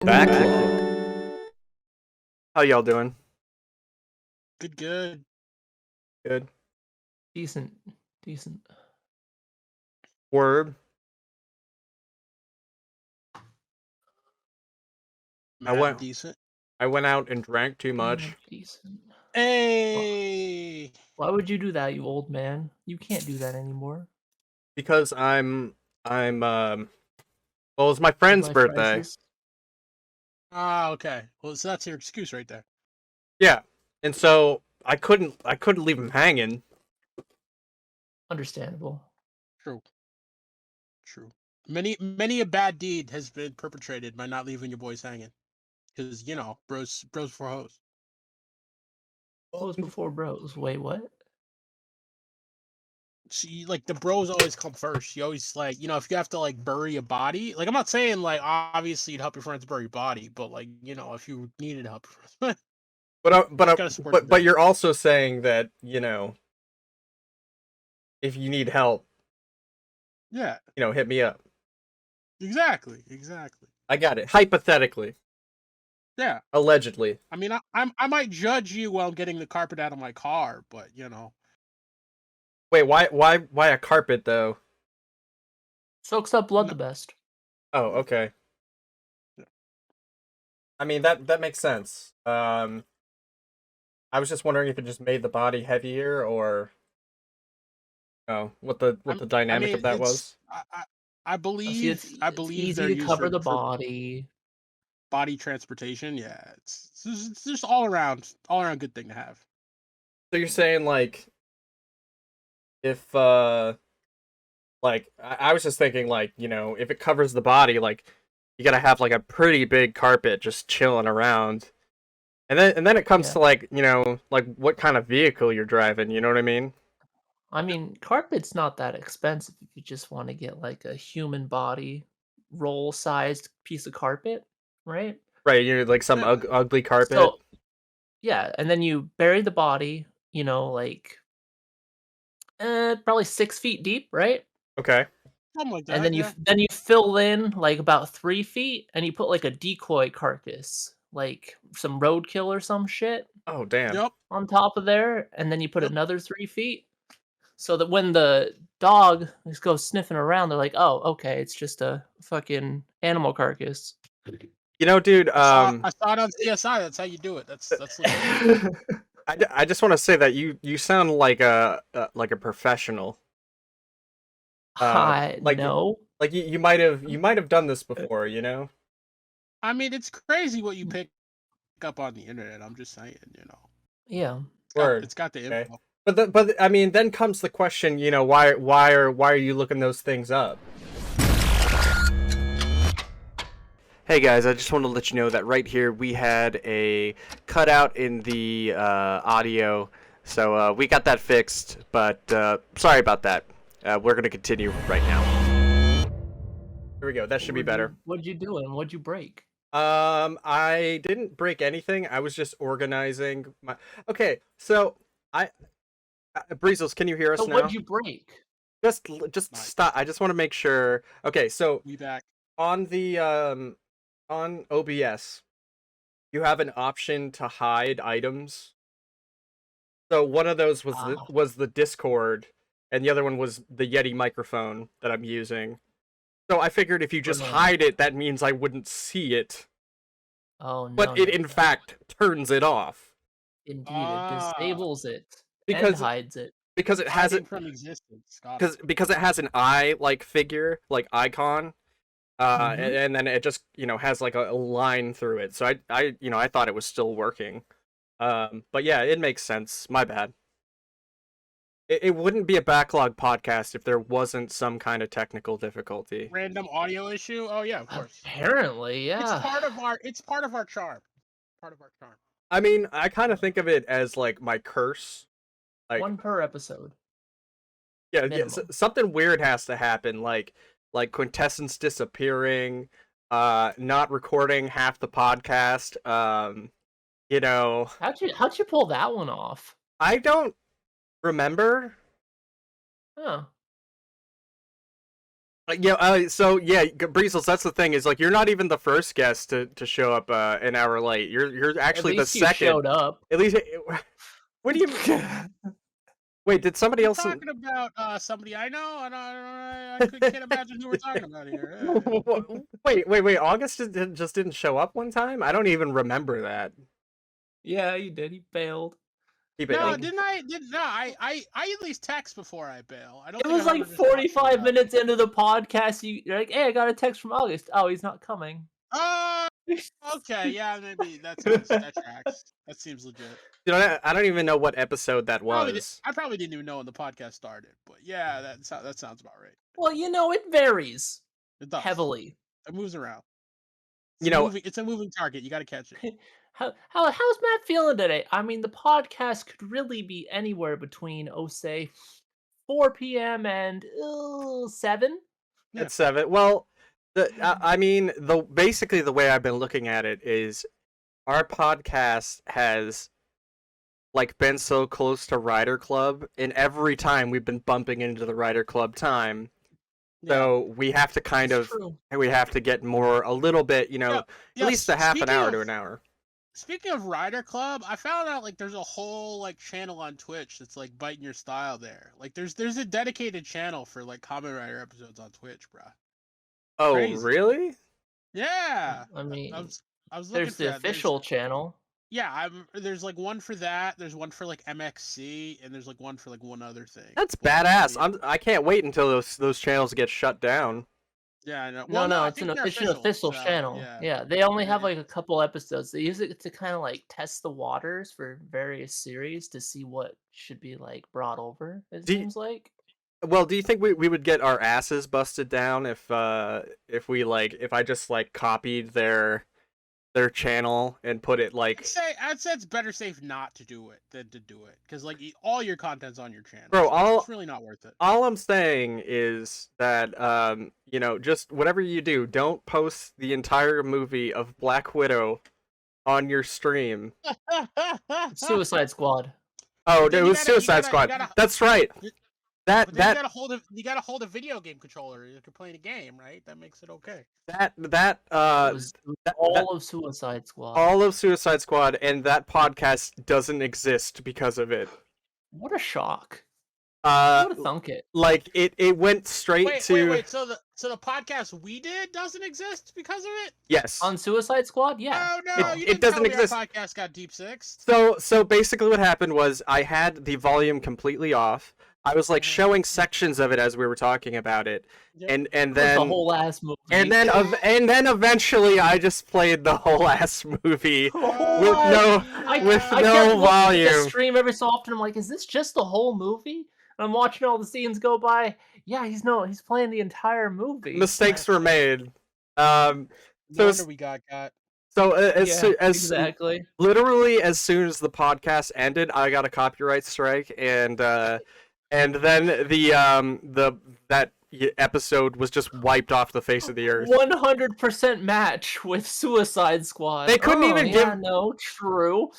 Backlog. How y'all doing? Good. Good. Decent. Word. Mad decent. I went out and drank too much. Decent. Hey. Why would you do that, you old man? You can't do that anymore. Because well, it's my friend's birthday. Crisis. Okay. Well, so that's your excuse right there. Yeah. And so I couldn't leave him hanging. Understandable. True. Many a bad deed has been perpetrated by not leaving your boys hanging. Because, bros before hoes. Hoes before bros. Wait, what? See, like, the bros always come first. You always, like, if you have to, like, bury a body, like, I'm not saying, like, obviously you'd help your friends bury a body, but, like, if you needed help your friends. But you're also saying that, if you need help, yeah, hit me up. Exactly. I got it. Hypothetically. Yeah. Allegedly. I mean, I might judge you while getting the carpet out of my car, but Wait, why a carpet though? Soaks up blood the best. Oh, okay. Yeah. I mean that makes sense. I was just wondering if it just made the body heavier or what the dynamic of that was. I believe it's easy they're to used cover the for body. Body transportation. Yeah, it's just all around good thing to have. So you're saying like if like I was just thinking like, if it covers the body, like you gotta have like a pretty big carpet just chilling around. And then it comes to like, like what kind of vehicle you're driving, you know what I mean? I mean, carpet's not that expensive if you just want to get like a human body roll-sized piece of carpet, right? Right, you're like some ugly carpet. So, yeah, and then you bury the body, like probably 6 feet deep, right? Okay. Something like that. And then you fill in like about 3 feet, and you put like a decoy carcass, like some roadkill or some shit. Oh damn. Yep. On top of there, and then you put another 3 feet, so that when the dog just goes sniffing around, they're like, "Oh, okay, it's just a fucking animal carcass." Dude, I saw it on CSI. That's how you do it. That's legit. I just want to say that you sound like a professional. No. Like you might have done this before, I mean, it's crazy what you pick up on the internet. I'm just saying, Yeah. It's got the info. Okay. But I mean, then comes the question, why are you looking those things up? Hey guys, I just want to let you know that right here we had a cutout in the audio, so we got that fixed. But sorry about that. We're gonna continue right now. Here we go. That should be better. What'd you do and what'd you break? I didn't break anything. I was just organizing my. Okay, so Breezels, can you hear us now? What'd you break? Just stop. I just want to make sure. Okay, so we back on the on OBS, you have an option to hide items. So one of those was the Discord, and the other one was the Yeti microphone that I'm using. So I figured if you just hide it, that means I wouldn't see it. Oh no! But it in fact turns it off. Indeed, it disables it and hides it because it has it from existence. Because it has an eye like figure, like icon. And then it just has like a line through it. So I thought it was still working. But yeah, it makes sense. My bad. It wouldn't be a backlog podcast if there wasn't some kind of technical difficulty. Random audio issue? Oh yeah, of course. Apparently, yeah. It's part of our charm. I mean, I kind of think of it as like my curse. Like, one per episode. Yeah, something weird has to happen, like Quintessence disappearing, not recording half the podcast. How'd you pull that one off? I don't remember. Huh. So Breezels, that's the thing is like you're not even the first guest to show up an hour late. You're actually the At least you second. showed up. At least. What do you? Wait, did somebody We're else? talking about somebody I know, and I can't imagine who we're talking about here. Wait. August just didn't show up one time. I don't even remember that. Yeah, you did. He failed. No, didn't I? I at least text before I bail. I don't. It was like 45 minutes into the podcast. You're like, "Hey, I got a text from August. Oh, he's not coming." Okay, yeah, maybe that tracks. That seems legit. I don't even know what episode that was. I probably didn't even know when the podcast started, but yeah, that sounds about right. Well, it varies. It does. Heavily. It moves around. It's a moving target. You got to catch it. How's Matt feeling today? I mean, the podcast could really be anywhere between, say, 4 p.m. and 7. Yeah. It's 7. Well, basically the way I've been looking at it is our podcast has like been so close to Rider Club, and every time we've been bumping into the Rider Club time. So we have to we have to get a little bit, at least a half an hour to an hour. Speaking of Rider Club, I found out like there's a whole like channel on Twitch that's like biting your style there. Like there's a dedicated channel for like Kamen Rider episodes on Twitch, bro. Oh, Crazy. Really? Yeah. I mean, I was looking there's for the that. official channel. Yeah, there's like one for that. There's one for like MXC, and there's like one for like one other thing. That's badass. I can't wait until those channels get shut down. Yeah, I know. No, it's an official channel. Yeah, they only have like a couple episodes. They use it to kind of like test the waters for various series to see what should be like brought over. It seems like. Well, do you think we would get our asses busted down if I just like copied their channel and put it like I'd say it's better safe not to do it than to do it, because like all your content's on your channel. Bro, so it's really not worth it. All I'm saying is that just whatever you do, don't post the entire movie of Black Widow on your stream. Suicide Squad. Oh, it was Suicide Squad. That's right. You gotta hold a video game controller if you're playing a game, right? That makes it okay. All of Suicide Squad. All of Suicide Squad, and that podcast doesn't exist because of it. What a shock! I would have thunk it. Like it went straight to. Wait. So the podcast we did doesn't exist because of it? Yes. On Suicide Squad, yeah. Oh no, it doesn't exist. Our podcast got deep sixed. So basically, what happened was I had the volume completely off. I was like showing sections of it as we were talking about it, and then the whole ass movie, and then eventually I just played the whole ass movie with no volume. The stream every so often. I'm like, is this just the whole movie? And I'm watching all the scenes go by. Yeah, he's playing the entire movie. Mistakes were made. No wonder we got. So exactly. Literally as soon as the podcast ended, I got a copyright strike, and then that episode was just wiped off the face of the earth. 100% match with Suicide Squad. They couldn't even give. No, true.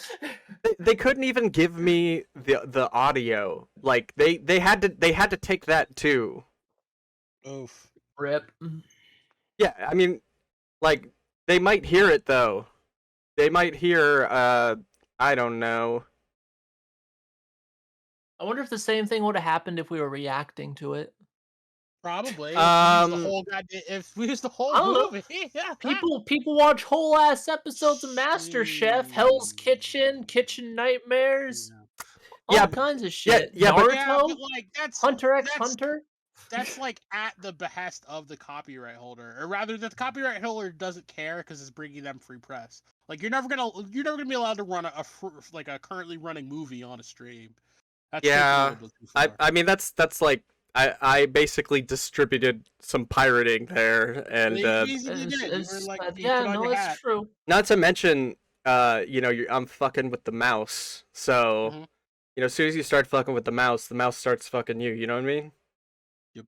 They couldn't even give me the audio. Like they had to take that too. Oof. Rip. Yeah, I mean, like they might hear it though. They might hear. I don't know. I wonder if the same thing would have happened if we were reacting to it. Probably. If we used the whole movie. People watch whole ass episodes of MasterChef, Hell's Kitchen, Kitchen Nightmares, all kinds of shit. Naruto, but Hunter x Hunter. That's like at the behest of the copyright holder, or rather, that the copyright holder doesn't care because it's bringing them free press. Like you're never gonna be allowed to run a currently running movie on a stream. That's I mean that's like I basically distributed some pirating there, and it's true. Not to mention, I'm fucking with the mouse, so as soon as you start fucking with the mouse starts fucking you. You know what I mean? Yep.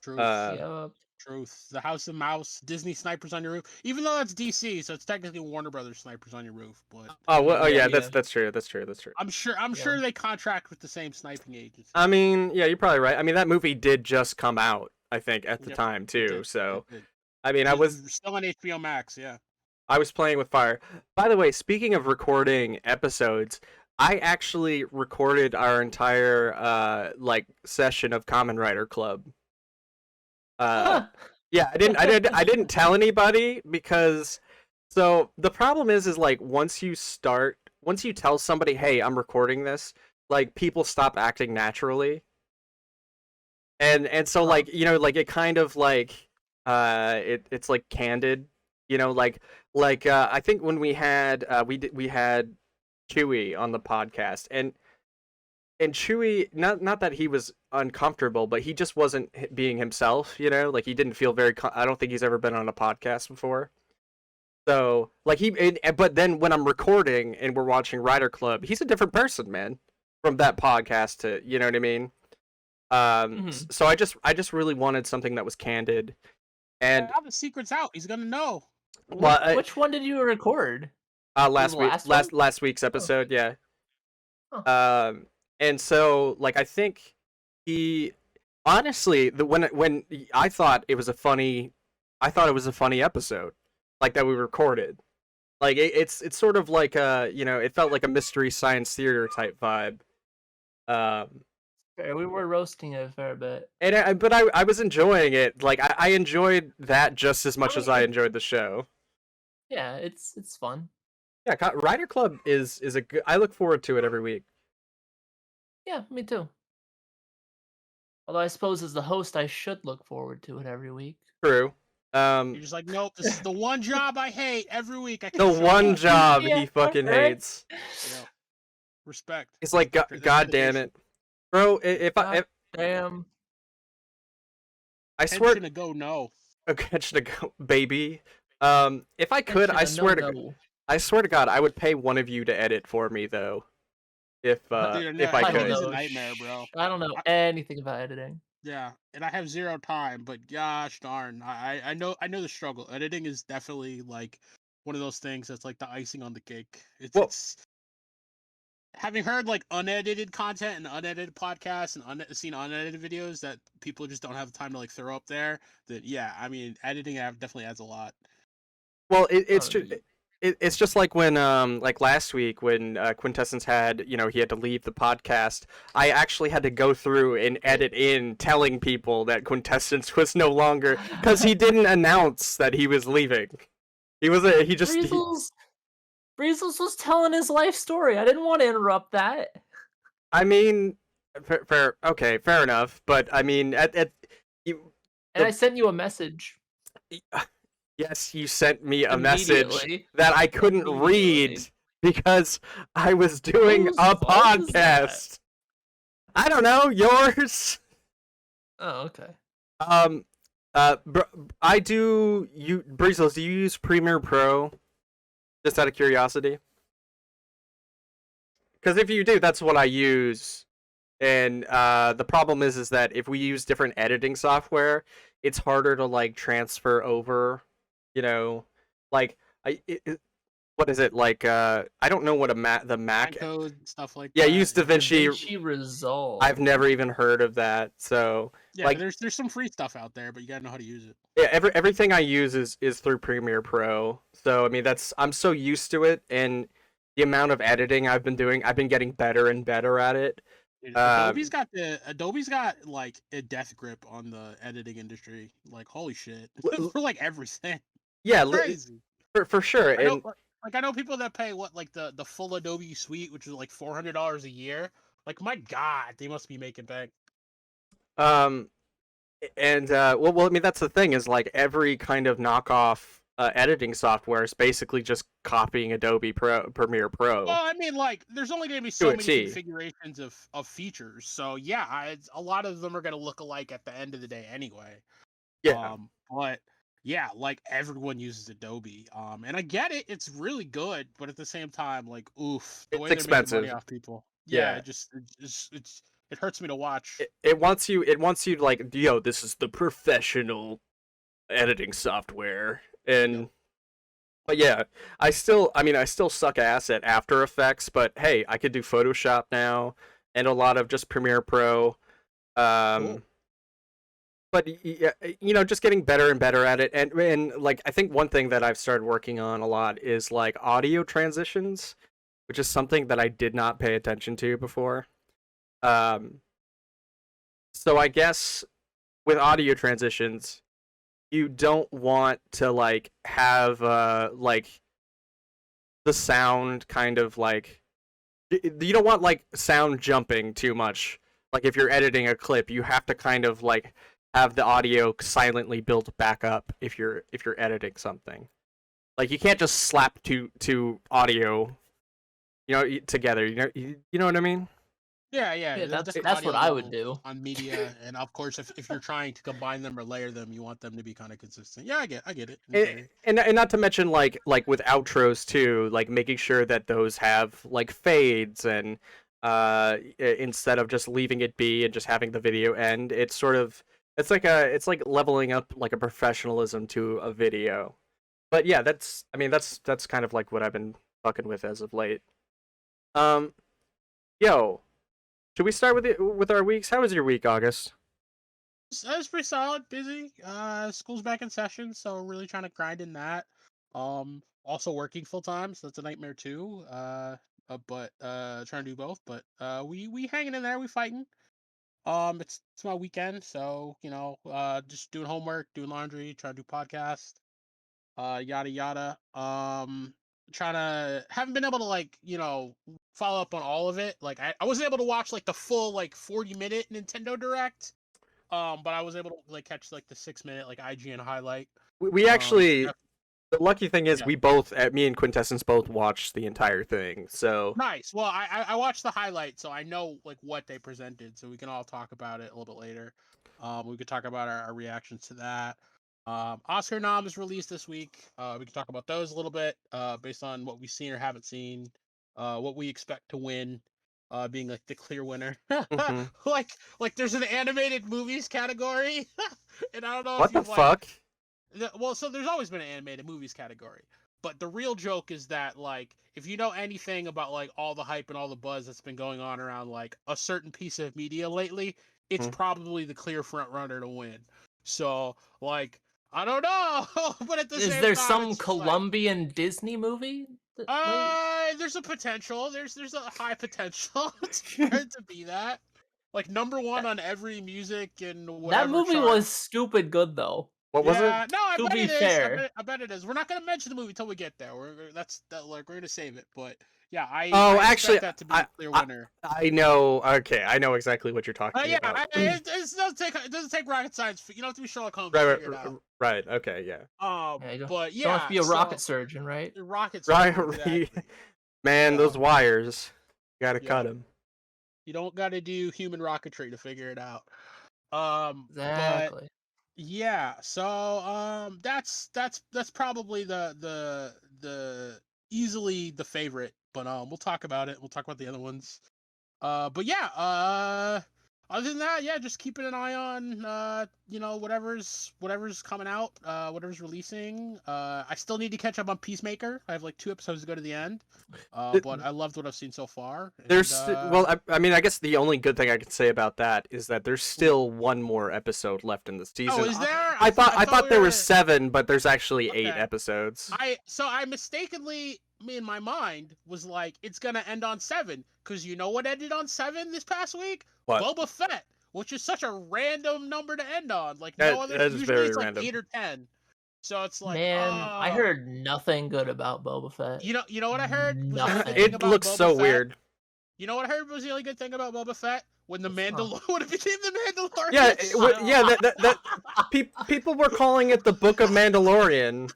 Truth. Truth. The House of Mouse, Disney snipers on your roof. Even though that's DC, so it's technically Warner Brothers snipers on your roof. But that's true. I'm sure they contract with the same sniping agency. I mean, yeah, you're probably right. I mean, that movie did just come out. I think, at the Yep, time too. it So did. I mean, I was Still on HBO Max, yeah. I was playing with fire. By the way, speaking of recording episodes, I actually recorded our entire like session of Common Writer Club. Yeah, I didn't tell anybody because so the problem is like once you tell somebody, "Hey, I'm recording this," like people stop acting naturally. And so like, you know, like it kind of like it's like candid, you know, like I think when we had Chewy on the podcast, and Chewy, not that he was uncomfortable, but he just wasn't being himself, you know, like he didn't feel I don't think he's ever been on a podcast before. So like but then when I'm recording and we're watching Writer Club, he's a different person, man, from that podcast to, you know what I mean? So I just really wanted something that was candid, and now the secret's out. He's gonna know. well, Which one did you record? last week's episode, yeah. And so like I think he honestly when I thought it was a funny episode, like that we recorded. Like it's sort of like you know, it felt like a mystery science theater type vibe. We were roasting it a fair bit, and but I was enjoying it. Like I enjoyed that just as much as I enjoyed the show. Yeah, it's fun. Yeah, Writer Club is a good. I look forward to it every week. Yeah, me too. Although I suppose as the host, I should look forward to it every week. True. You're just like, nope, this is the one job I hate every week. The one job he fucking hates. Yeah. Respect. It's like, God damn it, bro. If damn, I swear to go no. Attention to go, baby. If I could, I swear to God, I would pay one of you to edit for me though. If Dude, if I could. It's a nightmare, bro. I don't know anything about editing. Yeah, and I have zero time, but gosh darn, I know the struggle. Editing is definitely like one of those things that's like the icing on the cake. It's having heard like unedited content and unedited podcasts and seen unedited videos that people just don't have the time to like throw up there. That yeah, I mean, editing definitely adds a lot. Well, it's just like when like last week when Quintessence had, you know, he had to leave the podcast. I actually had to go through and edit in telling people that Quintessence was no longer, because he didn't announce that he was leaving. Breezels was telling his life story. I didn't want to interrupt that. I mean, fair enough. But I mean, I sent you a message. Yes, you sent me a message that I couldn't read because I was doing a podcast. I don't know, yours. Oh, okay. I do. Breezels, do you use Premiere Pro? Just out of curiosity. Because if you do, that's what I use. And the problem is that if we use different editing software, it's harder to like transfer over. You know, like what is it like? I don't know what the Mac code stuff like. Yeah, that. Use DaVinci Resolve. I've never even heard of that. So yeah, like, there's some free stuff out there, but you gotta know how to use it. Yeah, everything I use is through Premiere Pro. So I mean, I'm so used to it, and the amount of editing I've been doing, I've been getting better and better at it. Dude, Adobe's got like a death grip on the editing industry. Like holy shit, for like everything. Yeah, crazy. For sure. I know people that pay what like the full Adobe suite, which is like $400 a year. Like my God, they must be making bank. Well, I mean that's the thing is like every kind of knockoff editing software is basically just copying Adobe Premiere Pro. Well, I mean, like, there's only going to be so many configurations of features. So yeah, a lot of them are going to look alike at the end of the day anyway. Yeah. But yeah, like everyone uses Adobe. And I get it; it's really good. But at the same time, like, oof, the way they're making money off people. Yeah, it hurts me to watch. It wants you to like, yo, this is the professional editing software. And but yeah, I still suck ass at After Effects, but hey, I could do Photoshop now and a lot of just Premiere Pro. Cool. but just getting better and better at it, and like I think one thing that I've started working on a lot is like audio transitions, which is something that I did not pay attention to before. So I guess with audio transitions, you don't want to like have like the sound kind of like you don't want like sound jumping too much. Like if you're editing a clip, you have to kind of like have the audio silently built back up if you're editing something. Like you can't just slap two audio, together. You know what I mean? Yeah. That's what I would do on media, and of course, if you're trying to combine them or layer them, you want them to be kind of consistent. Yeah, I get it. And not to mention like with outros too, like making sure that those have like fades and instead of just leaving it be and just having the video end, it's like leveling up like a professionalism to a video. But yeah, that's kind of like what I've been fucking with as of late. Yo, should we start with our weeks? How was your week, August? That was pretty solid. Busy. School's back in session, so really trying to grind in that. Also working full time, so that's a nightmare too. But trying to do both. But we hanging in there. We fighting. It's my weekend, so just doing homework, doing laundry, trying to do podcast. Yada yada. Trying to haven't been able to follow up on all of it. Like I wasn't able to watch like the full 40-minute Nintendo Direct. But I was able to like catch like the 6-minute like IGN highlight. We actually the lucky thing is we both me and Quintessence both watched the entire thing. So nice. Well, I watched the highlight, so I know like what they presented, so we can all talk about it a little bit later. We could talk about our reactions to that. Oscar noms released this week. We can talk about those a little bit, based on what we've seen or haven't seen, what we expect to win, being like the clear winner. mm-hmm. like there's an animated movies category, and I don't know what the fuck. Well, so there's always been an animated movies category, but the real joke is that like if you know anything about like all the hype and all the buzz that's been going on around like a certain piece of media lately, it's probably the clear front runner to win. So like I don't know, but at the same time, is there some Colombian Disney movie? There's a potential. There's a high potential for it to be that. Like #1 on every music and whatever. That movie was stupid good though. What was it? No, I bet it is. I bet it is. We're not gonna mention the movie until we get there. We're gonna save it. But yeah, I actually, expect that to be a clear winner. I know. Okay, I know exactly what you're talking about. It doesn't take rocket science. You don't have to be Sherlock Holmes. Right. Okay. Yeah. But yeah, you don't have to be a rocket surgeon, right? Rocket surgeon. Right. Exactly. Man, those wires. You gotta cut them. You don't gotta do human rocketry to figure it out. Exactly. But, yeah, so that's probably the easily the favorite, but we'll talk about it. We'll talk about the other ones. But yeah, other than that, yeah, just keeping an eye on whatever's coming out, whatever's releasing. I still need to catch up on Peacemaker. I have like 2 episodes to go to the end. But I loved what I've seen so far. There's I mean, I guess the only good thing I can say about that is that there's still 1 more episode left in the season. Oh, is there? I thought there were 7, but there's actually 8 episodes. I mistakenly, in my mind, was like, it's gonna end on 7, because you know what ended on 7 this past week? What? Boba Fett, which is such a random number to end on. Like no other. Usually it's like random. 8 or 10. So it's like, man, I heard nothing good about Boba Fett. You know what I heard? Nothing. It looks so weird. You know what I heard was the only good thing about Boba Fett? When it became the Mandalorian. Yeah, people were calling it the Book of Mandalorian.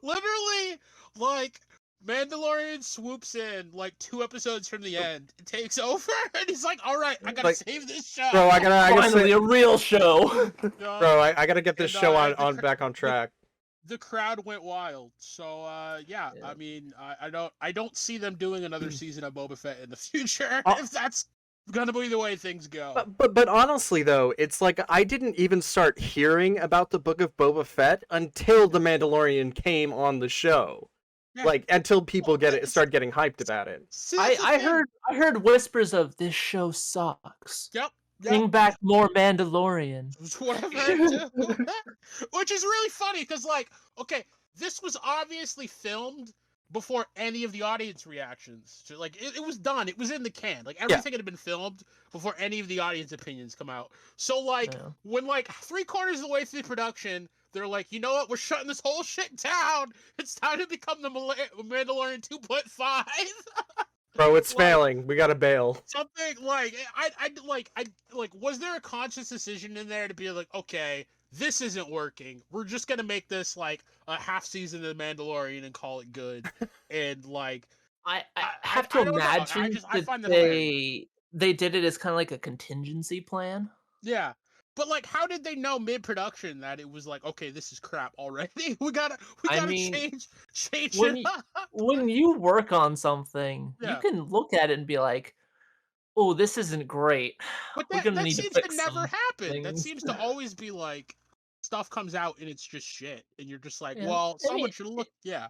Literally, like, Mandalorian swoops in like 2 episodes from the end. It takes over, and he's like, "All right, I gotta save this show." Bro, I gotta finally a real show. Bro, I gotta get this show on back on track. The crowd went wild. So yeah. I mean, I don't see them doing another season of Boba Fett in the future if that's gonna be the way things go. But honestly though, it's like I didn't even start hearing about the Book of Boba Fett until The Mandalorian came on the show. Yeah. Like until people start getting hyped about it. I heard whispers of this show sucks. Yep. Bring back more Mandalorian. Whatever. Which is really funny because, like, okay, this was obviously filmed before any of the audience reactions. So, like, it was done. It was in the can. Like, everything had been filmed before any of the audience opinions come out. So, like, when, like, 3/4 of the way through production, they're like, you know what? We're shutting this whole shit down. It's time to become the Mandalorian 2.5. Bro, it's failing. We gotta bail. Something like was there a conscious decision in there to be like, okay, this isn't working. We're just gonna make this like a half season of The Mandalorian and call it good. And like, I have to imagine I find that they did it as kind of like a contingency plan. Yeah. But like, how did they know mid-production that it was like, okay, this is crap already? We gotta change it up. When you work on something, you can look at it and be like, "Oh, this isn't great." But that seems to never happen. That seems to always be like, stuff comes out and it's just shit, and you're just like, well, someone should look. Yeah.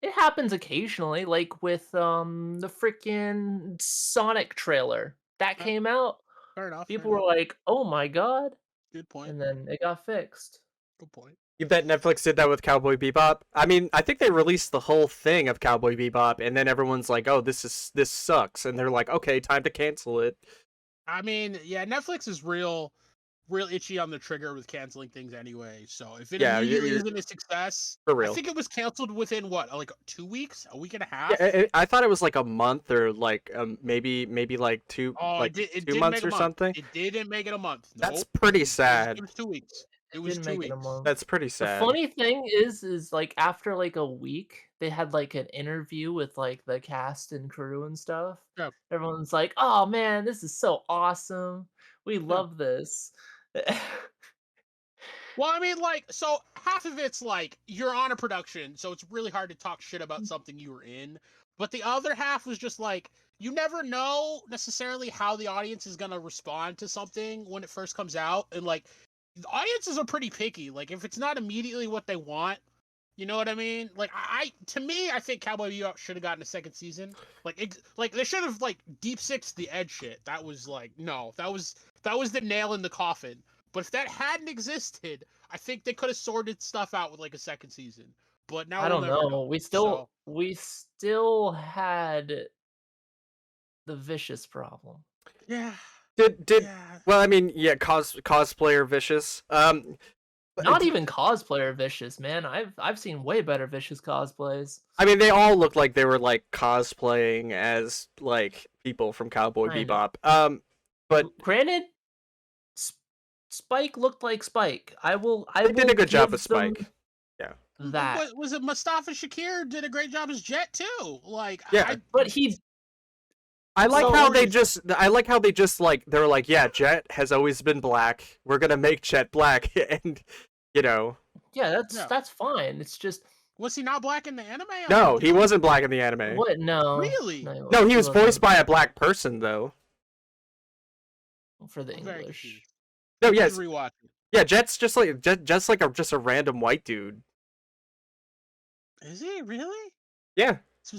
It happens occasionally, like with the freaking Sonic trailer that came out. Fair enough. People were like, "Oh my god." Good point. And then it got fixed. Good point. You bet Netflix did that with Cowboy Bebop? I mean, I think they released the whole thing of Cowboy Bebop, and then everyone's like, "Oh, this sucks," and they're like, "Okay, time to cancel it." I mean, yeah, Netflix is real itchy on the trigger with canceling things anyway. So if it immediately isn't a success, for real. I think it was canceled within what, like 2 weeks, a week and a half. Yeah, I thought it was like a month or like maybe like 2 2 months or something. It didn't make it a month. That's pretty sad. It was 2 weeks. It was 2 weeks. That's pretty sad. The funny thing is like after like a week, they had like an interview with like the cast and crew and stuff. Yeah. Everyone's like, "Oh man, this is so awesome. We love this." Well, I mean, like, so half of it's like you're on a production, so it's really hard to talk shit about something you were in. But the other half was just like, you never know necessarily how the audience is gonna respond to something when it first comes out, and like, the audiences are pretty picky. Like, if it's not immediately what they want, you know what I mean? Like, to me, I think Cowboy Bebop should have gotten a second season. Like they should have like Deep Six the Edge shit. That was like, no, that was the nail in the coffin. But if that hadn't existed, I think they could have sorted stuff out with like a second season. But now I don't know. We still had the Vicious problem. Yeah. Well, I mean, yeah, cosplayer Vicious. Not even cosplayer Vicious, man. I've seen way better Vicious cosplays. I mean, they all look like they were like cosplaying as like people from Cowboy Bebop. But granted, Spike looked like Spike. I did a good job with Spike. Yeah. That was it. Mustafa Shakir did a great job as Jet too. Like, yeah, but he. I like how they just like they're like, yeah, Jet has always been black. We're gonna make Jet black, and you know. Yeah, that's fine. It's just. Was he not black in the anime? No, he wasn't black in the anime. What? No. Really? No, he was voiced by a black person though. For the English. No, yes. Yeah, Jet's just like a random white dude. Is he really? Yeah. It's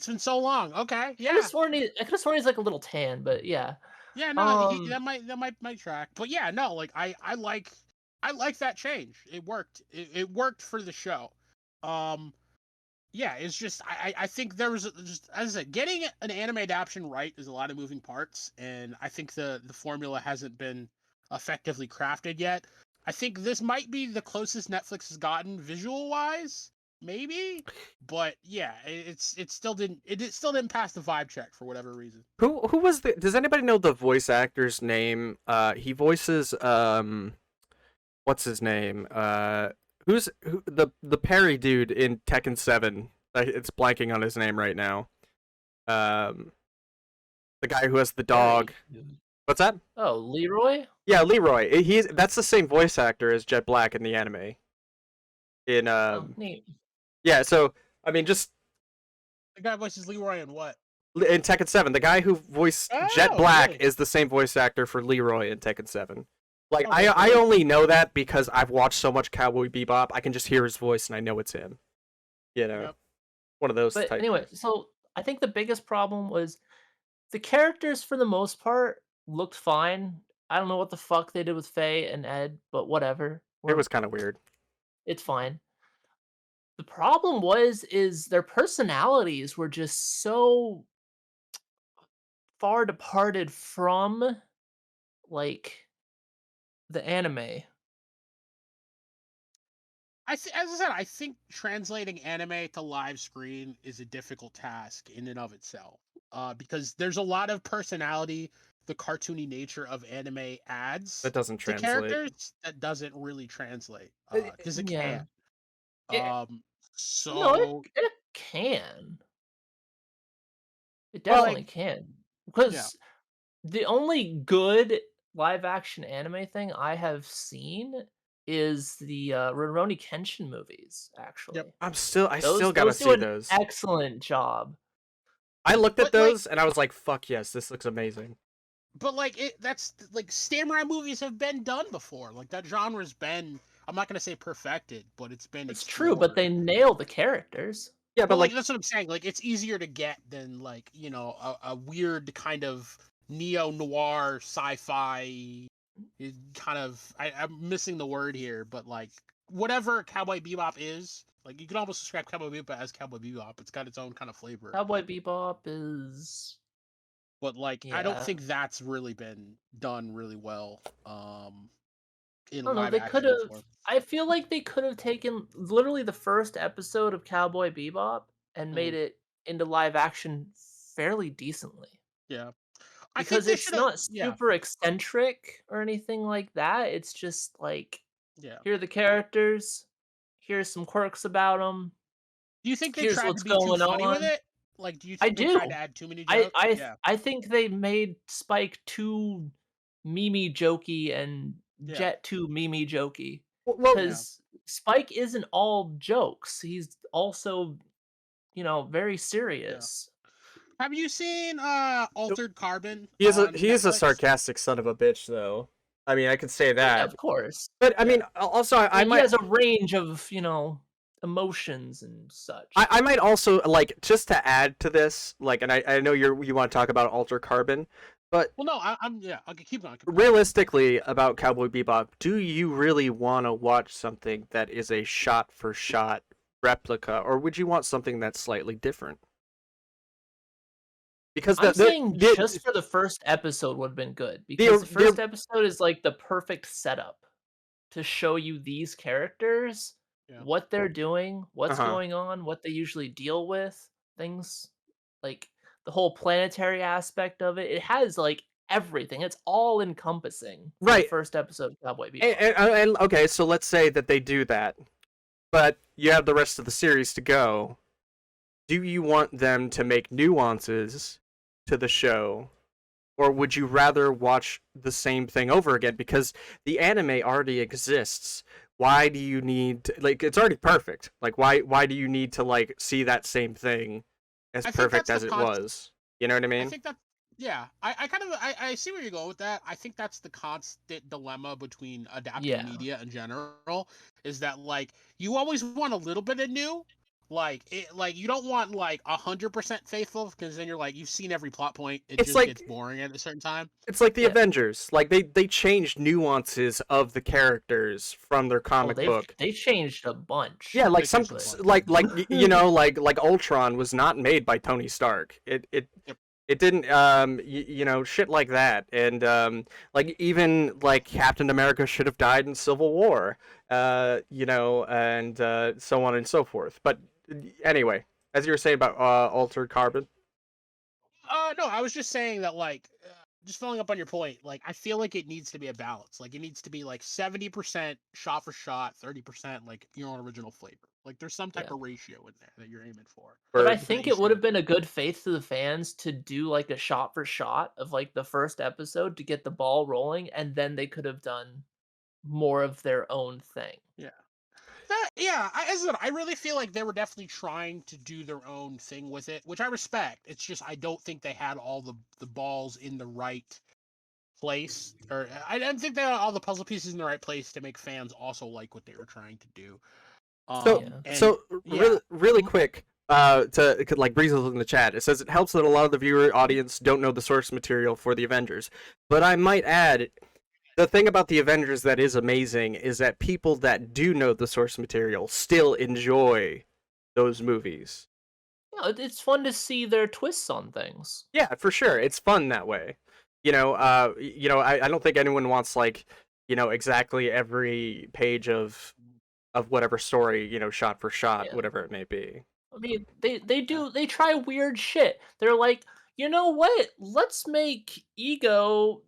been so long. Okay. Yeah. I could have sworn he's like a little tan, but yeah. Yeah, no, that might track. But yeah, no, like I like that change. It worked. It worked for the show. Yeah, it's just I think there was just, as I said, getting an anime adaptation right is a lot of moving parts, and I think the formula hasn't been effectively crafted yet. I think this might be the closest Netflix has gotten visual wise, maybe, but yeah, it still didn't pass the vibe check for whatever reason. Who was does anybody know the voice actor's name? He voices what's his name? Who's the Perry dude in Tekken 7? It's blanking on his name right now. The guy who has the dog. What's that? Oh, Leroy? Yeah, Leroy. That's the same voice actor as Jet Black in the anime. Neat. Yeah, so I mean, just the guy voices Leroy in what? In Tekken 7, the guy who voiced Jet Black is the same voice actor for Leroy in Tekken 7. Like, I only know that because I've watched so much Cowboy Bebop. I can just hear his voice and I know it's him. You know, one of those. But anyway, so I think the biggest problem was the characters, for the most part, looked fine. I don't know what the fuck they did with Faye and Ed, but whatever. It was kind of weird. It's fine. The problem is their personalities were just so far departed from, like, the anime. As I said, I think translating anime to live screen is a difficult task in and of itself. Because there's a lot of personality the cartoony nature of anime adds That doesn't to translate. characters that doesn't really translate. Because it Yeah. can't. No, So it can. It Well, definitely can. Because the only good live action anime thing I have seen is the Rurouni Kenshin movies, actually. I still Those gotta do see an those. excellent job. I looked at But, like- those and I was like, "Fuck yes, this looks amazing." but that's like samurai movies have been done before. Like that genre's been, I'm not gonna say perfected, but it's been It's true, but they nail the characters. Yeah, But but like that's what I'm saying. Like it's easier to get than like, you know, a weird kind of neo noir sci-fi kind of I'm missing the word here, but like whatever Cowboy Bebop is, like you can almost describe Cowboy Bebop as Cowboy Bebop. It's got its own kind of flavor. Cowboy Bebop is, But like yeah. I don't think that's really been done really well. In I don't know, live they action could have. before. I feel like they could have taken literally the first episode of Cowboy Bebop and made it into live action fairly decently. Yeah. Because it's not super eccentric or anything like that. It's just like, here are the characters. Here's some quirks about them. Do you think they Here's tried what's to be too going funny with on. it? Like, do you I think they tried do. to add too many jokes? I think they made Spike too meme jokey and Jet too meme jokey. well, Because Spike isn't all jokes. He's also, very serious. Have you seen Altered Carbon? he is a sarcastic son of a bitch, though. I mean, I could say that. Yeah, of course. But I mean, also I he might has a range of, emotions and such. I might also like just to add to this, like, and I know you want to talk about Alter Carbon, but well, no, I'm okay, keep going. Realistically, about Cowboy Bebop, do you really want to watch something that is a shot-for-shot replica, or would you want something that's slightly different? Because I'm saying just for the first episode would have been good, because the first episode is like the perfect setup to show you these characters, what they're doing, what's going on, what they usually deal with, things like the whole planetary aspect of it. It has like everything. It's all encompassing. Right. The first episode of Cowboy Bebop. And okay, so let's say that they do that, but you have the rest of the series to go. Do you want them to make nuances to the show, or would you rather watch the same thing over again? Because the anime already exists. Why do you need to, like, it's already perfect. Like, why do you need to like see that same thing as perfect as it was? You know what I mean? I think that I see where you're going with that. I think that's the constant dilemma between adapting media in general, is that like you always want a little bit of new. Like you don't want like 100% faithful, because then you're like, you've seen every plot point. It just gets boring at a certain time. It's like the Avengers. Like they changed nuances of the characters from their comic book. They changed a bunch. Yeah, like like like Ultron was not made by Tony Stark. It didn't shit like that. And like even like Captain America should have died in Civil War. And so on and so forth. But anyway, as you were saying about Altered Carbon. No, I was just saying that, like, just following up on your point, like, I feel like it needs to be a balance. Like, it needs to be like 70% shot for shot, 30% like your own original flavor. Like, there's some type of ratio in there that you're aiming for. But I think it would have been a good faith to the fans to do like a shot for shot of like the first episode to get the ball rolling, and then they could have done more of their own thing. Yeah. I really feel like they were definitely trying to do their own thing with it, which I respect. It's just I don't think they had all the balls in the right place, or I don't think they had all the puzzle pieces in the right place to make fans also like what they were trying to do. Really quick, like Breezel in the chat, it says it helps that a lot of the viewer audience don't know the source material for the Avengers. But I might add, the thing about the Avengers that is amazing is that people that do know the source material still enjoy those movies. Yeah, it's fun to see their twists on things. Yeah, for sure. It's fun that way. I don't think anyone wants like, exactly every page of whatever story, shot for shot, Yeah. whatever it may be. I mean, they try weird shit. They're like, you know what? Let's make Ego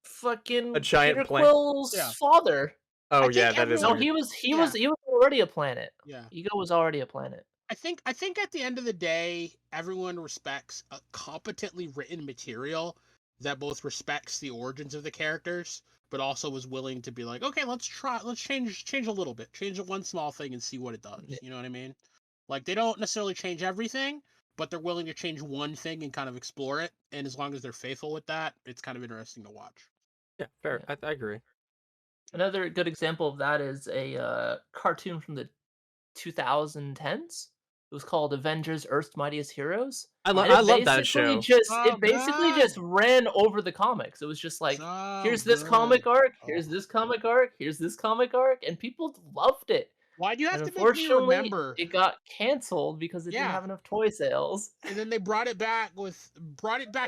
fucking A giant Peter plant. Quill's father. Oh I yeah, think that is No, weird. he was already a planet. Yeah. Ego was already a planet. I think at the end of the day, everyone respects a competently written material that both respects the origins of the characters, but also is willing to be like, okay, let's change a little bit, change one small thing and see what it does. Yeah. You know what I mean? Like they don't necessarily change everything, but they're willing to change one thing and kind of explore it. And as long as they're faithful with that, it's kind of interesting to watch. Yeah, fair. Yeah. I agree. Another good example of that is a cartoon from the 2010s. It was called Avengers: Earth's Mightiest Heroes. I love that show. It basically just ran over the comics. It was just like, here's this comic arc, here's this comic arc, here's this comic arc, and people loved it. Why do you have And to make me unfortunately, remember? it got canceled because it didn't have enough toy sales. And then they brought it back ish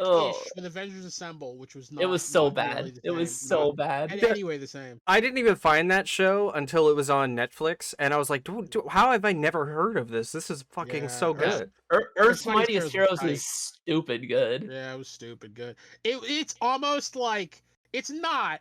Oh. with Avengers Assemble, which was not. It was so not bad. nearly the It was same. so Not bad. anyway the same. I didn't even find that show until it was on Netflix, and I was like, dude, how have I never heard of this? This is fucking so good. Earth's Mightiest Heroes is stupid good. Yeah, it was stupid good. It's almost like, it's not,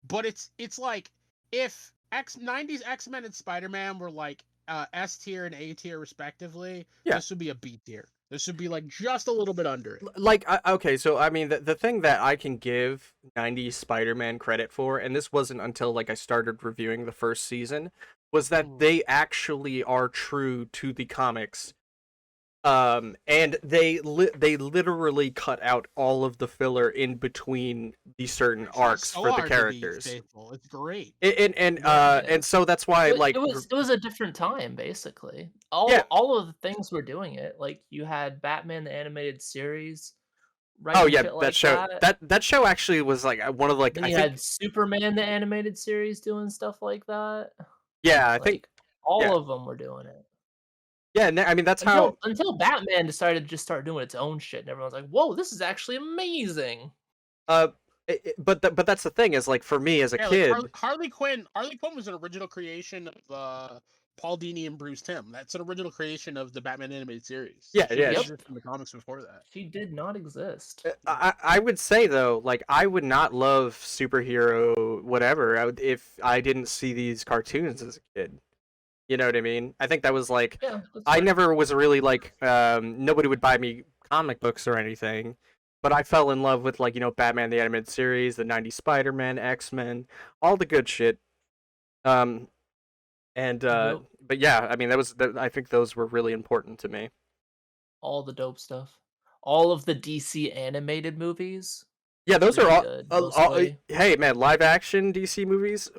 but it's like if 90s X-Men and Spider-Man were like S tier and A tier respectively, this would be a B tier. This would be like just a little bit under it. Like, okay, so I mean, the thing that I can give 90s Spider-Man credit for, and this wasn't until like I started reviewing the first season, was that they actually are true to the comics. And they literally cut out all of the filler in between the certain arcs for the characters. It's great. And so that's why like it was a different time basically. All of the things were doing it. Like you had Batman the animated series. Oh yeah, that show that show actually was like one of like then you had Superman the animated series doing stuff like that. Yeah, I think all of them were doing it. Yeah, I mean that's how until Batman decided to just start doing its own shit, and everyone's like, "Whoa, this is actually amazing." But that's the thing is like for me as a kid, like Harley Quinn was an original creation of Paul Dini and Bruce Timm. That's an original creation of the Batman animated series. Yeah, she existed in the comics before that. She did not exist. I would say though, like I would not love superhero whatever if I didn't see these cartoons as a kid. You know what I mean? I think that was like, I never was really like, nobody would buy me comic books or anything, but I fell in love with like, Batman the Animated Series, the 90s Spider-Man, X-Men, all the good shit. But yeah, I mean, I think those were really important to me. All the dope stuff. All of the DC animated movies. Yeah, those are all hey man, live action DC movies,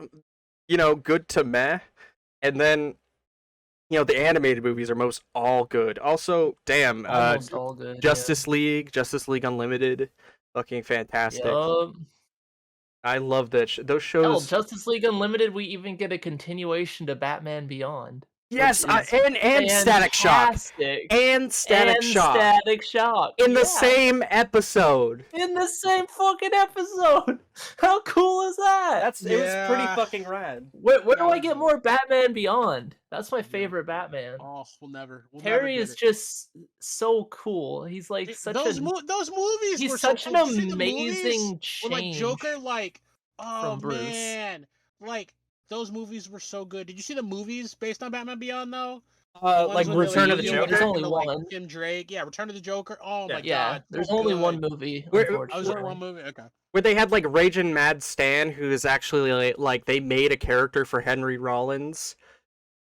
good to meh. And then, the animated movies are most all good. Also, damn, almost all good. Justice League Unlimited, fucking fantastic. I love that. Those shows. Hell, Justice League Unlimited, we even get a continuation to Batman Beyond. Yes, and Static Shock. And Static Shock. In the same episode. In the same fucking episode. How cool is that? It was pretty fucking rad. Where do I get more Batman Beyond? That's my favorite Batman. Oh, we'll never Terry is just so cool. He's like those movies. He's were such an amazing change. Like Joker, like, oh man, like. Those movies were so good. Did you see the movies based on Batman Beyond though? Like Return of the Joker. There's only one. Like Tim Drake. Yeah, Return of the Joker. Oh my god. Yeah, there's only one movie. I was in one movie. Okay. Where they had like Raging Mad Stan, who is actually like they made a character for Henry Rollins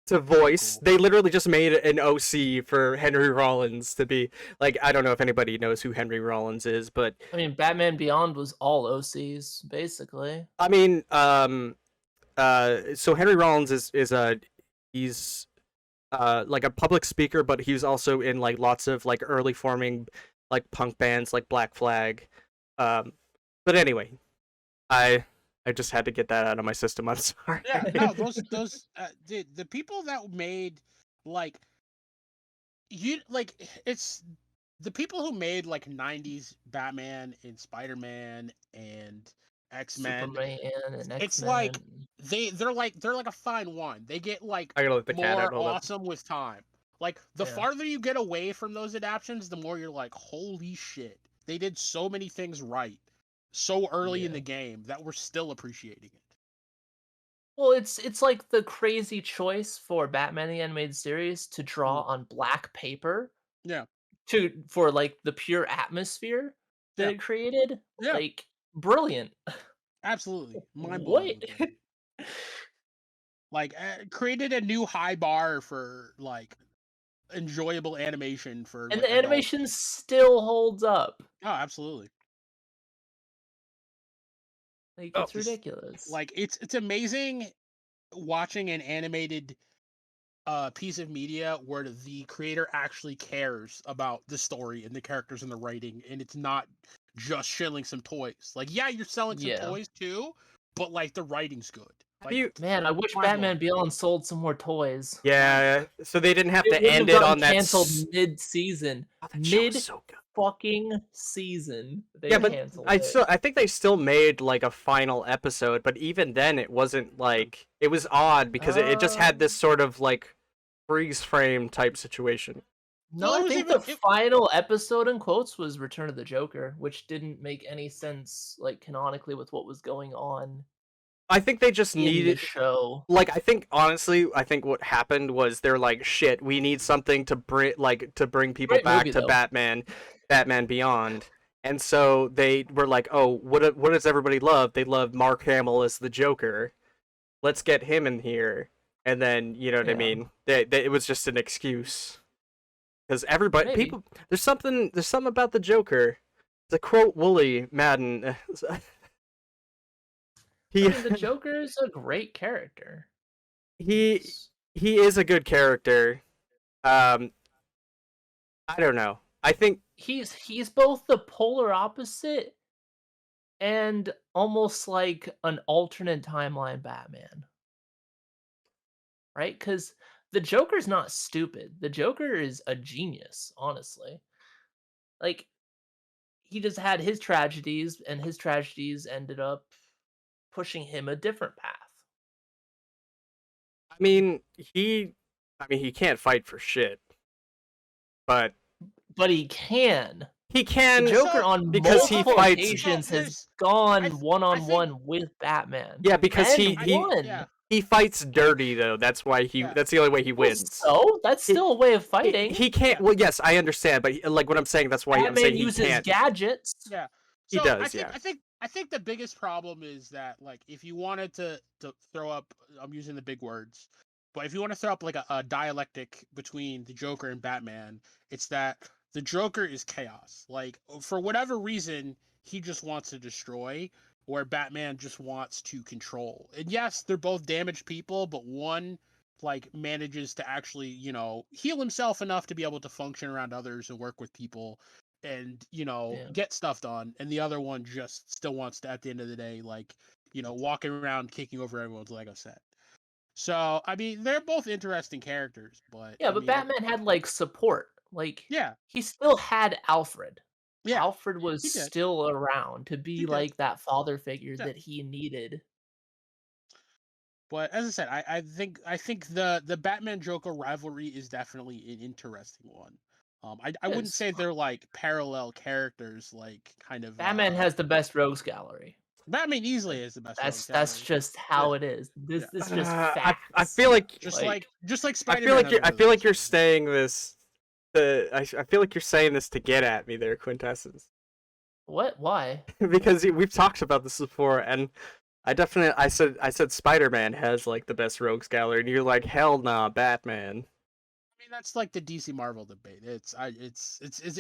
to voice. They literally just made an OC for Henry Rollins to be like. I don't know if anybody knows who Henry Rollins is, but I mean, Batman Beyond was all OCs basically. I mean, so Henry Rollins is he's like a public speaker, but he was also in like lots of like early forming like punk bands like Black Flag. Um, but anyway, I I just had to get that out of my system. I'm sorry. Yeah, no, those the people that made like it's the people who made like 90s Batman and Spider-Man and X-Men. Superman and It's X-Men. like they're like a fine wine. They get like I gotta let the cat out. more Hold up. awesome with time. Like the farther you get away from those adaptions, the more you're like, holy shit. They did so many things right so early in the game that we're still appreciating it. Well, it's like the crazy choice for Batman the Animated Series to draw on black paper. Yeah. For like the pure atmosphere that it created. Yeah. Like brilliant. Absolutely. Mind-blowing. Like created a new high bar for like enjoyable animation for and like, the animation still holds up. Oh, absolutely. Like it's ridiculous. Like it's amazing watching an animated piece of media where the creator actually cares about the story and the characters and the writing, and it's not just shilling some toys. Like, yeah, you're selling some toys too, but like the writing's good. Like, man, I wish Batman Beyond sold some more toys. Yeah, so they didn't have to end it on that canceled mid-season. So fucking season. Yeah, but I think they still made like a final episode, but even then it wasn't like it was odd because it just had this sort of like freeze frame type situation. No, I think the final episode in quotes was Return of the Joker, which didn't make any sense like canonically with what was going on. I think they just needed show. Like I think honestly, I think what happened was they're like, shit, we need something to bring people back to Batman Beyond. And so they were like, oh, what does everybody love? They love Mark Hamill as the Joker. Let's get him in here. And then, you know what I mean? It was just an excuse. Because people, there's something about the Joker. To quote Wooly Madden, the Joker is a great character. He is a good character. I don't know. I think he's both the polar opposite and almost like an alternate timeline Batman. Right? Because the Joker's not stupid. The Joker is a genius, honestly. Like, he just had his tragedies, and his tragedies ended up pushing him a different path. I mean, he can't fight for shit. But he can. He can. The Joker on because he fights occasions has gone one-on-one with Batman. Yeah, because he fights dirty though. That's why that's the only way he wins. So that's still a way of fighting. He can't. Well, yes, I understand, but like what I'm saying, that's why I'm saying he uses can't. gadgets. Yeah, so he does. I think the biggest problem is that like if you wanted to throw up, I'm using the big words, but if you want to throw up like a dialectic between the Joker and Batman, it's that the Joker is chaos. Like for whatever reason, he just wants to destroy, where Batman just wants to control. And yes, they're both damaged people, but one like manages to actually, you know, heal himself enough to be able to function around others and work with people and, you know, get stuff done. And the other one just still wants to, at the end of the day, like, you know, walking around kicking over everyone's Lego set. So, I mean, they're both interesting characters, but yeah, but Batman had like support. Like, yeah, he still had Alfred. Yeah, Alfred was still around to be like that father figure that he needed. But as I said, I think the Batman Joker rivalry is definitely an interesting one. I wouldn't say they're like parallel characters, like kind of. Batman has the best rogues gallery. Batman easily is the best. That's just how it is. This just facts. I feel like just like Spider-Man. I feel like you're saying this. I feel like you're saying this to get at me there, Quintessence. What? Why? Because we've talked about this before, and I said Spider-Man has like the best rogues gallery, and you're like, hell nah, Batman. I mean, that's like the DC Marvel debate. It's an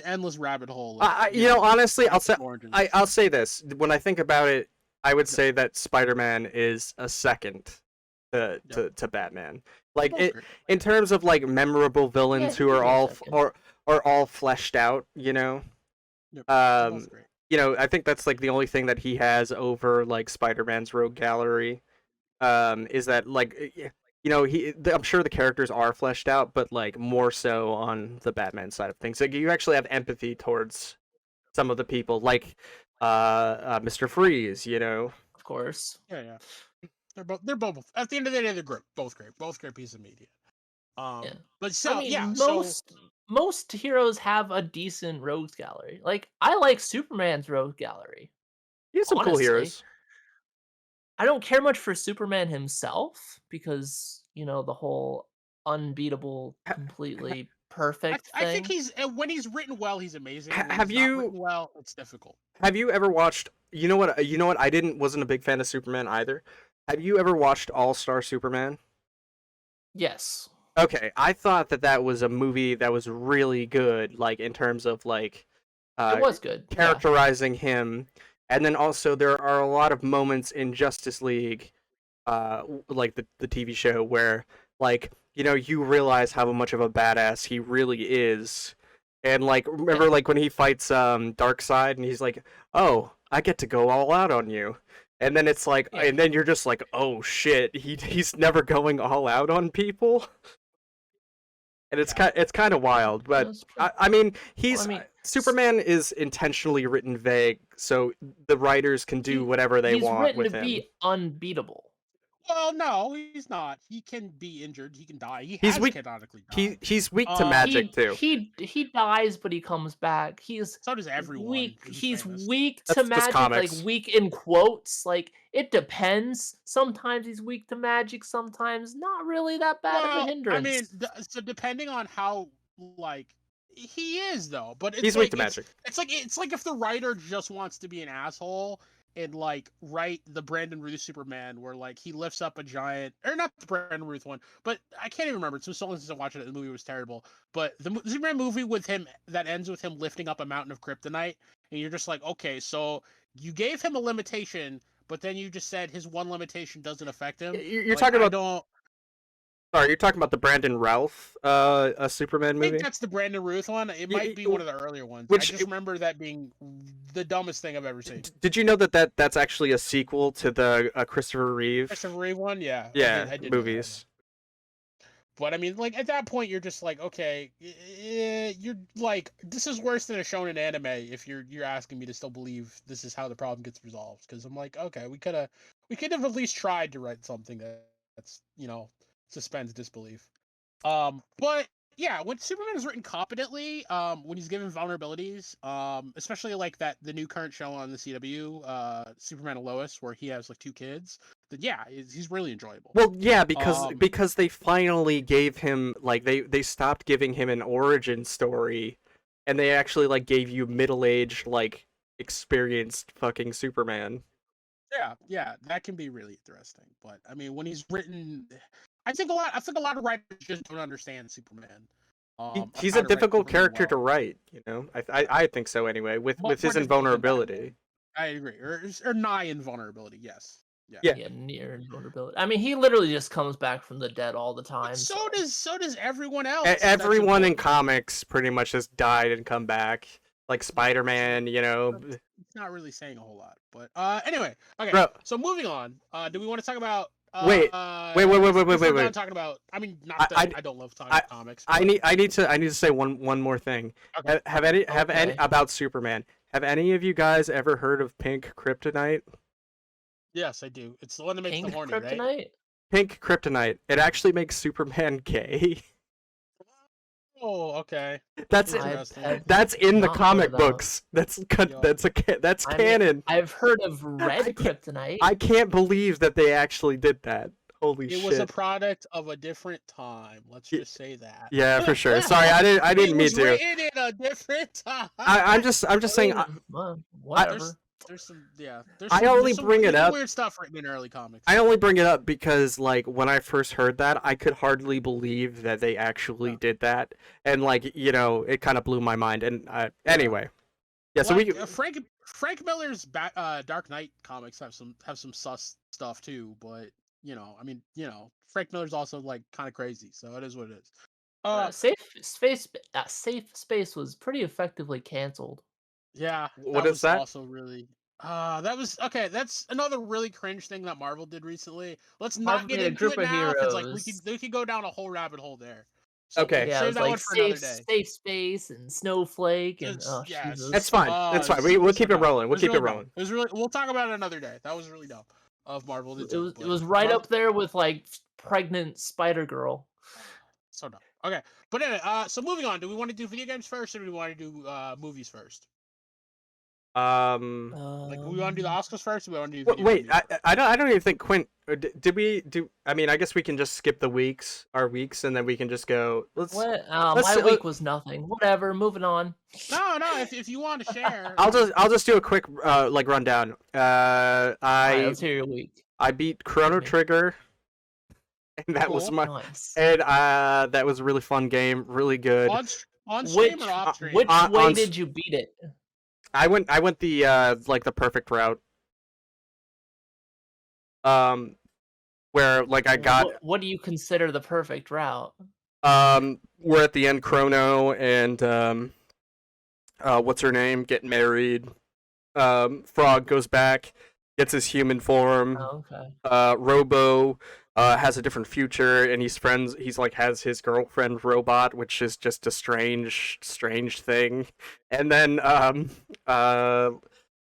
endless rabbit hole. You know, honestly, I'll say this. When I think about it, I would say that Spider-Man is a second to Batman. Like in terms of like memorable villains who are all fleshed out, you know. You know, I think that's like the only thing that he has over like Spider-Man's Rogue Gallery. Is that like you know I'm sure the characters are fleshed out, but like more so on the Batman side of things. Like you actually have empathy towards some of the people, like Mr. Freeze. You know, of course. Yeah. They're both at the end of the day they're both great piece of media. But so most heroes have a decent rogues gallery. Like I like Superman's rogues gallery. He has some cool heroes. I don't care much for Superman himself because you know the whole unbeatable, completely perfect thing. I think when he's written well, he's amazing. Have you written well? It's difficult. Have you ever watched? You know what? I wasn't a big fan of Superman either. Have you ever watched All-Star Superman? Yes. Okay, I thought that was a movie that was really good, like in terms of like it was good characterizing him, and then also there are a lot of moments in Justice League, like the TV show where like you know you realize how much of a badass he really is, and like remember like when he fights Darkseid and he's like, oh, I get to go all out on you. And then it's like, and then you're just like, oh shit, he's never going all out on people. And it's kind of wild, but I mean, Superman is intentionally written vague, so the writers can do whatever they want with him. He's written to be unbeatable. Well, no, he's not. He can be injured. He can die. He's weak. Canonically died. He's weak to magic too. He dies, but he comes back. So does everyone. Weak. He's weak to magic, like weak in quotes. Like it depends. Sometimes he's weak to magic. Sometimes not really that bad of a hindrance. I mean, so depending on how like he is though, but it's he's weak to magic. It's like if the writer just wants to be an asshole. And like write the Brandon Ruth Superman where like he lifts up a giant, or not the Brandon Ruth one, but I can't even remember. It's so long since I watched it. The movie was terrible. But the Superman movie with him that ends with him lifting up a mountain of kryptonite, and you're just like, okay, so you gave him a limitation, but then you just said his one limitation doesn't affect him. You're talking about. Sorry, you're talking about the Brandon Routh a Superman movie? I think that's the Brandon Ruth one. It might be one of the earlier ones. I just remember that being the dumbest thing I've ever seen. Did you know that's actually a sequel to the Christopher Reeve? Christopher Reeve one? Yeah. Yeah, I did movies. But I mean, like, at that point, you're just like, okay, you're like, this is worse than a shonen anime if you're asking me to still believe this is how the problem gets resolved. Because I'm like, okay, we could have at least tried to write something that's, you know, suspends disbelief. But yeah, when Superman is written competently, when he's given vulnerabilities, especially like the new current show on the CW, Superman and Lois, where he has like 2 kids, then yeah, he's really enjoyable. Well, yeah, because they finally gave him like they stopped giving him an origin story, and they actually like gave you middle-aged like experienced fucking Superman. Yeah, that can be really interesting. But I mean, when he's written, I think a lot of writers just don't understand Superman. He's a difficult character to write, you know. I think so anyway. With his invulnerability. I agree, or nigh invulnerability. Yes. Yeah, near invulnerability. I mean, he literally just comes back from the dead all the time. But so does everyone else. Everyone in comics pretty much has died and come back. Like Spider-Man, you know. It's not really saying a whole lot, but anyway, okay. Bro. So moving on. Do we want to talk about? Wait. Talking about. I mean, not that I don't love talking comics. But... I need to say one more thing. Okay. Have any about Superman? Have any of you guys ever heard of pink kryptonite? Yes, I do. It's the one that makes pink the horny, kryptonite? Right? Pink kryptonite. It actually makes Superman gay. Oh, okay. That's in the comic books. That's canon. I've heard of red kryptonite. I can't believe that they actually did that. Holy shit! It was a product of a different time. Let's just say that. Yeah, for sure. Sorry, I didn't mean to. It was written in a different time. I'm just saying. Whatever. There's some weird stuff written in early comics. I only bring it up because like when I first heard that, I could hardly believe that they actually did that, and like you know, it kind of blew my mind. And anyway, yeah. So Frank Miller's Dark Knight comics have some sus stuff too, but I mean, Frank Miller's also like kind of crazy, so it is what it is. Safe Space was pretty effectively canceled. Yeah, What that is was that? also really. That was okay. That's another really cringe thing that Marvel did recently. Let's not Marvel get made a into group it of now because like we heroes. could go down a whole rabbit hole there. So we'll Okay. Yeah, it save was that one like for another day. Safe Space and Snowflake and Just It's Jesus. fine. It's fine. We'll so keep it dumb. rolling. It We'll was keep it really dumb. rolling. It was really. We'll talk about it another day. That was really dumb of Marvel to It do. was it But was right Marvel, up there with like pregnant Spider Girl. so dumb. Okay, but anyway, so moving on. Do we want to do video games first, or do we want to do movies first? Like, we want to do the Oscars first, or we want to do video Wait, games I don't even think Quint. Did we do? I mean, I guess we can just skip the our weeks, and then we can just go. What? Let's. My week was nothing. Whatever. Moving on. No, if you want to share, I'll just do a quick like rundown. All right, let's hear your week. I beat Chrono Trigger, and that was Cool. my Nice. and that was a really fun game, really good. On stream or off stream? Which way did you beat it? I went the like the perfect route. Where like I got. What do you consider the perfect route? We're at the end, Chrono and what's her name? Get married. Frog goes back, gets his human form. Oh, okay. Robo has a different future, and he's like has his girlfriend robot, which is just a strange thing. And then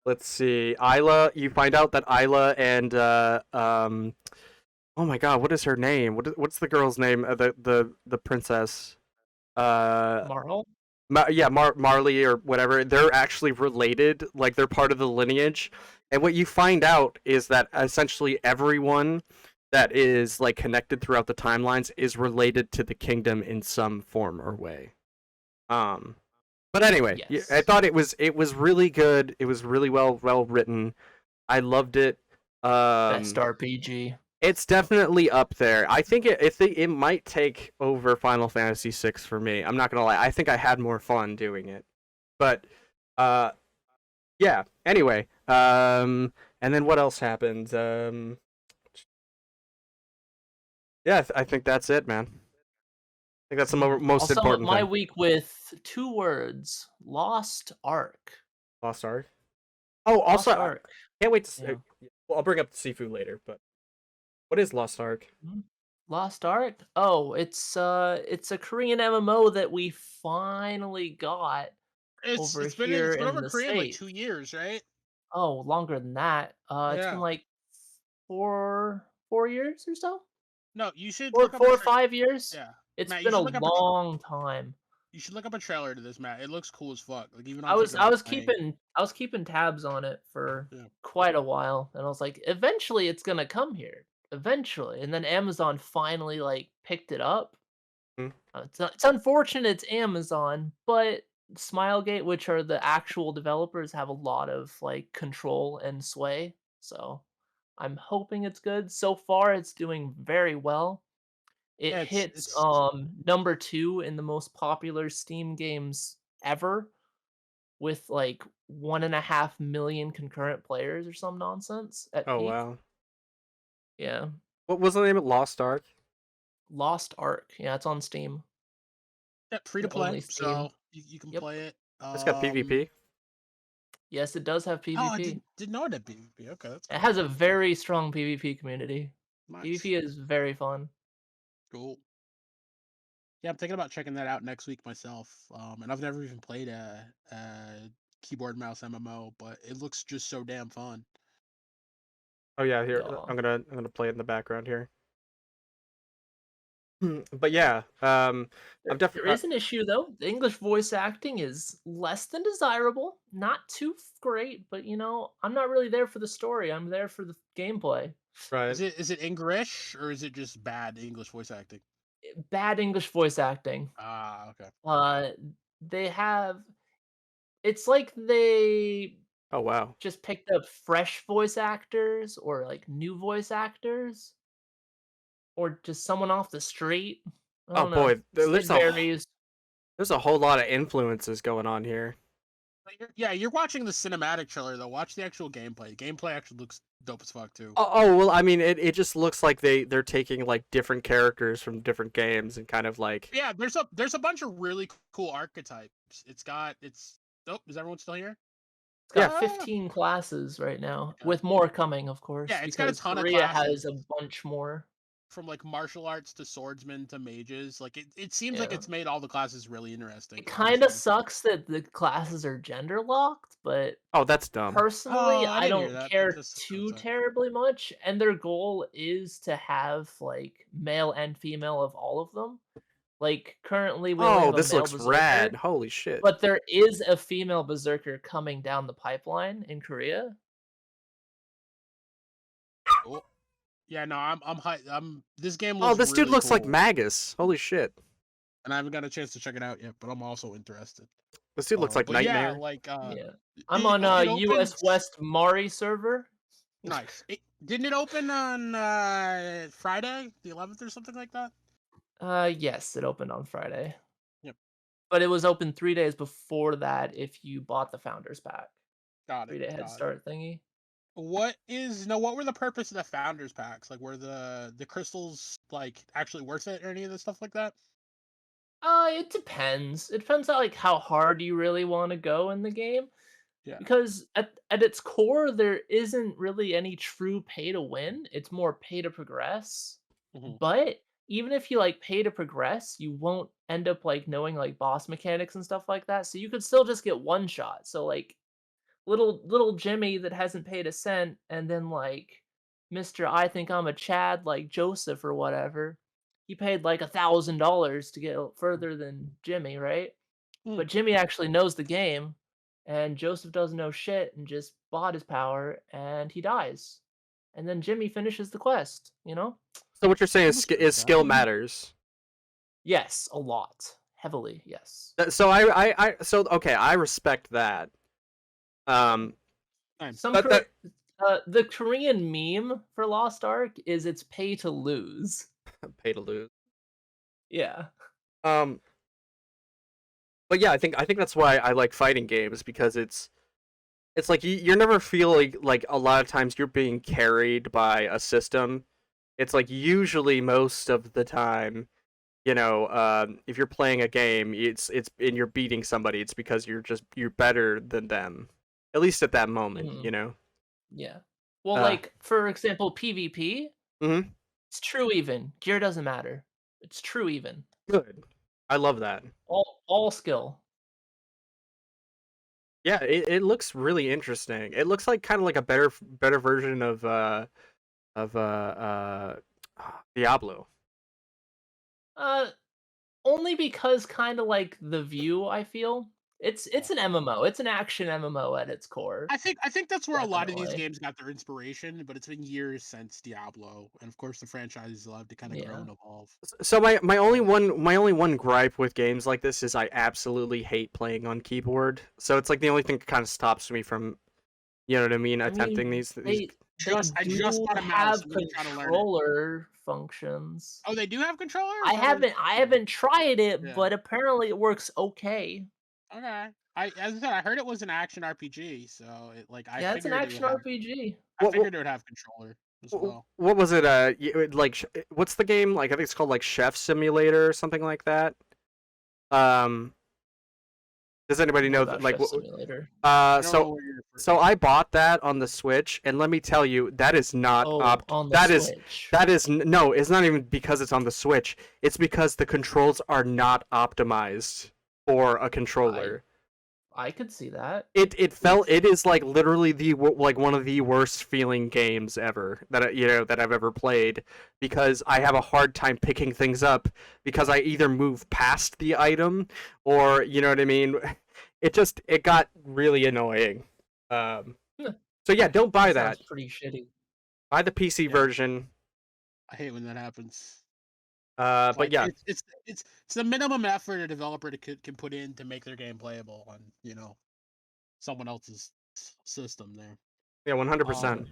let's see, Isla. You find out that Isla and oh my god, what is her name? What's the girl's name? The princess. Marl? Marley or whatever. They're actually related. Like they're part of the lineage. And what you find out is that essentially everyone that is like connected throughout the timelines is related to the kingdom in some form or way. But anyway, yes. I thought it was really good. It was really well written. I loved it. Best RPG. It's definitely up there. I think it might take over Final Fantasy VI for me. I'm not gonna lie. I think I had more fun doing it. But yeah. Anyway, and then what else happened? Yeah, I think that's it, man. I think that's the most I'll important sum up my thing. week with 2 words: Lost Ark. Lost Ark. Oh, also, Lost Ark. Can't wait to. Well, I'll bring up the seafood later, but what is Lost Ark? Lost Ark? Oh, it's a Korean MMO that we finally got over here it's been in over the Korean like States. 2 years, right? Oh, longer than that. It's been Yeah. like 4 years or so. No, you should 4 or 5 years. Yeah. It's Matt, been a long time. You should look up a trailer to this, Matt. It looks cool as fuck. Like even on I was TikTok, keeping tabs on it for quite a while, and I was like, eventually it's gonna come here. Eventually, and then Amazon finally like picked it up. It's unfortunate it's Amazon, but Smilegate, which are the actual developers, have a lot of like control and sway. So I'm hoping it's good. So far, it's doing very well. It hits number 2 in the most popular Steam games ever, with like 1.5 million concurrent players or some nonsense at Oh peak. wow. Yeah. What was the name of Lost Ark? Lost Ark. Yeah, it's on Steam. Yeah, free to play, so you can play it. It's got PvP. Yes, it does have PvP. Oh, I didn't know it had PvP. Okay, that's cool. It has a very strong PvP community. Nice. PvP is very fun. Cool. Yeah, I'm thinking about checking that out next week myself. And I've never even played a keyboard mouse MMO, but it looks just so damn fun. Oh yeah, here I'm gonna play it in the background here. But yeah, I'm definitely. There is an issue though. The English voice acting is less than desirable. Not too great, but I'm not really there for the story. I'm there for the gameplay. Right. Is it English or is it just bad English voice acting? Bad English voice acting. Ah, okay. They have. It's like they. Oh wow. Just picked up fresh voice actors or like new voice actors. Or just someone off the street. I don't know. Boy, there's varies. a whole lot of influences going on here. You're watching the cinematic trailer though. Watch the actual gameplay. The gameplay actually looks dope as fuck too. Oh well, I mean, it just looks like they're taking like different characters from different games and kind of like. Yeah, there's a bunch of really cool archetypes. Oh, is everyone still here? It's got 15 classes right now, with more coming, of course. Yeah, it's got a because ton of Korea classes. has a bunch more. From like martial arts to swordsmen to mages. Like it seems like it's made all the classes really interesting. It kind of sucks that the classes are gender locked, but Oh, that's dumb. personally, I I didn't hear don't that. care That's too sad. terribly much. And their goal is to have like male and female of all of them. Like currently, we only have a this male looks berserker, rad. Holy shit! but there is a female berserker coming down the pipeline in Korea. Cool. Yeah, no, I'm this game Oh, looks this dude really looks like cool, Magus. Holy shit! and I haven't got a chance to check it out yet, but I'm also interested. This dude looks like But yeah, Nightmare. like Yeah, I'm it on opens... US West Mari server. Nice. Didn't it open on Friday, the 11th, or something like that? Yes, it opened on Friday. Yep. But it was open 3 days before that if you bought the Founders Pack. Got it. 3-day head start thingy. What were the purpose of the Founders Packs? Like, were the crystals like actually worth it or any of the stuff like that? It depends. It depends on like how hard you really want to go in the game. Yeah. Because at its core, there isn't really any true pay to win. It's more pay to progress. But even if you like pay to progress, you won't end up like knowing like boss mechanics and stuff like that. So you could still just get one shot. So like little Jimmy that hasn't paid a cent, and then like Mr. I think I'm a Chad like Joseph or whatever. He paid like $1,000 to get further than Jimmy, right? But Jimmy actually knows the game, and Joseph doesn't know shit and just bought his power, and he dies. And then Jimmy finishes the quest, you know? So what you're saying is skill matters. Yes, a lot. Heavily, yes. So okay, I respect that. The Korean meme for Lost Ark is it's pay to lose. Pay to lose. Yeah. But yeah, I think that's why I like fighting games, because it's like you're never feeling like a lot of times you're being carried by a system. It's like usually most of the time, if you're playing a game, and you're beating somebody, it's because you're better than them, at least at that moment, Yeah. Well, like for example, PvP. It's true even. Gear doesn't matter. It's true even. Good. I love that. All skill. Yeah, it looks really interesting. It looks like kind of like a better version of Diablo. Only because kind of like the view, I feel. It's an MMO. It's an action MMO at its core. I think that's where a lot of these games got their inspiration, but it's been years since Diablo, and of course the franchise will have to kind of grow and evolve. So my only one gripe with games like this is I absolutely hate playing on keyboard. So it's like the only thing that kind of stops me from, you know what I mean, attempting these. I just bought a mouse. Controller functions. Oh, they do have controller? I haven't tried it, but apparently it works okay. Okay. As I said, I heard it was an action RPG, so it's an action RPG. I figured it would have controller as well. What was it? What's the game? Like, I think it's called like Chef Simulator or something like that. Does anybody know that? Like, so I bought that on the Switch, and let me tell you, that is not on the Switch. No, it's not even because it's on the Switch. It's because the controls are not optimized for a controller. I could see that. It is like literally one of the worst feeling games ever that I've ever played, because I have a hard time picking things up because I either move past the item or, you know what I mean? It got really annoying. So yeah, don't buy that. Sounds pretty shitty. Buy the PC version. I hate when that happens. But yeah, it's the minimum effort a developer can put in to make their game playable on someone else's system there. Yeah, 100%.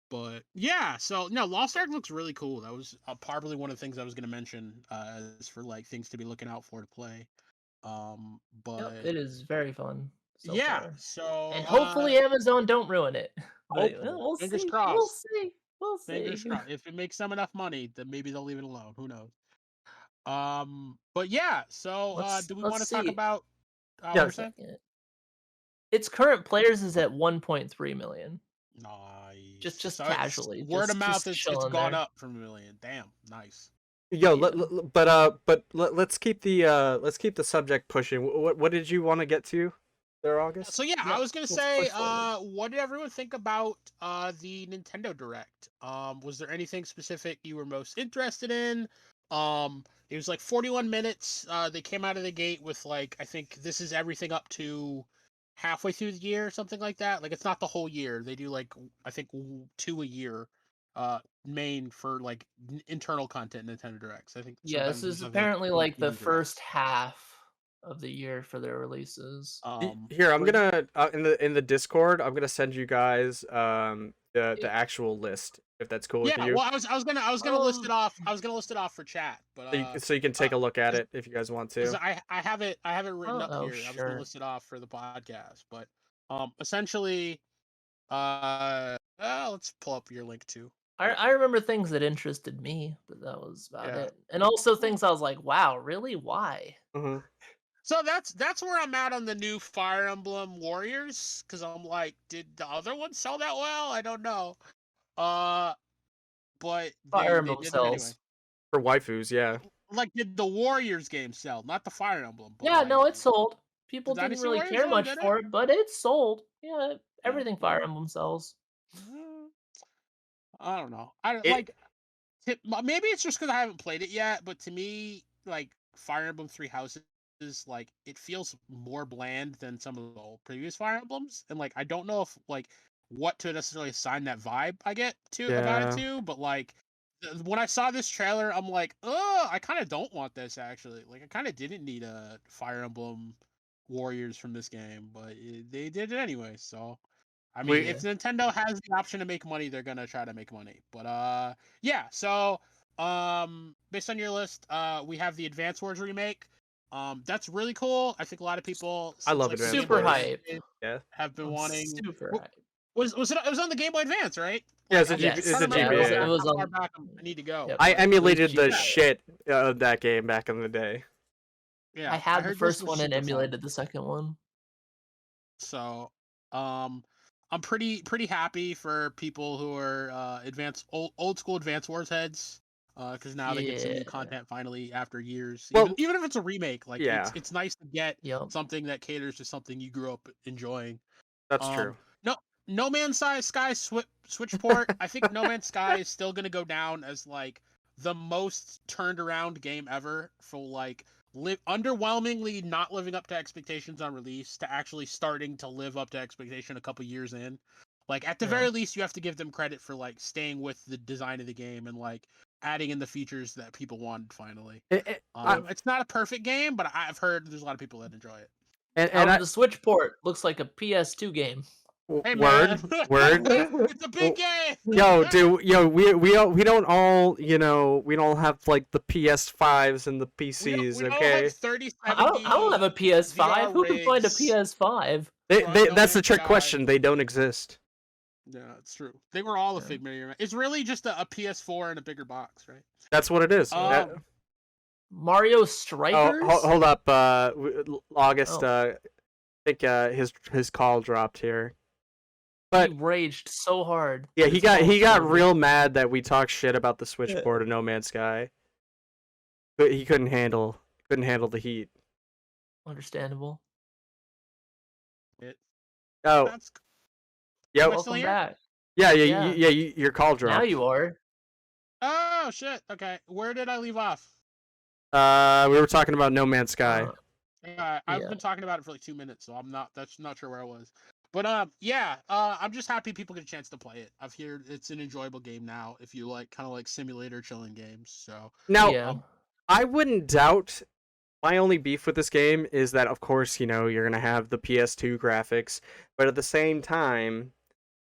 But yeah, so no, Lost Ark looks really cool. That was probably one of the things I was going to mention as for like things to be looking out for to play. But it is very fun. so far. So And hopefully Amazon don't ruin it. But, hopefully, we'll fingers see. We'll crossed. see. We'll Fingers see. crossed. If it makes them enough money, then maybe they'll leave it alone. Who knows? But yeah. So do we want Let's to talk see. about what Yeah. we're saying? Its current players is at 1.3 million. Nice. Just So casually. word of mouth, just it's chilling gone there. up from 1 million. Damn, nice. Yo, Yeah. let's keep the subject pushing. What did you want to get to there, August? So yeah, Yep, I was gonna let's say, push forward. what did everyone think about the Nintendo Direct? Was there anything specific you were most interested in? It was like 41 minutes. They came out of the gate with like, I think this is everything up to halfway through the year, something like that. Like it's not the whole year. They do like I think 2 a year, main for like internal content Nintendo Directs. I think Yeah, this sometimes is there's like apparently mini like the Direct. first half of the year for their releases. Here, I'm gonna in the Discord, I'm gonna send you guys the actual list if that's cool with Yeah, you. well, I was gonna list it off. I was gonna list it off for chat, but So you can take a look at it if you guys want because to. I have it written up here. I was gonna Sure. list it off for the podcast, but essentially, let's pull up your link too. I remember things that interested me, but that was about Yeah. it. And also things I was like, wow, really? Why? Mm-hmm. So that's where I'm at on the new Fire Emblem Warriors, because I'm like, did the other one sell that well? I don't know. But Fire they Emblem did it anyway. sells. For waifus, yeah. Like, did the Warriors game sell? Not the Fire Emblem. But Yeah, like, no, it sold. People the didn't Dynasty really Warriors care one, much did it? for it, but it sold. Yeah, everything Yeah. Fire Emblem sells. I don't know. I It- like. Maybe it's just because I haven't played it yet, but to me, like Fire Emblem Three Houses, like it feels more bland than some of the old previous Fire Emblems, and like I don't know if like what to necessarily assign that vibe I get to about it Yeah. to, but like when I saw this trailer, I'm like, oh, I kind of don't want this actually. Like I kind of didn't need a Fire Emblem Warriors from this game, but they did it anyway, so. I mean, if Nintendo has the option to make money, they're gonna try to make money. But yeah. So based on your list, we have the Advance Wars remake. That's really cool. I think a lot of people. I love like, Advance Super Wars. hype. Yeah. Have been wanting. Super hype. Was it? It was on the Game Boy Advance, right? Yeah, it's a Like, it's a trying to remember GBA. It was how far on- back I need to go. Yep. I emulated the GBA. shit of that game back in the day. Yeah, I had the heard this first was one and super fun. emulated the second one. So, I'm pretty happy for people who are old school Advance Wars heads, because now they get some new content finally after years. Well- even if it's a remake, like Yeah. it's nice to get Yep. something that caters to something you grew up enjoying. That's true. No Man's Sky Switch port. I think No Man's Sky is still gonna go down as like the most turned around game ever for like underwhelmingly not living up to expectations on release to actually starting to live up to expectation a couple years in. Like at the very least, you have to give them credit for like staying with the design of the game and like adding in the features that people wanted finally. It's not a perfect game, but I've heard there's a lot of people that enjoy it. And the Switch port looks like a PS2 game. Hey, word. It's a big game. Yo, dude, we don't all, we don't have like the PS5s and the PCs, we don't okay? have 3070. I don't have a PS5. Who can find a rigs. PS5? That's the trick question. They don't exist. Yeah, it's true. They were all a Figment. It's really just a PS4 in a bigger box, right? That's what it is. Mario Strikers? Hold up, August. I think his call dropped here. But he raged so hard. Yeah, he got real mad that we talked shit about the Switch port of No Man's Sky. But he couldn't handle the heat. Understandable. Oh. Yeah. Welcome back. Yeah. Your call dropped. Now you are. Oh shit. Okay, where did I leave off? We were talking about No Man's Sky. I've been talking about it for like 2 minutes, so that's not sure where I was. But I'm just happy people get a chance to play it. I've heard it's an enjoyable game now if you like kind of like simulator chilling games. So now, I wouldn't doubt. My only beef with this game is that, of course, you're gonna have the PS2 graphics, but at the same time,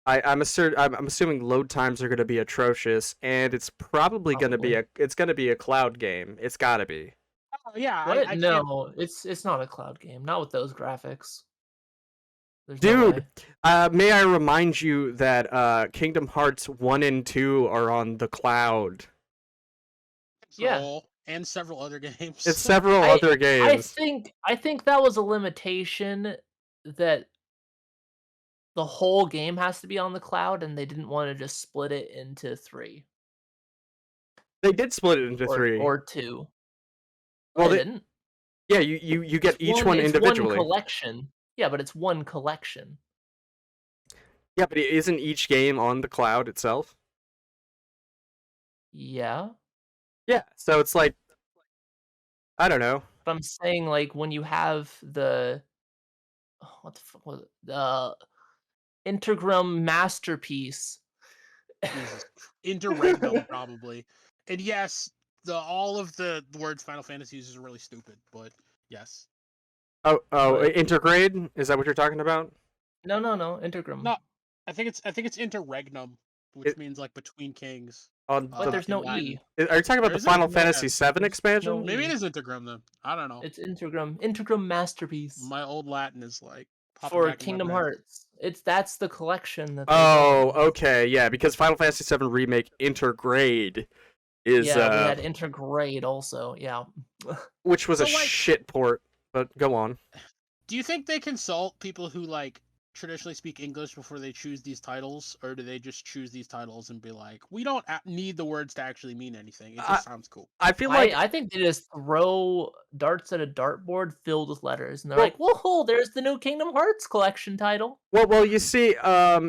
I'm assuming load times are gonna be atrocious, and it's probably gonna be a cloud game. It's gotta be. Oh, yeah. What? No, it's not a cloud game. Not with those graphics. There's no Dude, way. may I remind you that Kingdom Hearts 1 and 2 are on the cloud. Control and several other games. It's several I other games. I think that was a limitation that the whole game has to be on the cloud, and they didn't want to just split it into 3 They did split it into 3. or 2. Well, They didn't. yeah, you get each one It's one individually. collection. Yeah, but it's one collection. Yeah, but isn't each game on the cloud itself? Yeah. Yeah, so it's like, I don't know. But I'm saying, like, when you have the what the fuck was it? The Intergram Masterpiece. Jesus. Interregnum, probably. And yes, all of the words Final Fantasy uses are really stupid, but yes. Oh, But intergrade? Is that what you're talking about? no, Intergram. No, I think it's interregnum, which means like between kings. But there's no Latin. E. Are you talking about There the Final isn't? Fantasy Yeah, VII expansion? no Maybe it E. is intergram then. I don't know. It's Intergram Masterpiece My old Latin is like popping for back in my Kingdom brain. Hearts. That's the collection that they're Oh, doing. okay, yeah, because Final Fantasy VII Remake Intergrade is Yeah, we had Intergrade also. Yeah. which was So, a like, shit port, but go on. do you think they consult people who like traditionally speak English before they choose these titles, or do they just choose these titles and be like, we don't need the words to actually mean anything? It just sounds cool. I feel like I think they just throw darts at a dartboard filled with letters, and they're like, "Whoa, there's the new Kingdom Hearts collection title." well, you see,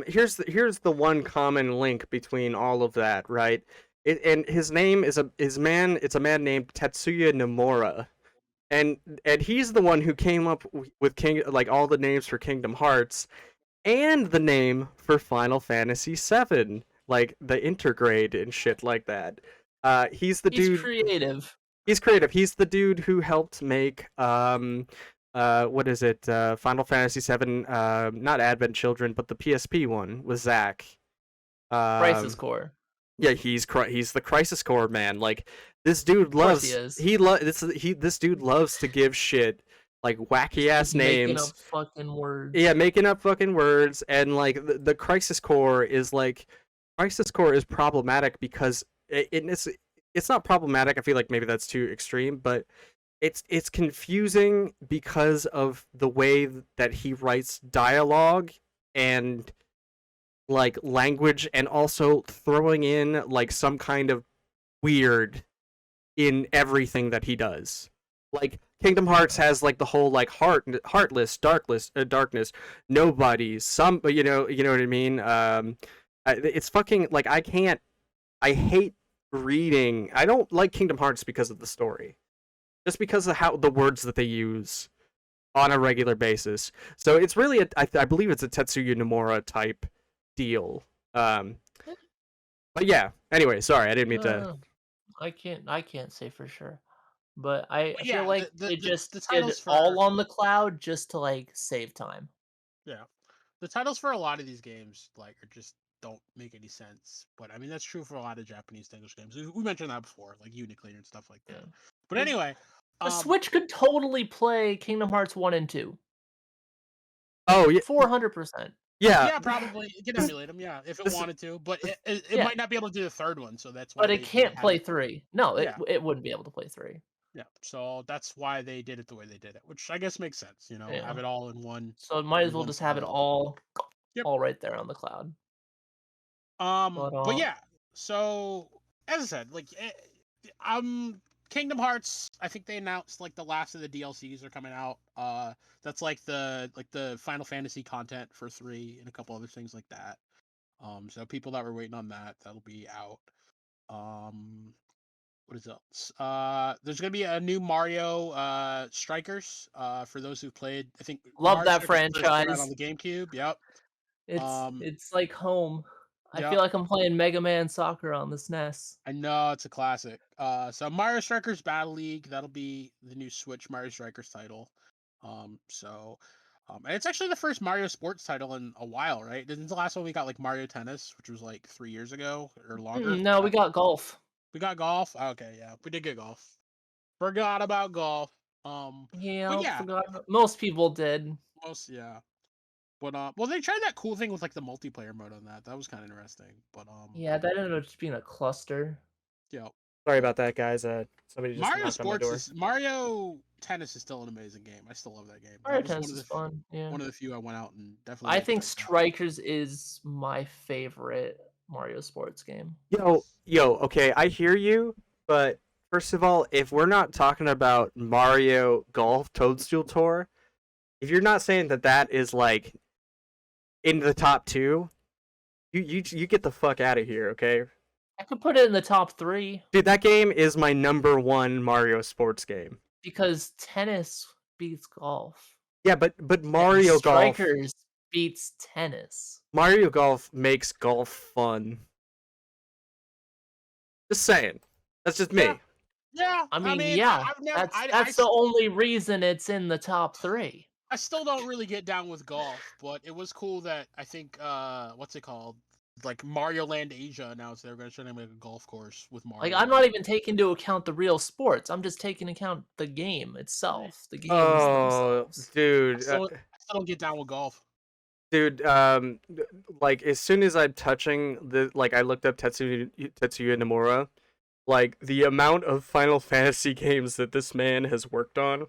here's the one common link between all of that, right? And his name is it's a man named Tetsuya Nomura, and he's the one who came up with like all the names for Kingdom Hearts and the name for Final Fantasy VII, like the intergrade and shit like that. He's the He's dude. creative. He's creative. He's the dude who helped make what is it? Final Fantasy VII, not Advent Children, but the PSP one with Zack. Crisis Core. Yeah, he's the Crisis Core man. Like, this dude loves this dude loves to give shit like wacky ass names. Making up fucking words. Yeah, making up fucking words, and like the Crisis Core is problematic because it's not problematic. I feel like maybe that's too extreme, but it's confusing because of the way that he writes dialogue and like language, and also throwing in like some kind of weird in everything that he does. Like, Kingdom Hearts has like the whole like heartless, darkness, nobody, some, you know what I mean. It's fucking like I hate reading. I don't like Kingdom Hearts because of the story, just because of how the words that they use on a regular basis. So it's really I believe it's a Tetsuya Nomura type deal. But yeah. Anyway, sorry, I didn't mean to. I can't say for sure, but I Yeah, feel like the they just did titles all on the cloud just to like save time. Yeah, the titles for a lot of these games like are just don't make any sense. But I mean that's true for a lot of Japanese to English games. We mentioned that before, like Uniclear and stuff like that. Yeah. But anyway, the Switch could totally play Kingdom Hearts 1 and 2. Oh yeah, 400%. Yeah, probably it can emulate them. Yeah, if it wanted to, but it might not be able to do the third one. So that's why. But it can't play 3. No, it wouldn't be able to play 3. Yeah, so that's why they did it the way they did it, which I guess makes sense. You know, have it all in one. So it might as well just have it all right there on the cloud. But yeah, so as I said, like, Kingdom Hearts. I think they announced like the last of the DLCs are coming out. That's like the Final Fantasy content for 3 and a couple other things like that. So people that were waiting on that'll be out. What is else? There's gonna be a new Mario Strikers. For those who've played, I think love Mario that Strikers first came out franchise on the GameCube. Yep. It's like home. I feel like I'm playing Mega Man Soccer on this NES. I know, it's a classic. So Mario Strikers Battle League, that'll be the new Switch Mario Strikers title. And it's actually the first Mario sports title in a while, right? Didn't the last one we got like Mario Tennis, which was like 3 years ago or longer? No, we got golf. We got golf. Okay, yeah, we did get golf. Forgot about golf. Yeah, but yeah, forgot. Most people did. yeah. But well, they tried that cool thing with like the multiplayer mode on that. That was kind of interesting. But Yeah, that ended up just being a cluster. yeah. Sorry about that, guys. Somebody just Mario knocked on my door. Mario Tennis is still an amazing game. I still love that game. Mario That was Tennis is fun. Yeah. one of the few I went out and definitely. I think Strikers is my favorite Mario sports game. Yo, okay, I hear you, but first of all, if we're not talking about Mario Golf Toadstool Tour, if you're not saying that is like in the top 2, you get the fuck out of here, okay? I could put it in the top 3. Dude, that game is my number 1 Mario sports game. Because tennis beats golf. Yeah, but Mario and Golf Strikers beats tennis. Mario Golf makes golf fun. Just saying. That's just me. Yeah. I mean yeah. That's the only reason it's in the top 3. I still don't really get down with golf, but it was cool that I think what's it called? Like Mario Land Asia announced they were going to show them like a golf course with Mario. Like I'm not even taking into account the real sports. I'm just taking into account the game itself. The games themselves. Dude. I still don't get down with golf. Dude, like as soon as I'm touching I looked up Tetsuya Nomura, like the amount of Final Fantasy games that this man has worked on.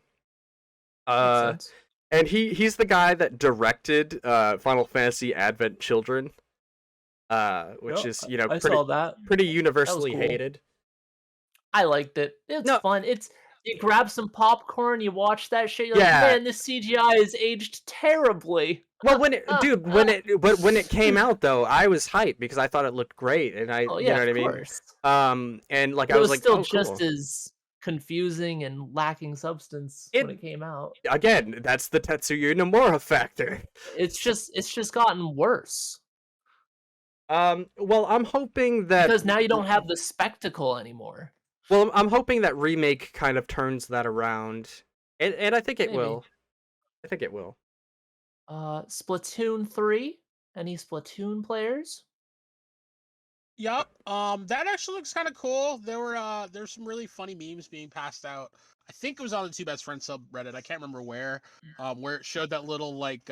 And he's the guy that directed Final Fantasy Advent Children. Which is, I saw that. Pretty universally cool. hated. I liked it. It's fun. You grab some popcorn, you watch that shit, you're like, man, this CGI is aged terribly. Well, when it came out though, I was hyped because I thought it looked great, and you know what I mean. And like I was like, still just as confusing and lacking substance when it came out. Again, that's the Tetsuya Nomura factor. It's just gotten worse. Well, I'm hoping that because now you don't have the spectacle anymore. Well, I'm hoping that remake kind of turns that around, and I think it will. I think it will. Splatoon 3. Any Splatoon players? Yep. That actually looks kind of cool. There's some really funny memes being passed out. I think it was on the Two Best Friends subreddit. I can't remember where. Where it showed that little like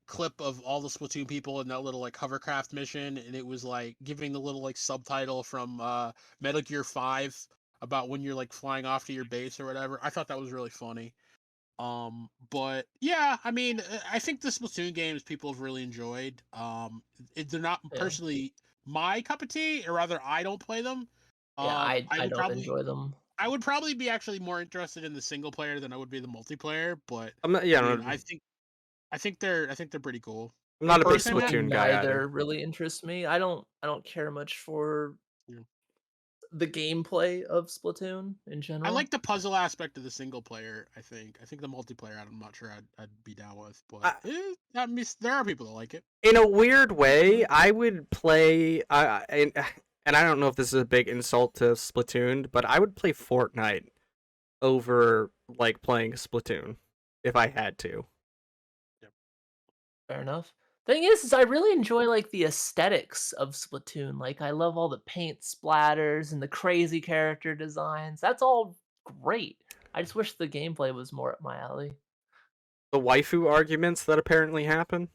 clip of all the Splatoon people in that little like hovercraft mission, and it was like giving the little like subtitle from Metal Gear 5 about when you're like flying off to your base or whatever. I thought that was really funny. But yeah, I mean, I think the Splatoon games people have really enjoyed. They're not personally my cup of tea, or rather, I don't play them. I don't enjoy them. I would probably be actually more interested in the single player than I would be the multiplayer. But I think they're pretty cool. I'm not a big Splatoon guy. Neither really interests me. I don't care much for the gameplay of Splatoon in general. I like the puzzle aspect of the single player. I think the multiplayer, I'm not sure I'd be down with, but there are people that like it. In a weird way, I would play. And I don't know if this is a big insult to Splatoon, but I would play Fortnite over like playing Splatoon if I had to. Fair enough. Thing is I really enjoy like the aesthetics of Splatoon. Like I love all the paint splatters and the crazy character designs. That's all great. I just wish the gameplay was more up my alley. The waifu arguments that apparently happen?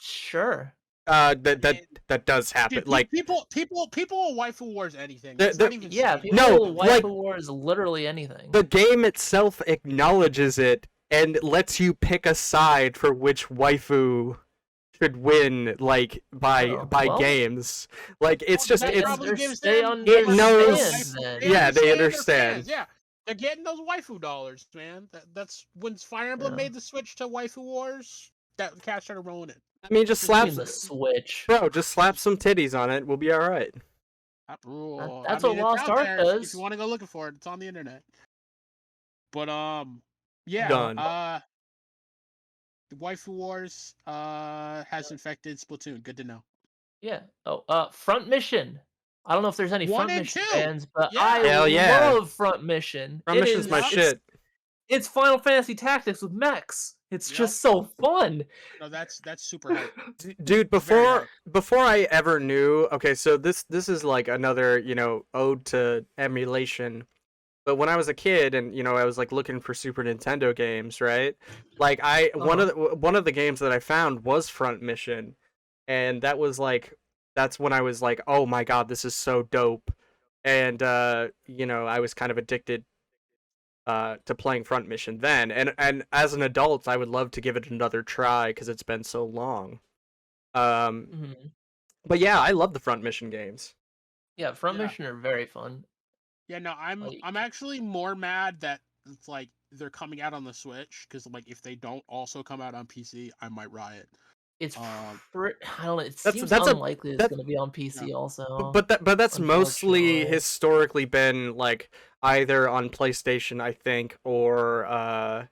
Sure. That does happen. Dude, like people will waifu wars anything. Waifu wars literally anything. The game itself acknowledges it and lets you pick a side for which waifu should win, like by games. Like it's just they understand. They understand. Yeah, they're getting those waifu dollars, man. That's when Fire Emblem made the switch to waifu wars. That cash started rolling it. I mean, just slap the Switch, bro. Just slap some titties on it. We'll be all right. That's what Lost Ark does. If you want to go looking for it, it's on the internet. But yeah. Done. The waifu wars has infected Splatoon. Good to know. Yeah. Oh, Front Mission. I don't know if there's any Front Mission fans, but I love Front Mission. Front Mission's my shit. It's Final Fantasy Tactics with mechs. It's just so fun. No, that's super hype. Dude, before I ever knew, okay, so this is like another, ode to emulation. But when I was a kid, and I was like looking for Super Nintendo games, right? Like one of the games that I found was Front Mission, and that's when I was like, oh my god, this is so dope, and I was kind of addicted to playing Front Mission then, and as an adult, I would love to give it another try because it's been so long. But yeah, I love the Front Mission games. Yeah, Front Mission are very fun. Yeah, no, I'm actually more mad that it's like they're coming out on the Switch, because like if they don't also come out on PC, I might riot. It's I don't know. It seems unlikely it's going to be on PC also. But that's mostly historically been like either on PlayStation, I think, or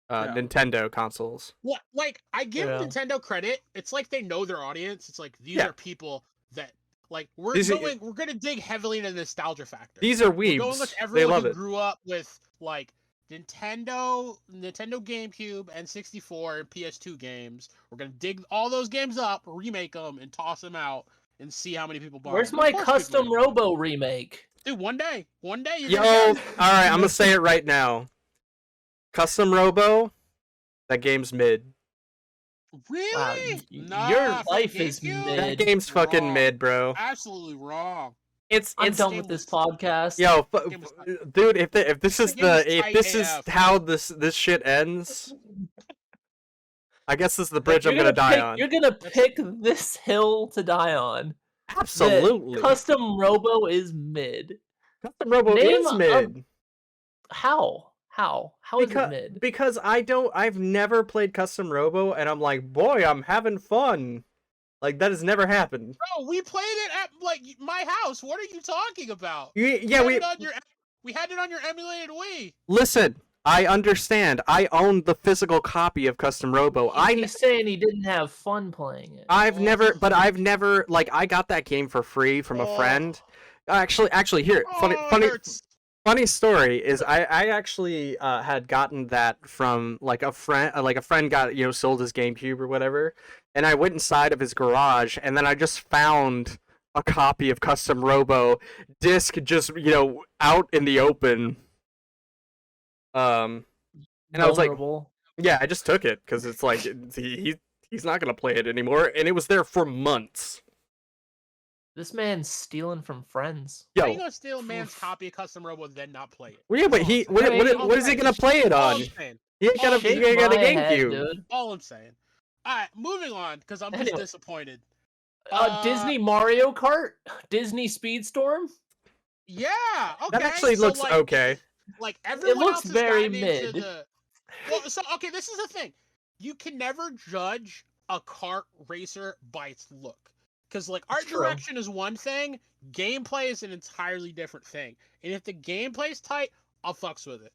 Nintendo consoles. Yeah, like I give Nintendo credit. It's like they know their audience. It's like these are people that like we're gonna dig heavily into the nostalgia factor. These are weebs. We're going with everyone who grew up with like Nintendo GameCube, N64, and PS2 games. We're gonna dig all those games up, remake them, and toss them out, and see how many people buy. Where's my Custom Robo remake? Dude, one day, you're all right, I'm gonna say it right now. Custom Robo, that game's mid. Really? Wow, your life is mid. That game's fucking mid, bro. Absolutely wrong. I'm done with this podcast. Yo, dude, if this is how this shit ends, I guess this is the bridge I'm gonna die on. You're gonna pick this hill to die on. Absolutely. Custom Robo is mid. Custom Robo is mid. How is it mid? Because I've never played Custom Robo, and I'm like, boy, I'm having fun. Like, that has never happened. Bro, we played it at like my house. What are you talking about? We had it on your emulated Wii. Listen, I understand. I owned the physical copy of Custom Robo. He's saying he didn't have fun playing it. I've never like I got that game for free from a friend. Actually, here, funny story is I actually had gotten that from like a friend. Like a friend got sold his GameCube or whatever, and I went inside of his garage, and then I just found a copy of Custom Robo disc just out in the open. And I was like, yeah, I just took it because it's like he's not gonna play it anymore, and it was there for months. This man's stealing from friends. How are you gonna steal a man's copy of Custom Robo and then not play it? Well, yeah, but what is he gonna play it on? He ain't got a GameCube. All I'm saying. All right, moving on because I'm just disappointed. Disney Mario Kart, Disney Speedstorm. Yeah, okay. That actually looks okay. Like everyone it looks else very mid. Well, so okay, this is the thing. You can never judge a kart racer by its look. Because like art direction is one thing, gameplay is an entirely different thing. And if the gameplay is tight, I'll fucks with it.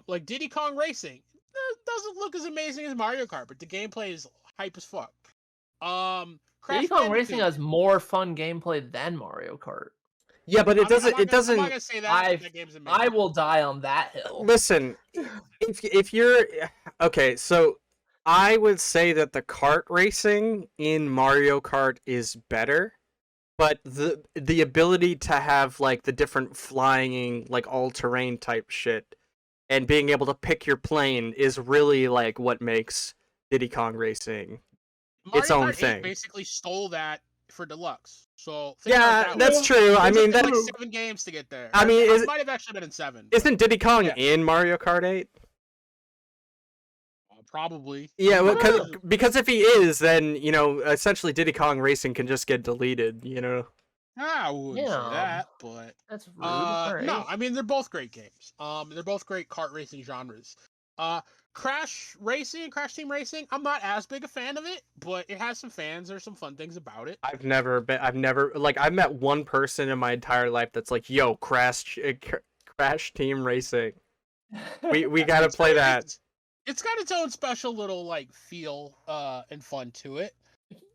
Like Diddy Kong Racing, it doesn't look as amazing as Mario Kart, but the gameplay is hype as fuck. Diddy Kong Racing has more fun gameplay than Mario Kart. Yeah, but it doesn't. I'm not gonna say that. I will die on that hill. Listen, if you're okay, so I would say that the kart racing in Mario Kart is better, but the ability to have like the different flying, like all-terrain type shit, and being able to pick your plane is really like what makes Diddy Kong Racing its own thing. Basically stole that for Deluxe. So yeah, that's true. I mean, that's like 7 games to get there. I mean, it might have actually been in 7. Isn't Diddy Kong in Mario Kart 8? Probably. Yeah, well, because if he is, then essentially Diddy Kong Racing can just get deleted. I wouldn't say that, but that's rude. Right. No, I mean they're both great games. They're both great kart racing genres. Crash Team Racing, I'm not as big a fan of it, but it has some fans. There's some fun things about it. I've met one person in my entire life that's like, yo, Crash Team Racing. We gotta play that. It's got its own special little like feel and fun to it.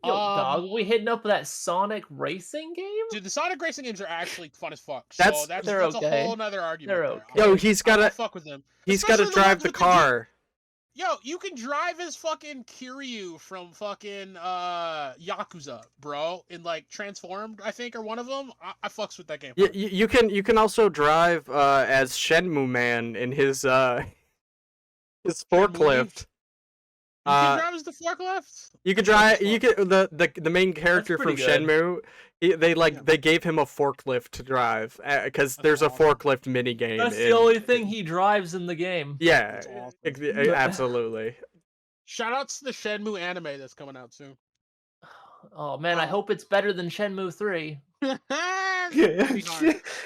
Yo, dog, we hitting up that Sonic Racing game? Dude, the Sonic Racing games are actually fun as fuck. That's a whole nother argument. They're okay. Yo, he's gotta fuck with them. He's gotta drive the car. Yo, you can drive as fucking Kiryu from fucking Yakuza, bro. In like Transformed, I think, or one of them. I fucks with that game. You can also drive as Shenmue Man in his his forklift. You can drive as the forklift. You can drive. You can the main character from good. Shenmue. They gave him a forklift to drive because there's awesome. a forklift mini game. That's the only thing he drives in the game. Yeah, awesome. absolutely. Shoutouts to the Shenmue anime that's coming out soon. Oh man, I hope it's better than Shenmue 3.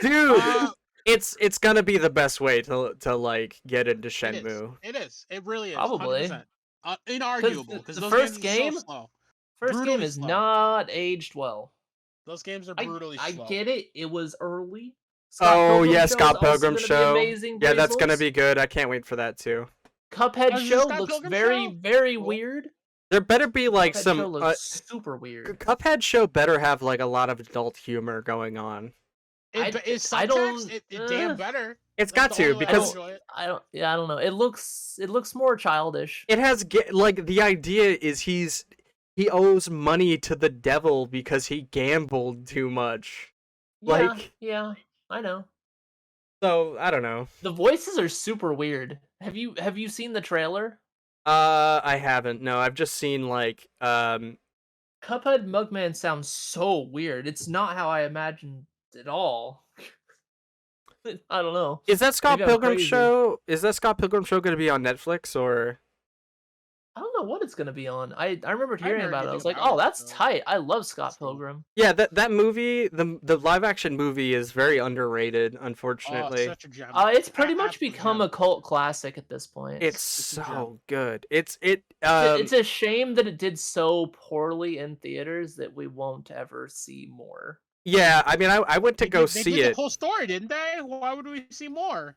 Dude, it's gonna be the best way to like get into Shenmue. It is. It really is. Probably. 100%. Inarguable because the those first games game, are so slow. first game is slow. not aged well. Those games are brutally slow. I get it. It was early. Scott Pilgrim Show. Amazing, yeah, that's gonna be good. I can't wait for that too. Cuphead show looks very weird. There better be like Cuphead some show looks super weird. Cuphead show better have like a lot of adult humor going on. I don't. Damn better. It's got to because I don't know. It looks more childish. It has like the idea is he owes money to the devil because he gambled too much. Yeah, I know. So I don't know. The voices are super weird. Have you seen the trailer? I haven't. No, I've just seen like Cuphead Mugman sounds so weird. It's not how I imagined at all. I don't know. Is that Scott Pilgrim show? Is that Scott Pilgrim show going to be on Netflix or? I don't know what it's going to be on. I remember hearing about it. I was like, oh, that's tight. I love Scott Pilgrim. Yeah, that movie, the live action movie is very underrated, unfortunately. Such a gem. It's pretty much become a cult classic at this point. It's so good. It's a shame that it did so poorly in theaters that we won't ever see more. Yeah, I mean, I went to go see they did it. The whole story, didn't they? Why would we see more?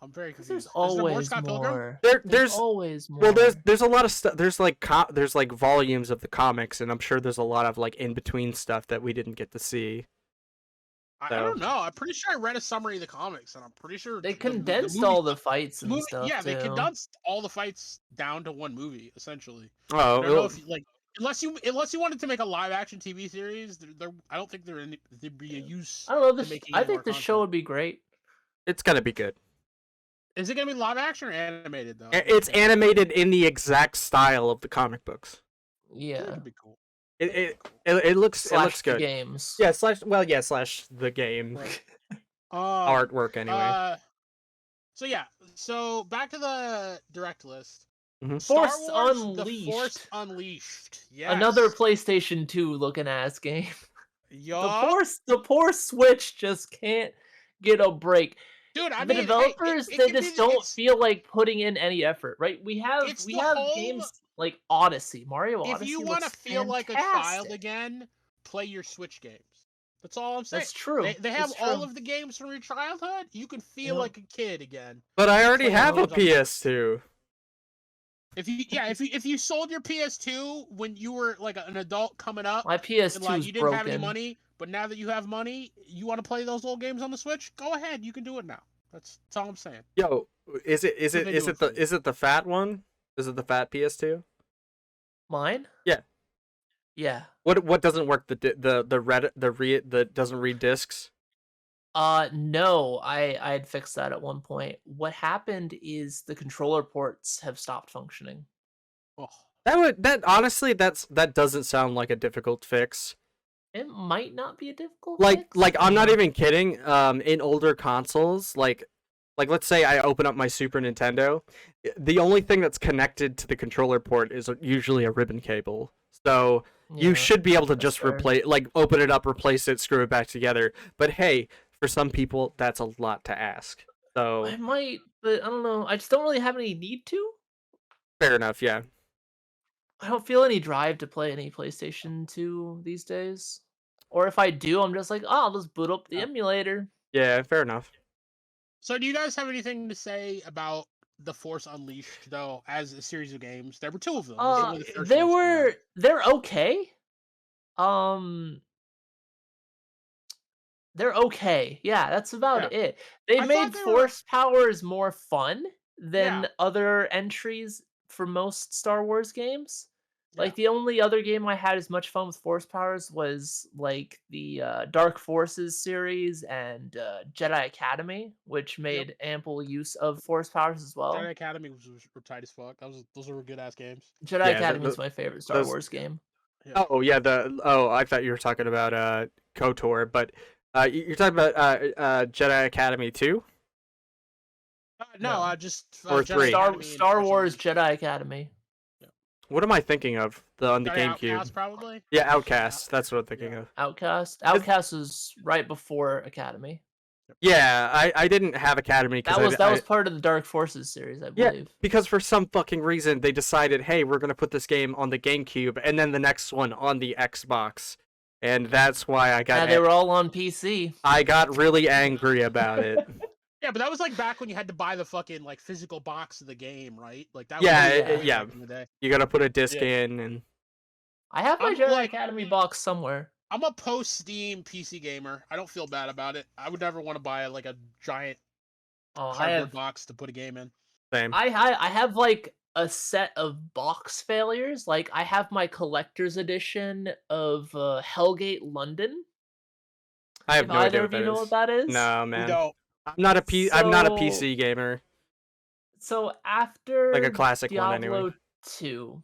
I'm very confused. There's always more. There's always more. Well, there's a lot of stuff. There's like volumes of the comics, and I'm sure there's a lot of like in between stuff that we didn't get to see. I don't know. I'm pretty sure I read a summary of the comics, and I'm pretty sure they condensed all the fights and stuff. Yeah, they too. condensed all the fights down to one movie, essentially. Oh, I don't know if, like, unless you wanted to make a live action TV series, I don't think there'd be a use. I don't know. I think the show would be great. It's gonna be good. Is it gonna be live action or animated though? It's animated in the exact style of the comic books. Yeah, that'd be cool. It looks good. Games. Yeah, slash the game. Right. Artwork anyway. So back to the direct list. Mm-hmm. Force Wars, Unleashed. The Force Unleashed. Yes. Another PlayStation 2 looking ass game. Yo. The poor Switch just can't get a break. Dude, the developers they just don't feel like putting in any effort, right? We have games like Odyssey, Mario Odyssey. If you want to feel like a child again, play your Switch games. That's all I'm saying. That's true. They have all of the games from your childhood. You can feel like a kid again. But I already have a PS2. If you sold your PS2 when you were like an adult coming up, my PS2 is you didn't have any money, but now that you have money, you want to play those old games on the Switch? Go ahead, you can do it now. That's all I'm saying. Yo, is it the fat one? Is it the fat PS2? Mine? Yeah. Yeah. What doesn't work? The doesn't read discs? No, I had fixed that at one point. What happened is the controller ports have stopped functioning. Oh. That doesn't sound like a difficult fix. It might not be a difficult fix. Like I'm not even kidding. In older consoles, like let's say I open up my Super Nintendo, the only thing that's connected to the controller port is usually a ribbon cable. So you should be able to just open it up, replace it, screw it back together. But hey, for some people, that's a lot to ask. So I might, but I don't know. I just don't really have any need to. Fair enough, yeah. I don't feel any drive to play any PlayStation 2 these days. Or if I do, I'm just like, I'll just boot up the emulator. Yeah, fair enough. So do you guys have anything to say about The Force Unleashed, though, as a series of games? There were two of them. They're okay. They're okay. Yeah, that's about it. They made Force powers more fun than other entries for most Star Wars games. Yeah. Like, the only other game I had as much fun with force powers was, like, the, Dark Forces series and, Jedi Academy, which made ample use of force powers as well. Jedi Academy was tight as fuck. Those were good ass games. Jedi Yeah, Academy is my favorite Star those. Wars game. Yeah. Oh yeah, I thought you were talking about KOTOR, but you're talking about Jedi Academy 2 No, just or Jedi 3. Academy and Star Force Wars Unleashed. Jedi Academy. What am I thinking of? On the Jedi GameCube. Outcast, probably. Yeah, Outcast. That's what I'm thinking of. Outcast. Outcast was right before Academy. Yeah, I didn't have Academy because that was part of the Dark Forces series, I believe. Yeah, because for some fucking reason they decided, hey, we're gonna put this game on the GameCube and then the next one on the Xbox, and that's why I got. Yeah, they were all on PC. I got really angry about it. Yeah, but that was like back when you had to buy the fucking like physical box of the game, right? Like that. Yeah, was yeah. Back in the day. You gotta put a disc in, and I have my Jedi Academy box somewhere. I'm a post-Steam PC gamer. I don't feel bad about it. I would never want to buy like a giant cardboard box to put a game in. Same. I have like a set of box failures. Like, I have my collector's edition of Hellgate London. I have no idea either of you know what that is. No, man. No. I'm not a PC gamer. So after Like a classic Diablo one, anyway. 2,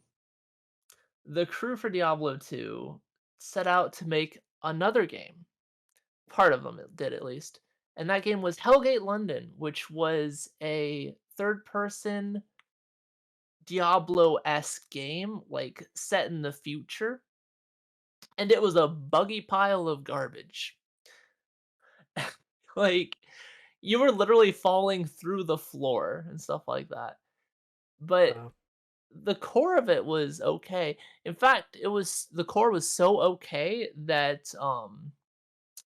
the crew for Diablo 2 set out to make another game. Part of them did, at least. And that game was Hellgate London, which was a third-person Diablo-esque game, like, set in the future. And it was a buggy pile of garbage. Like, you were literally falling through the floor and stuff like that. But the core of it was okay. In fact, the core was so okay that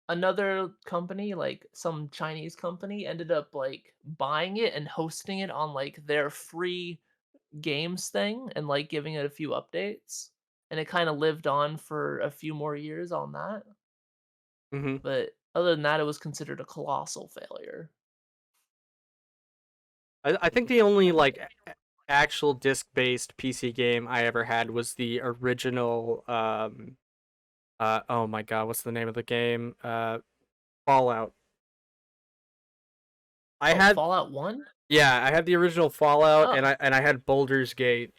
another company, like some Chinese company, ended up like buying it and hosting it on like their free games thing and like giving it a few updates. And it kind of lived on for a few more years on that. Mm-hmm. But other than that, it was considered a colossal failure. I think the only like actual disc-based PC game I ever had was the original. Oh my god, what's the name of the game? Fallout. I had Fallout 1? Yeah, I had the original Fallout, and I had Baldur's Gate,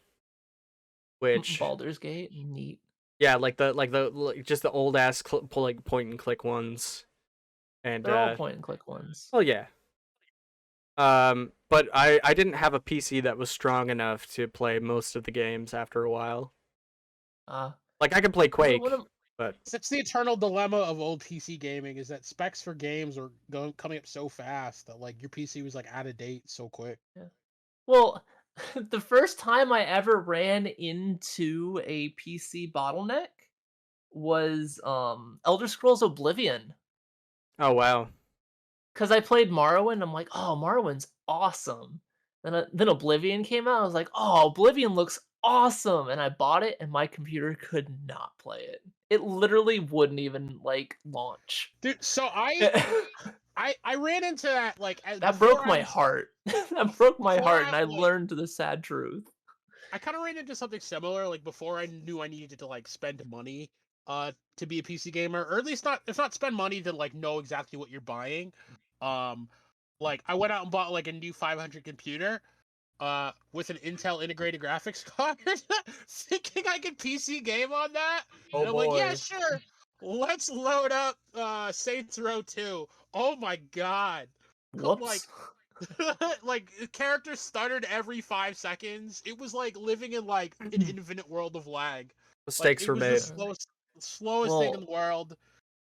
which Baldur's Gate, neat. Yeah, just the old ass like point and click ones, and they're all point and click ones. Oh yeah. But I didn't have a PC that was strong enough to play most of the games after a while. Like I could play Quake, but it's the eternal dilemma of old PC gaming is that specs for games are coming up so fast that like your PC was like out of date so quick. Yeah. Well, the first time I ever ran into a PC bottleneck was Elder Scrolls Oblivion. Oh wow. Because I played Morrowind, I'm like, oh, Morrowind's awesome. Then Oblivion came out, I was like, oh, Oblivion looks awesome, and I bought it, and my computer could not play it. It literally wouldn't even like launch. Dude, so I ran into that like that broke my heart. That broke my heart, and I learned the sad truth. I kind of ran into something similar, like before I knew I needed to like spend money to be a PC gamer, or at least if not spend money to like know exactly what you're buying. Like I went out and bought like a new 500 computer with an Intel integrated graphics card, thinking I could PC game on that. Oh, and I'm boy. like, yeah, sure. Let's load up Saints Row 2. Oh my god. Whoops. Like characters stuttered every 5 seconds. It was like living in like an infinite world of lag. Mistakes were made. The slowest thing in the world.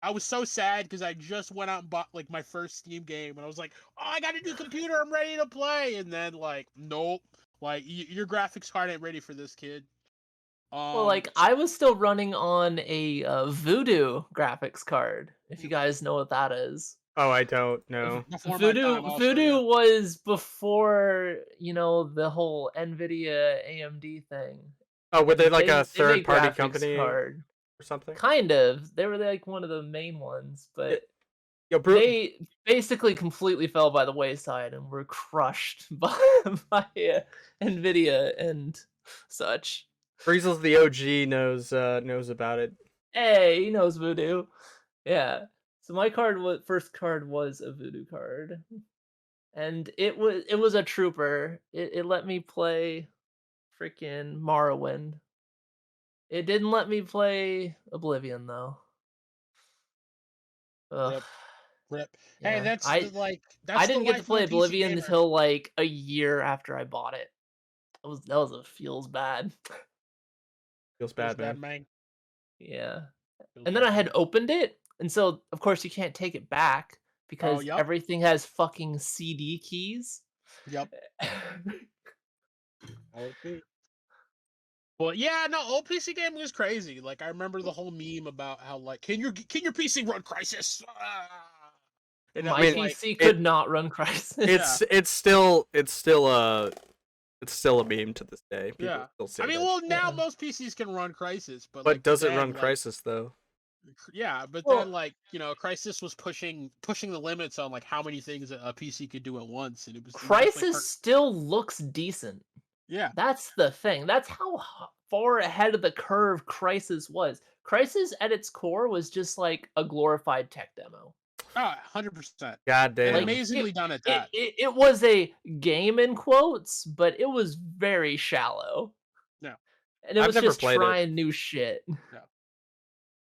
I was so sad because I just went out and bought like my first Steam game, and I was like, "Oh, I got a new computer. I'm ready to play." And then like, nope, like your graphics card ain't ready for this, kid. Well, like I was still running on a Voodoo graphics card. If you guys know what that is. Oh, I don't know. Voodoo was before the whole NVIDIA AMD thing. Oh, were they like a third-party company card or something? Kind of. They were like one of the main ones, but They basically completely fell by the wayside and were crushed by Nvidia and such. Breezel's the OG knows about it. Hey, he knows Voodoo. Yeah. So my first card was a Voodoo card, and it was a trooper. It let me play freaking Morrowind. It didn't let me play Oblivion though. Ugh. Rip. Rip. Yeah. Hey, that's I the didn't get to life of play a PC Oblivion gamer. until like a year after I bought it. Feels bad. Feels bad, man. man. Yeah. Feels And then I bad, had man. opened it, and so of course you can't take it back because yep. everything has fucking CD keys. Yep. Okay. But yeah, no, old PC gaming was crazy. Like I remember the whole meme about how like can your PC run Crisis? And My PC could not run Crisis. It's still a meme to this day. People still say I mean, that. well, now most PCs can run Crisis, but But like, does it then, run like, Crisis though? Yeah, but Well- then like Crisis was pushing the limits on like how many things a PC could do at once, and it was Crisis still looks decent. Yeah, That's the thing. That's how far ahead of the curve Crisis was. Crisis at its core was just like a glorified tech demo. 100%. God damn. And amazingly done at that. It was a game in quotes, but it was very shallow. Yeah. And it I've was never just played it. trying new shit. Yeah.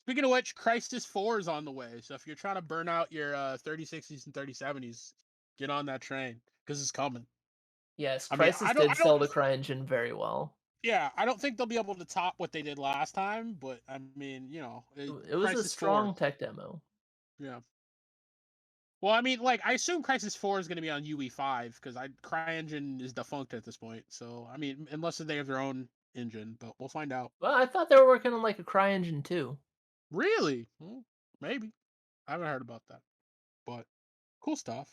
Speaking of which, Crisis 4 is on the way. So if you're trying to burn out your 3060s and 3070s, get on that train because it's coming. Yes, I mean, Crisis did sell the CryEngine very well. Yeah, I don't think they'll be able to top what they did last time, but I mean, it was a strong tech demo. Yeah. Well, I mean, like, I assume Crisis 4 is going to be on UE5 because CryEngine is defunct at this point. So, I mean, unless they have their own engine, but we'll find out. Well, I thought they were working on like a CryEngine too. Really? Well, maybe. I haven't heard about that, but cool stuff.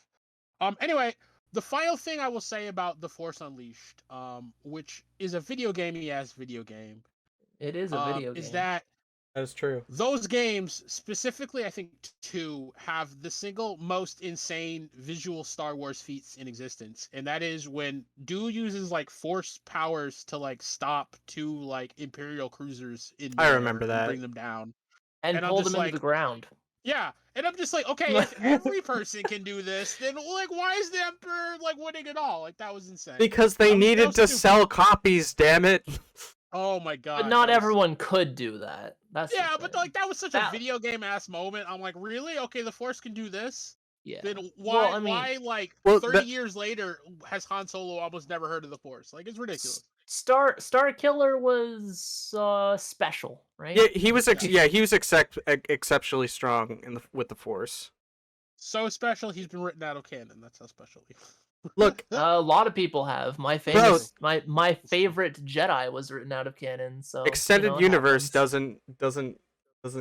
Anyway, the final thing I will say about The Force Unleashed, which is a video gamey-ass video game. It is a video game. Is that is true. Those games, specifically, I think 2, have the single most insane visual Star Wars feats in existence, and that is when Dooku uses like force powers to like stop 2 like Imperial cruisers in I remember that. bring them down, and pull them into the ground. Yeah, and I'm just like, okay, if every person can do this, then like, why is the Emperor like winning it all? Like that was insane. Because they needed to sell copies. Damn it. Oh my god! But not everyone could do that. That's but like that was such a video game ass moment. I'm like, really? Okay, the Force can do this. Yeah. Then why like 30 years later has Han Solo almost never heard of the Force? Like it's ridiculous. Star Killer was special, right? Yeah, he was exceptionally strong with the Force. So special, he's been written out of canon. That's how special he was. Look, a lot of people have. My favorite Jedi was written out of canon. So extended universe doesn't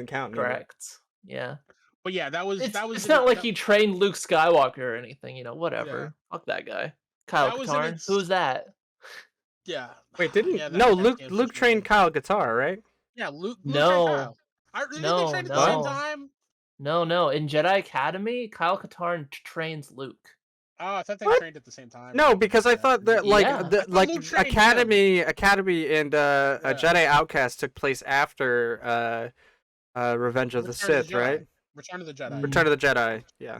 count. Correct. Yeah. But yeah, that was. It's not like he trained Luke Skywalker or anything. Whatever. Yeah. Fuck that guy. Kyle Katarn. Who's that? Yeah. Wait, Luke trained Kyle Katarn, right? Yeah, Luke. No. Didn't they train at the same time? No. In Jedi Academy, Kyle Katarn trains Luke. Oh, I thought they trained at the same time. No, because I thought that Academy and Jedi Outcast took place after Revenge of the Sith, right? Return of the Jedi. Return of the Jedi. Yeah.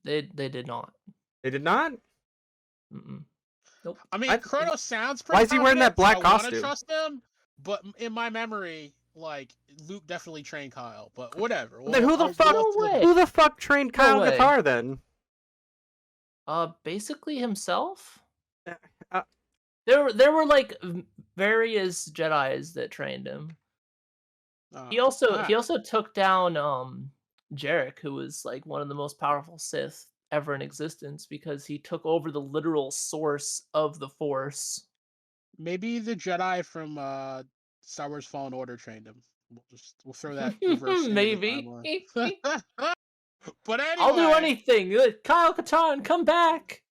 They did not. They did not? Mm-mm. Nope. I mean, Kronos sounds pretty. Why is he wearing that black costume? I want to trust him, but in my memory, like Luke definitely trained Kyle. But whatever. Then who the fuck trained Kyle Katarn then? Basically himself. There were like various Jedis that trained him. He also took down Jarek, who was like one of the most powerful Sith ever in existence, because he took over the literal source of the Force. Maybe the Jedi from Star Wars Fallen Order trained him. We'll throw that reverse. Maybe. But anyway, I'll do anything. Kyle Katarn, come back.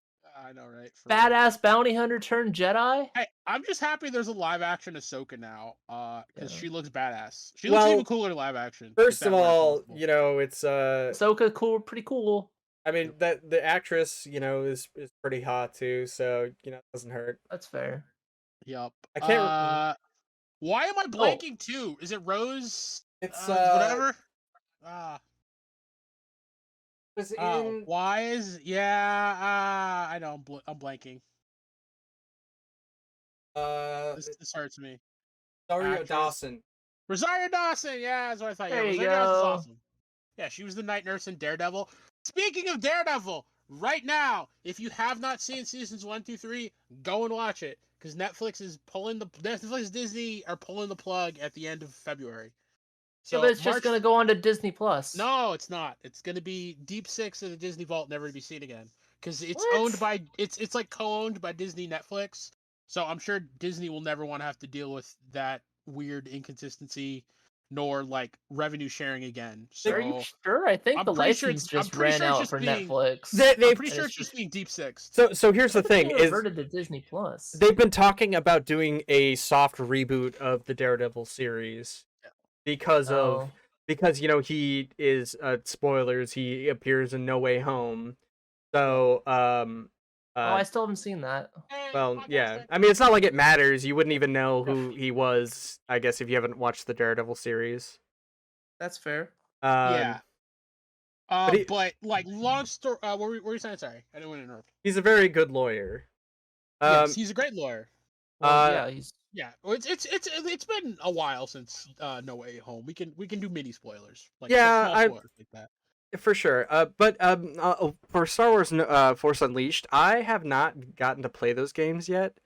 I know, right? Badass bounty hunter turned Jedi. Hey, I'm just happy there's a live action Ahsoka now, because Yeah. she looks badass. She looks even cooler in live action. First of all, you know, it's Ahsoka cool, pretty cool. I mean that the actress, you know, is pretty hot too, so you know it doesn't hurt. That's fair. Yep. I can't. Why am I blanking too? Is it Rose? It's whatever. Was in. Why is I know I'm blanking. This hurts me. Rosario Dawson. Rosario Dawson, yeah, that's what I thought. There you Rosario go. Dawson's awesome. Yeah, she was the night nurse in Daredevil. Speaking of Daredevil, right now, if you have not seen seasons 1 through 3, go and watch it because Netflix Disney are pulling the plug at the end of February. So but it's just gonna go on to Disney Plus. No, it's not. It's gonna be Deep Six in the Disney Vault, never to be seen again. Because it's owned by it's like co-owned by Disney Netflix. So I'm sure Disney will never want to have to deal with that weird inconsistency, nor like revenue sharing again. So are you sure? I think the license just ran out for Netflix. I'm pretty sure it's just being Deep Six. So here's the thing: is reverted to Disney Plus. They've been talking about doing a soft reboot of the Daredevil series. Because you know he is spoilers, he appears in No Way Home. So I still haven't seen that. Well, yeah. I mean, it's not like it matters. You wouldn't even know who he was, I guess, if you haven't watched the Daredevil series. That's fair. Yeah. But like long story. What were you saying? Sorry, I didn't want to interrupt. He's a very good lawyer. Yes, he's a great lawyer. Well, he's. Yeah, it's been a while since No Way Home. We can do mini spoilers. Like spoilers like that. For sure. But for Star Wars Force Unleashed, I have not gotten to play those games yet,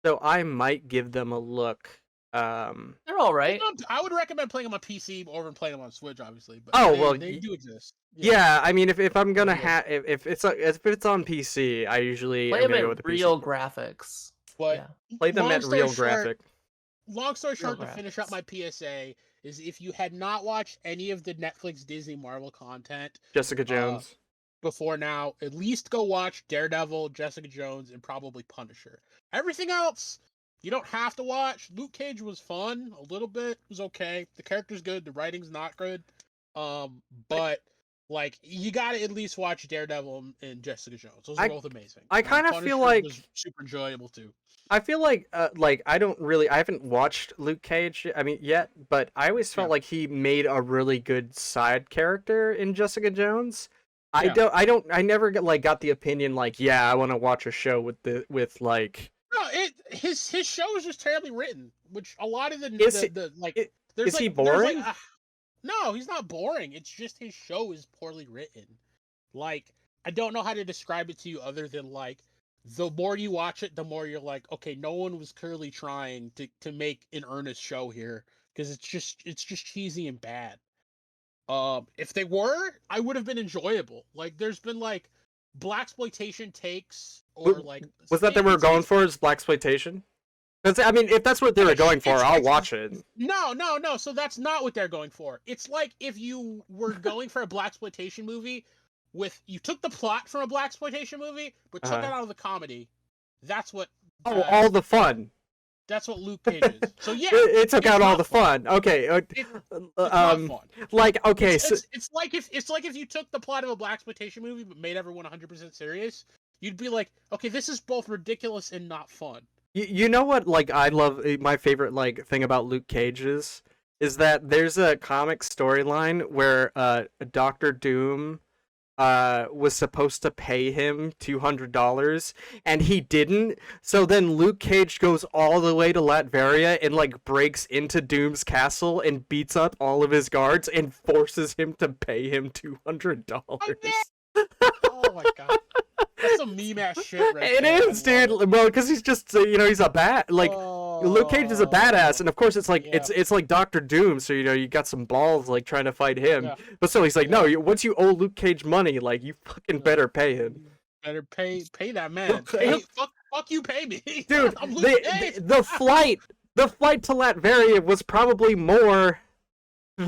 so I might give them a look. They're all right. I would recommend playing them on PC over than playing them on Switch, obviously. But they do exist. Yeah, I mean, if I'm gonna if it's on PC, I usually play them at real graphics. But play them at real graphic. Long story short, to finish up my PSA is if you had not watched any of the Netflix, Disney, Marvel content, Jessica Jones, before now, at least go watch Daredevil, Jessica Jones, and probably Punisher. Everything else, you don't have to watch. Luke Cage was fun, a little bit. It was okay. The character's good. The writing's not good. But like you gotta at least watch Daredevil and Jessica Jones. Those are both amazing. I kind of feel like was super enjoyable too. I feel like I haven't watched Luke Cage, I mean, yet, but I always felt like he made a really good side character in Jessica Jones. I never got the opinion I want to watch a show with his show is just terribly written, which a lot of is he boring? No, he's not boring. It's just his show is poorly written. Like, I don't know how to describe it to you other than the more you watch it, the more you're like, okay, no one was clearly trying to make an earnest show here because it's just cheesy and bad. If they were, I would have been enjoyable. Like, there's been blaxploitation takes or was that they were going for is blaxploitation? I mean, if that's what they were going for, I'll watch it. No. So that's not what they're going for. It's like if you were going for a blaxploitation movie. You took the plot from a blaxploitation movie, but took it out of the comedy. That's what. All the fun. That's what Luke Cage is. So yeah, it took out all the fun. Okay. It's not fun. Okay, it's like if you took the plot of a blaxploitation movie but made everyone 100% serious, you'd be like, okay, this is both ridiculous and not fun. You know what? I love my favorite thing about Luke Cage is that there's a comic storyline where Dr. Doom was supposed to pay him $200 and he didn't, so then Luke Cage goes all the way to Latveria and breaks into Doom's castle and beats up all of his guards and forces him to pay him $200. Oh my god, that's some meme ass shit right It there. is, dude. Well, because he's just he's a Luke Cage is a badass, and of course it's it's like Dr. Doom, so you got some balls trying to fight him. Yeah. But still, he's like, no, once you owe Luke Cage money, you fucking better pay him. Better pay that man. Fuck you, pay me, dude. The flight to Latveria was probably more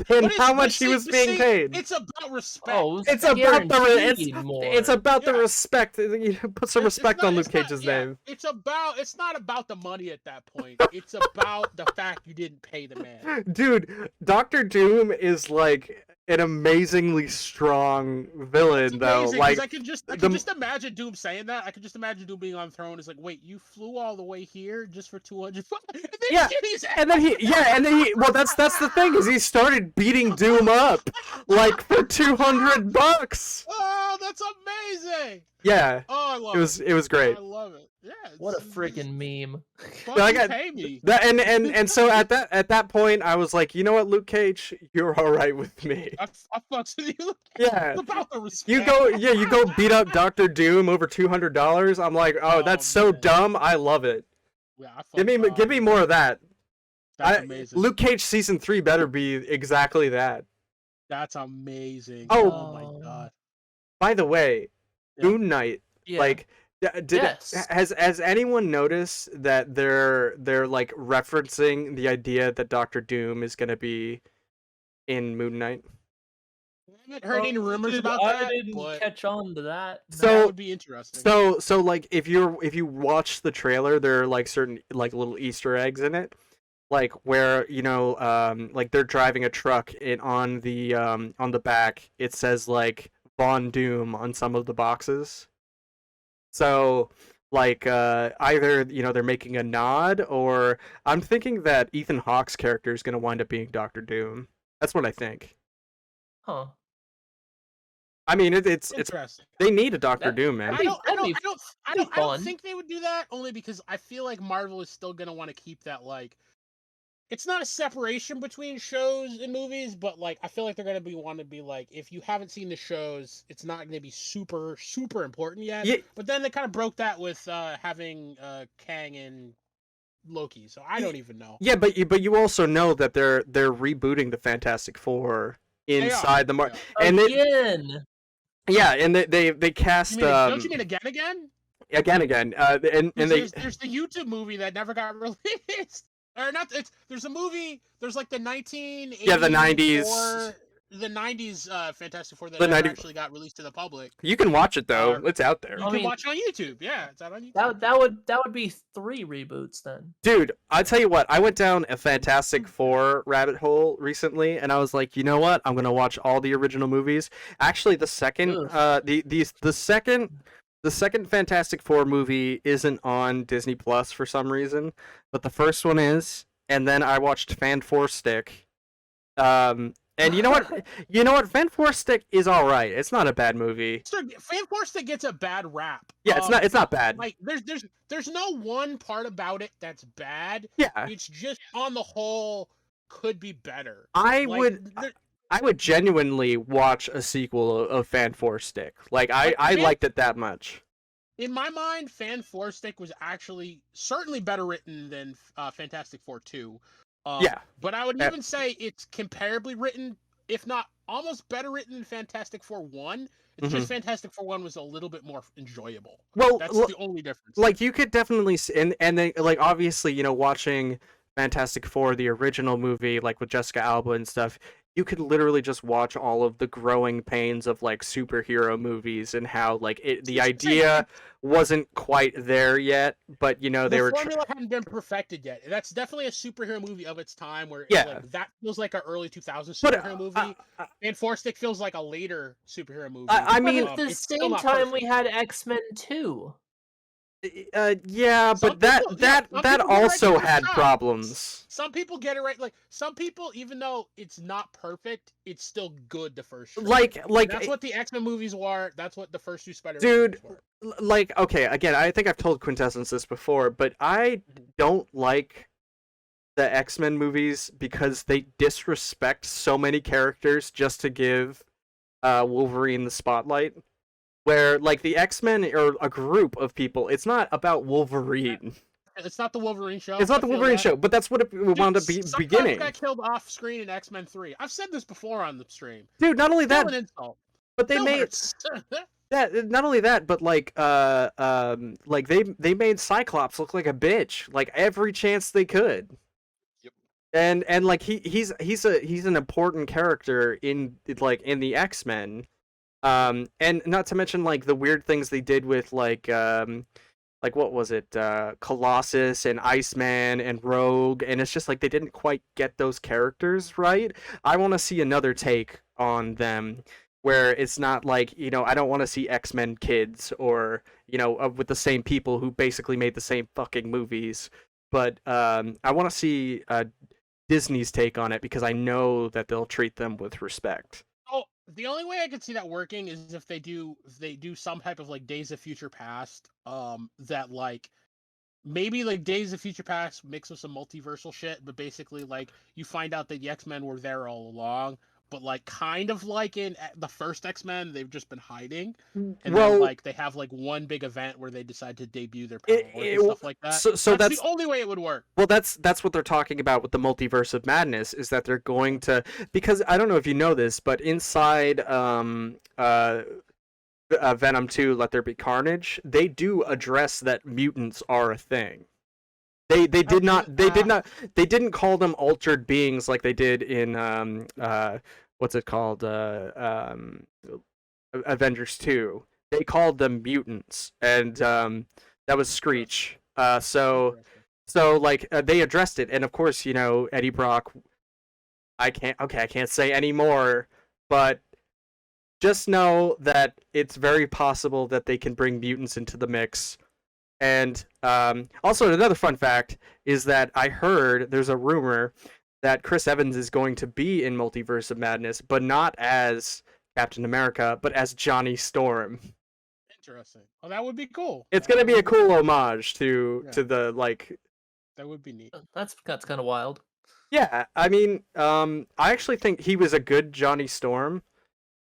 than how much he was being paid. It's about respect. Oh, It's about the more. respect. You put some respect on Luke Cage's name. It's not about the money at that point. It's about the fact you didn't pay the man. Dude, Dr. Doom is like an amazingly strong villain, though. Like I can just imagine Doom saying that. I can just imagine Doom being on the throne. It's like, wait, you flew all the way here just for 200? Yeah, and then he. Well, that's the thing is he started beating Doom up like for $200. Oh, that's amazing. Yeah. Oh, I love it. It was great. I love it. Yeah. What a freaking meme. Pay me. And so at that point I was like, you know what, Luke Cage, you're all right with me. I fucks with you. Yeah. It's about the respect. You go beat up Dr. Doom over $200. I'm like, oh, that's so dumb. I love it. Yeah, give me more of that. That's amazing. Luke Cage season 3 better be exactly that. That's amazing. Oh my god. By the way, Moon Knight, like, has anyone noticed that they're like referencing the idea that Dr. Doom is gonna be in Moon Knight? I haven't heard any rumors about that. I didn't catch on to that. So that would be interesting. So like if you watch the trailer, there are like certain like little Easter eggs in it, like where like they're driving a truck and on the back it says like Von Doom on some of the boxes. So, like, either, they're making a nod, or I'm thinking that Ethan Hawke's character is going to wind up being Dr. Doom. That's what I think. Huh. I mean, it's interesting. They need a Dr. Doom, man. I don't think they would do that, only because I feel like Marvel is still going to want to keep that, like, it's not a separation between shows and movies, but like I feel like they're gonna want to be like, if you haven't seen the shows, it's not gonna be super important yet. Yeah. But then they kind of broke that with having Kang and Loki, so I don't even know. Yeah, but you also know that they're rebooting the Fantastic Four inside the and again. And they cast. Don't you mean again? Again. And there's the YouTube movie that never got released. Or not? There's a movie. There's like the 1980s. Yeah, the 90s. The 90s Fantastic Four that never actually got released to the public. You can watch it though. It's out there. You can watch it on YouTube. Yeah, it's out on YouTube. That would be 3 reboots then. Dude, I tell you what. I went down a Fantastic Four rabbit hole recently, and I was like, you know what? I'm gonna watch all the original movies. Actually, the second, The second Fantastic Four movie isn't on Disney Plus for some reason, but the first one is. And then I watched Fan Four Stick. And you know what? Fan Four Stick is all right. It's not a bad movie. Fan Four Stick gets a bad rap. Yeah, it's not bad. Like there's no one part about it that's bad. Yeah. It's just on the whole could be better. I would genuinely watch a sequel of Fan Four Stick. Like I liked it that much. In my mind, Fan Four Stick was actually certainly better written than Fantastic Four 2. But I would even say it's comparably written, if not almost better written than Fantastic Four 1. It's just Fantastic Four 1 was a little bit more enjoyable. Well, that's the only difference. Like you could definitely and then like obviously, watching Fantastic Four, the original movie, like with Jessica Alba and stuff, you could literally just watch all of the growing pains of like superhero movies and how like the idea wasn't quite there yet, but the formula hadn't been perfected yet. That's definitely a superhero movie of its time where that feels like an early 2000s superhero movie, and Four Stick feels like a later superhero movie. I mean, at the same time we had X-Men 2. Yeah, but that also had problems. Some people get it right. Like some people, even though it's not perfect, it's still good. The first show. Like that's what the X-Men movies were. That's what the first 2 Spider-Man movies were. Like, okay, again, I think I've told Quintessence this before, but I don't like the X-Men movies because they disrespect so many characters just to give Wolverine the spotlight. Where, like, the X-Men are a group of people. It's not about Wolverine. It's not the Wolverine show. It's not the Wolverine show, but that's what it wound up beginning. Some got killed off screen in X-Men 3. I've said this before on the stream. Dude, not only that, an insult. But they made that. Not only that, but like they made Cyclops look like a bitch, like every chance they could. Yep. and like he's an important character in the X-Men. And not to mention like the weird things they did with like what was it, Colossus and Iceman and Rogue, and it's just like they didn't quite get those characters right. I want to see another take on them where it's not like, I don't want to see X-Men Kids or with the same people who basically made the same fucking movies, but I want to see Disney's take on it because I know that they'll treat them with respect. Oh, the only way I could see that working is if they do some type of like Days of Future Past, that like maybe like Days of Future Past mixed with some multiversal shit, but basically like you find out that the X-Men were there all along, but like kind of like in the first X-Men, they've just been hiding, and then like they have like one big event where they decide to debut their powers and stuff like that. So that's the only way it would work. Well, that's what they're talking about with the Multiverse of Madness, is that they're going to, because I don't know if you know this, but inside Venom 2 Let There Be Carnage, they do address that mutants are a thing. They didn't call them altered beings like they did in what's it called, Avengers 2. They called them mutants, and that was Screech. So like they addressed it, and of course, Eddie Brock, I can't say any more, but just know that it's very possible that they can bring mutants into the mix. And also another fun fact is that I heard there's a rumor that Chris Evans is going to be in Multiverse of Madness, but not as Captain America, but as Johnny Storm. Interesting. Oh, that would be cool. It's going to be a cool homage to the like. That would be neat. That's kind of wild. Yeah, I mean, I actually think he was a good Johnny Storm.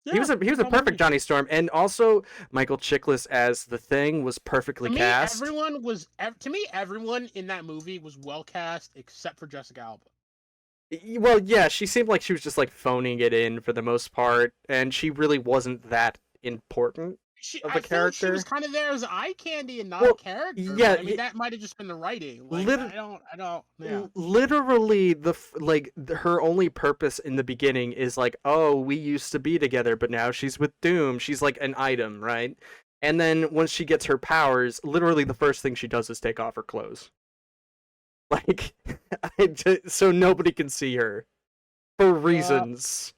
Yeah, he was a perfect Johnny Storm, and also Michael Chiklis as the Thing was perfectly cast. To me, everyone in that movie was well cast except for Jessica Alba. Well, yeah, she seemed like she was just like phoning it in for the most part, and she really wasn't that important of a character. She was kind of there as eye candy and not a character. Yeah, I mean that might have just been the writing. Like, I don't. Yeah. Literally, her only purpose in the beginning is like, oh, we used to be together, but now she's with Doom. She's like an item, right? And then once she gets her powers, literally the first thing she does is take off her clothes. Like, so nobody can see her for reasons,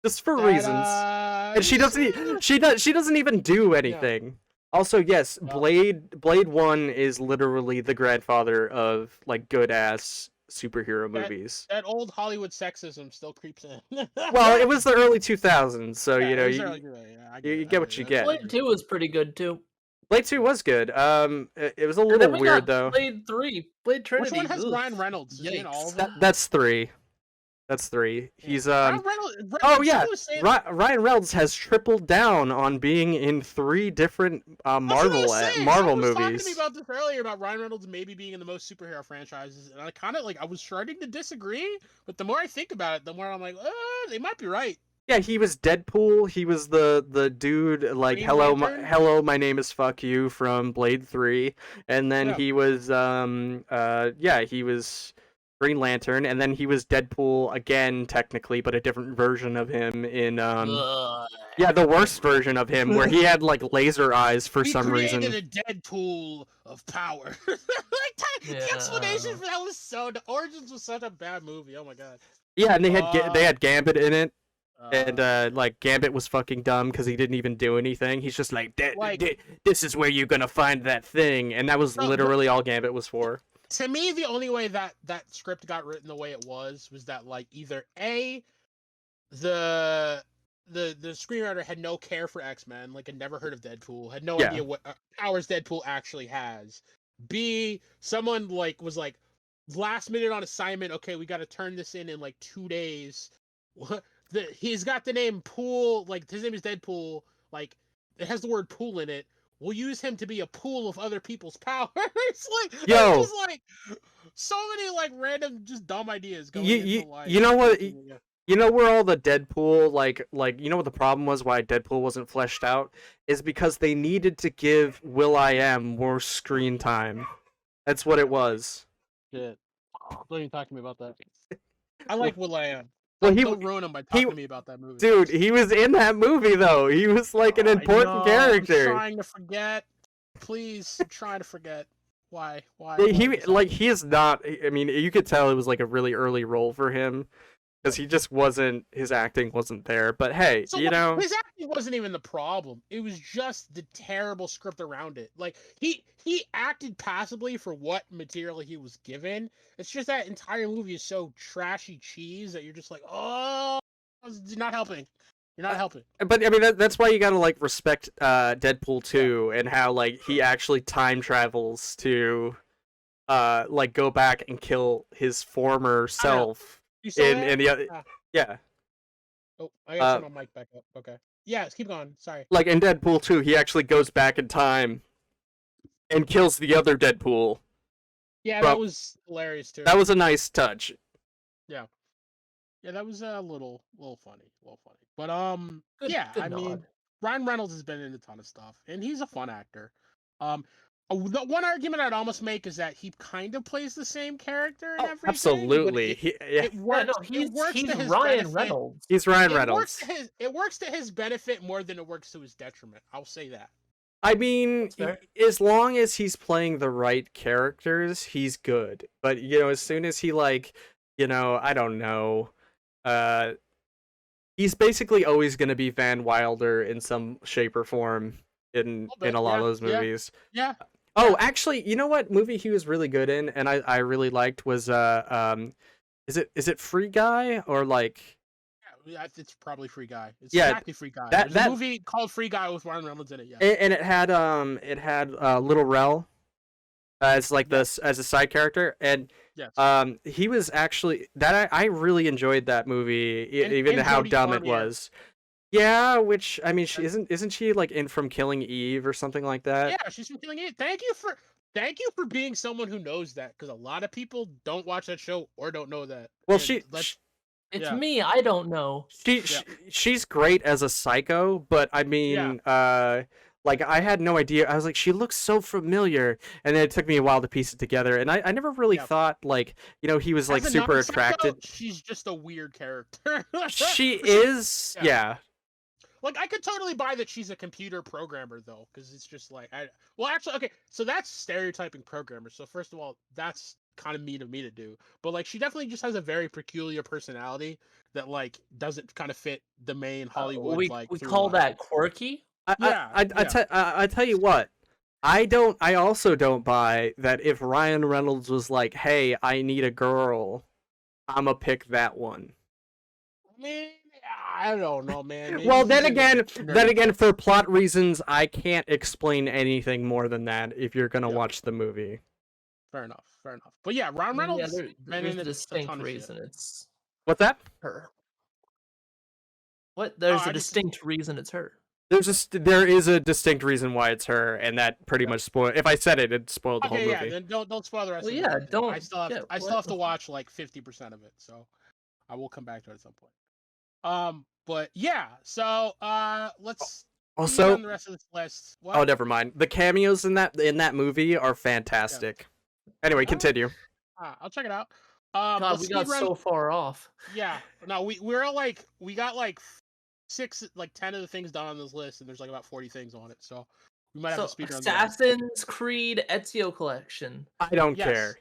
just for reasons, and she doesn't even do anything. Yeah. Also, yes, Blade 1 is literally the grandfather of like good ass superhero movies. That old Hollywood sexism still creeps in. Well, it was the early 2000s, so you get what you get. Blade 2 was pretty good too. Blade 2 was good. It was a little weird though. Blade 3, Blade Trinity. Which one has Ryan Reynolds? Is he in all of them? That's 3. That's 3. He's Ryan Reynolds has tripled down on being in 3 different Marvel movies. Someone was talking to me about this earlier about Ryan Reynolds maybe being in the most superhero franchises, and I kind of I was starting to disagree, but the more I think about it, the more I'm like, they might be right. Yeah, he was Deadpool. He was the dude like hello, my name is fuck you from Blade 3, and then he was he was Green Lantern, and then he was Deadpool again technically, but a different version of him in the worst version of him where he had like laser eyes for some reason. He created a Deadpool of power. The explanation for that was the Origins was such a bad movie. Oh my god. Yeah, and they had Gambit in it. And Gambit was fucking dumb because he didn't even do anything. He's just like, this is where you're gonna find that thing, and that was literally all Gambit was for. To me, the only way that script got written the way it was that like either A, the screenwriter had no care for X-Men, like had never heard of Deadpool, had no idea what powers Deadpool actually has. B, someone was like last minute on assignment. Okay, we got to turn this in like 2 days. He's got the name Pool, like his name is Deadpool, like it has the word pool in it. We'll use him to be a pool of other people's powers. Just like so many like random just dumb ideas going into life. You know what? You know where all the Deadpool like you know what the problem was why Deadpool wasn't fleshed out is because they needed to give Will.i.am more screen time. That's what it was. Shit. Don't even talk to me about that. I like Will I Am. Don't ruin him by talking to me about that movie. Dude, he was in that movie though. He was like an important character. I'm trying to forget. Please, I'm trying to forget. Why? He is not. I mean, you could tell it was like a really early role for him because he just wasn't. His acting wasn't there. But hey, his acting wasn't even the problem. It was just the terrible script around it. Like he acted passably for what material he was given. It's just that entire movie is so trashy cheese that you're just like, oh, you're not helping. You're not helping. But I mean, that's why you gotta like respect Deadpool 2 and how like he actually time travels to like go back and kill his former self in the other. Yeah. Oh, I gotta turn my mic back up. Okay. Yeah, keep going. Sorry. Like in Deadpool 2, he actually goes back in time and kills the other Deadpool. Yeah, that was hilarious too. That was a nice touch. Yeah. Yeah, that was a little funny, But good mean, Ryan Reynolds has been in a ton of stuff, and he's a fun actor. The one argument I'd almost make is that he kind of plays the same character in everything. Absolutely, it works. He's to Ryan benefit. Reynolds. He's Ryan Reynolds. It works to his benefit more than it works to his detriment. I'll say that. I mean, as long as he's playing the right characters, he's good. But as soon as he I don't know. He's basically always going to be Van Wilder in some shape or form in a lot of those movies. Yeah. Oh, actually, you know what movie he was really good in, and I really liked was is it Free Guy or like? Yeah, it's probably Free Guy. It's exactly Free Guy. There's a movie called Free Guy with Ryan Reynolds in it. Yeah. And it had Little Rel as like as a side character, and he was actually I really enjoyed that movie, even how dumb it was. Yeah, which I mean, she isn't she like in From Killing Eve or something like that? Yeah, she's from Killing Eve. Thank you for being someone who knows that, because a lot of people don't watch that show or don't know that. Well, it's me. I don't know. She's great as a psycho, but I mean, like I had no idea. I was like, she looks so familiar, and then it took me a while to piece it together. And I never really thought like he was like super attracted. She's just a weird character. She is, yeah. Like I could totally buy that she's a computer programmer though, because it's just like okay, so that's stereotyping programmers. So first of all, that's kind of mean of me to do, but like she definitely just has a very peculiar personality that like doesn't kind of fit the main Hollywood. We call that quirky. I tell you what, I also don't buy that if Ryan Reynolds was like, hey, I need a girl, I'ma pick that one. Man, I don't know, man. Well, then again, for plot reasons, I can't explain anything more than that if you're gonna watch the movie. Fair enough. But yeah, Ryan Reynolds. There's a distinct reason it's. What's that? Her. What? There's a distinct reason it's her. There is a distinct reason why it's her, and that pretty much spoiled. If I said it, it'd spoil the whole movie. Yeah, then don't spoil the rest. Well, of it. Don't. I still have to watch like 50% of it, so I will come back to it at some point. But yeah, so let's also on the rest of this list. What? Oh, never mind. The cameos in that movie are fantastic. Yeah. Anyway, continue. I'll check it out. God, we got so far off. Yeah, no, we got like 10 of the things done on this list, and there's like about 40 things on it, so we might have to speed run. Assassin's Creed Ezio Collection. I don't care.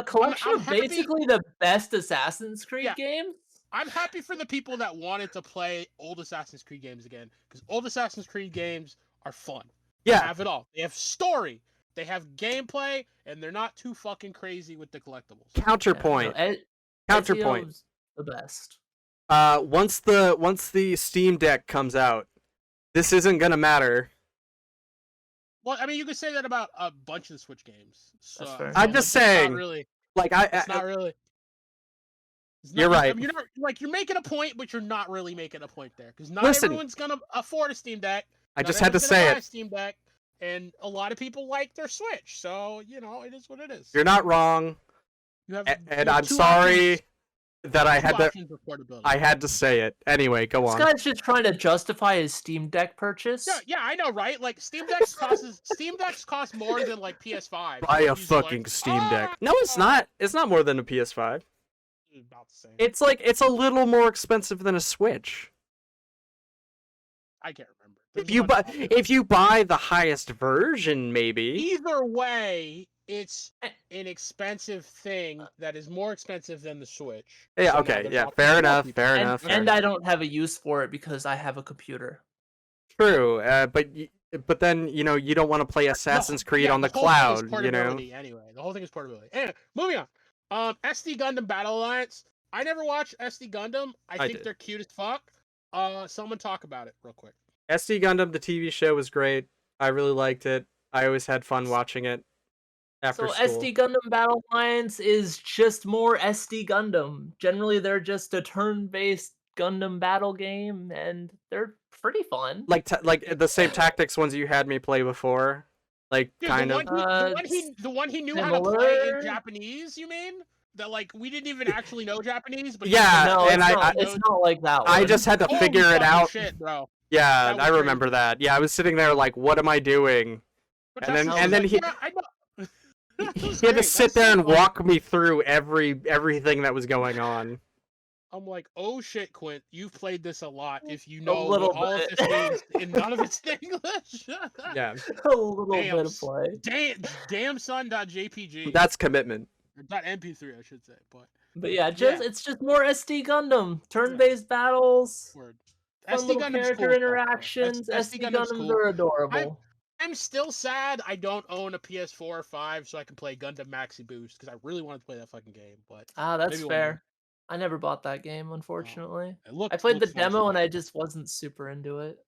Collection of basically the best Assassin's Creed games. I'm happy for the people that wanted to play old Assassin's Creed games again, because old Assassin's Creed games are fun. Yeah. They have it all. They have story, they have gameplay, and they're not too fucking crazy with the collectibles. Counterpoint. Counterpoint. The best. Once the Steam Deck comes out, this isn't gonna matter. Well, I mean, you could say that about a bunch of the Switch games. So, that's fair. I'm just saying. Not really. It's not really. You're right. I mean, you're making a point, but you're not really making a point there, because not everyone's gonna afford a Steam Deck. I just had to say it. Steam Deck, and a lot of people like their Switch, so it is what it is. You're not wrong. And I'm sorry. that I had to options for portability. I had to say it. Anyway, go on. This guy's just trying to justify his Steam Deck purchase. Yeah, I know, right? Like Steam Decks cost more than like PS5. Buy a fucking Steam Deck. No, it's not. It's not more than a PS5. About the same. It's like it's a little more expensive than a Switch. I can't remember. If you buy the highest version, maybe. Either way, it's an expensive thing that is more expensive than the Switch. Yeah, So okay, yeah, fair enough, fair enough. And I don't have a use for it because I have a computer. True, but then you know you don't want to play Assassin's Creed on the cloud, you know. Anyway, the whole thing is portability. Anyway, moving on. SD Gundam Battle Alliance. I never watched SD Gundam. I think they're cute as fuck. Someone talk about it real quick. SD Gundam, the TV show, was great. I really liked it. I always had fun watching it after school. SD Gundam Battle Alliance is just more SD Gundam. Generally, they're just a turn-based Gundam battle game, and they're pretty fun. Like the same tactics ones you had me play before. Like, dude, kind the of. one he knew how to play in Japanese, you mean? That like we didn't even actually know Japanese, but yeah, no, and it's not like that one. I just had to figure it out. Shit, bro. Yeah, I remember that. Yeah, I was sitting there like, what am I doing? And then he had to sit there and walk me through everything that was going on. I'm like, oh shit, Quint, you've played this a lot. If you know all of this means, and none of it's in English. Yeah, a little bit of play. Damn son.jpg. That's commitment. .mp3, I should say, but yeah, it's just more SD Gundam, turn-based battles. Word. SD Gundam character interactions. SD Gundams are adorable. I'm still sad I don't own a PS4 or 5 so I can play Gundam Maxi Boost because I really wanted to play that fucking game. But that's fair. I never bought that game, unfortunately. I played the demo and I just wasn't super into it.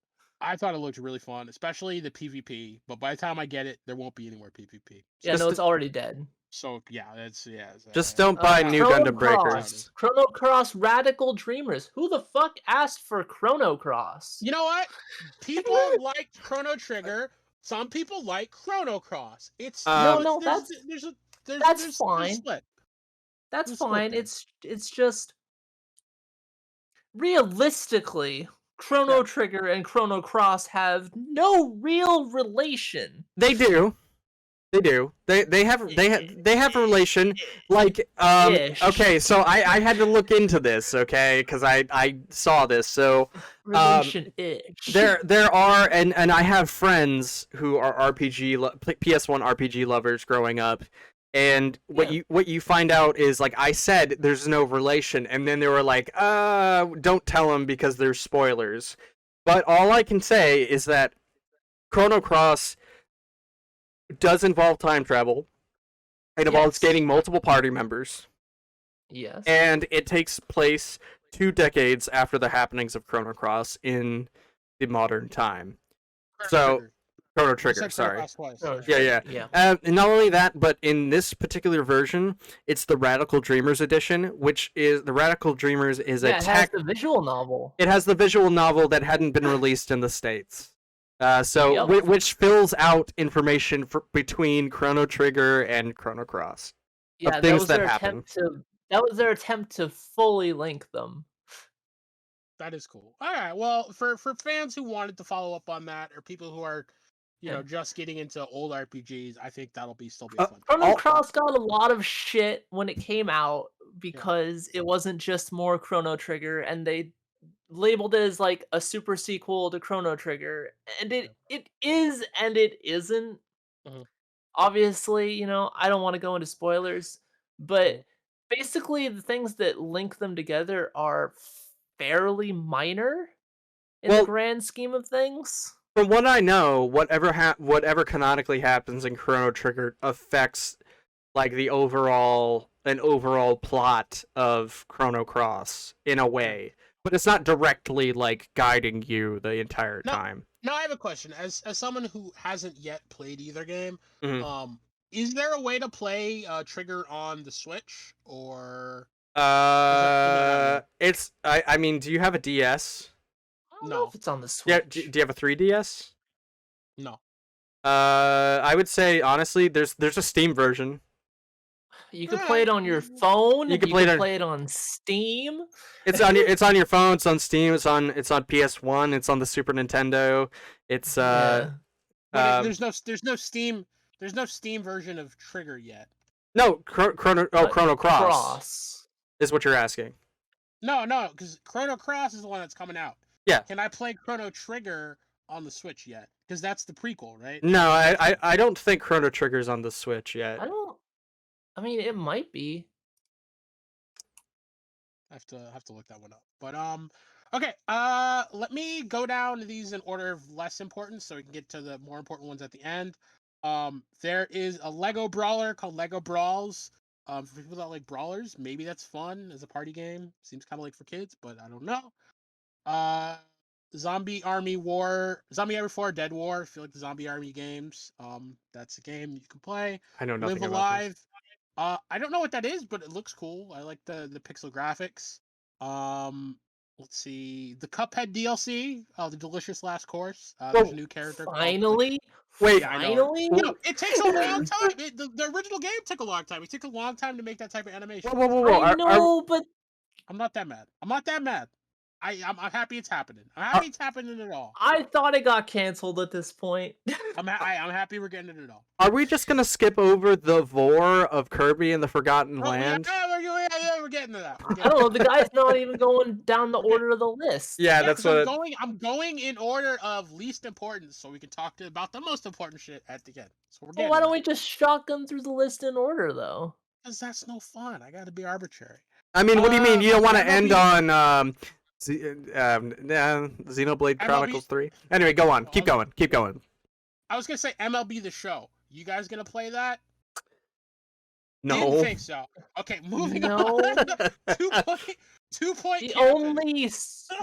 I thought it looked really fun, especially the PvP. But by the time I get it, there won't be any more PvP. Yeah, no, it's already dead. So yeah, just don't buy new Gundam Breakers. Chrono Cross Radical Dreamers. Who the fuck asked for Chrono Cross? You know what? People like Chrono Trigger. Some people like Chrono Cross. It's that's fine. That's fine. It's just realistically, Chrono Trigger and Chrono Cross have no real relation. They do. They have a relation. Like okay, so I had to look into this, okay, because I saw this. So relation-ish. There are and I have friends who are PS1 RPG lovers growing up. And what you find out is, like I said, there's no relation, and then they were like, don't tell them because there's spoilers. But all I can say is that Chrono Cross does involve time travel. It involves gaining multiple party members. Yes. And it takes place 2 decades after the happenings of Chrono Cross in the modern time. Chrono Trigger, sorry. Yeah. And not only that, but in this particular version, it's the Radical Dreamers edition, which is the Radical Dreamers is it has the visual novel. It has the visual novel that hadn't been released in the States. Which fills out information between Chrono Trigger and Chrono Cross. Yeah, that was their attempt to fully link them. That is cool. All right, well, for fans who wanted to follow up on that, or people who are just getting into old RPGs, I think that'll still be fun. Chrono Cross got a lot of shit when it came out because it wasn't just more Chrono Trigger, and they labeled it as like a super sequel to Chrono Trigger, and it is and it isn't. Mm-hmm. Obviously, I don't want to go into spoilers, but basically the things that link them together are fairly minor in the grand scheme of things. From what I know, whatever canonically happens in Chrono Trigger affects like an overall plot of Chrono Cross in a way. But it's not directly like guiding you the entire time. Now I have a question. As someone who hasn't yet played either game, is there a way to play Trigger on the Switch or? I mean, do you have a DS? I don't know if it's on the Switch. Yeah, do you have a 3DS? No. I would say honestly, there's a Steam version. You can play it on your phone. You can play it on Steam. It's on your phone. It's on Steam. It's on PS1. It's on the Super Nintendo. It's But there's no Steam version of Trigger yet. No, Chrono Cross is what you're asking. No, because Chrono Cross is the one that's coming out. Yeah. Can I play Chrono Trigger on the Switch yet? Because that's the prequel, right? No, I don't think Chrono Trigger's on the Switch yet. I mean, it might be. I have to look that one up. But okay. Let me go down these in order of less importance, so we can get to the more important ones at the end. There is a Lego brawler called Lego Brawls. For people that like brawlers, maybe that's fun as a party game. Seems kind of like for kids, but I don't know. Zombie Army 4, Dead War. If you like the Zombie Army games, that's a game you can play. I know nothing Live about Alive. this. I don't know what that is, but it looks cool. I like the pixel graphics. Let's see, the Cuphead DLC, the Delicious Last Course. There's a new character. Finally, wait, finally. It takes a long time. The original game took a long time. It took a long time to make that type of animation. Whoa. I know, but I'm not that mad. I'm happy it's happening. I'm happy it's happening at all. I thought it got canceled at this point. I'm happy we're getting it at all. Are we just gonna skip over the Vor of Kirby and the Forgotten Land? Yeah, we're getting to that. I don't know. The guy's not even going down the order of the list. Yeah, that's what. I'm going in order of least importance, so we can talk about the most important shit at the end. So well, why don't we just shotgun through the list in order, though? Because that's no fun. I got to be arbitrary. I mean, what do you mean? You don't want to end on Xenoblade Chronicles 3? Anyway, go on. Keep going. I was gonna say MLB The Show. You guys gonna play that? No. Didn't think so. Okay, moving on. 2 point. The only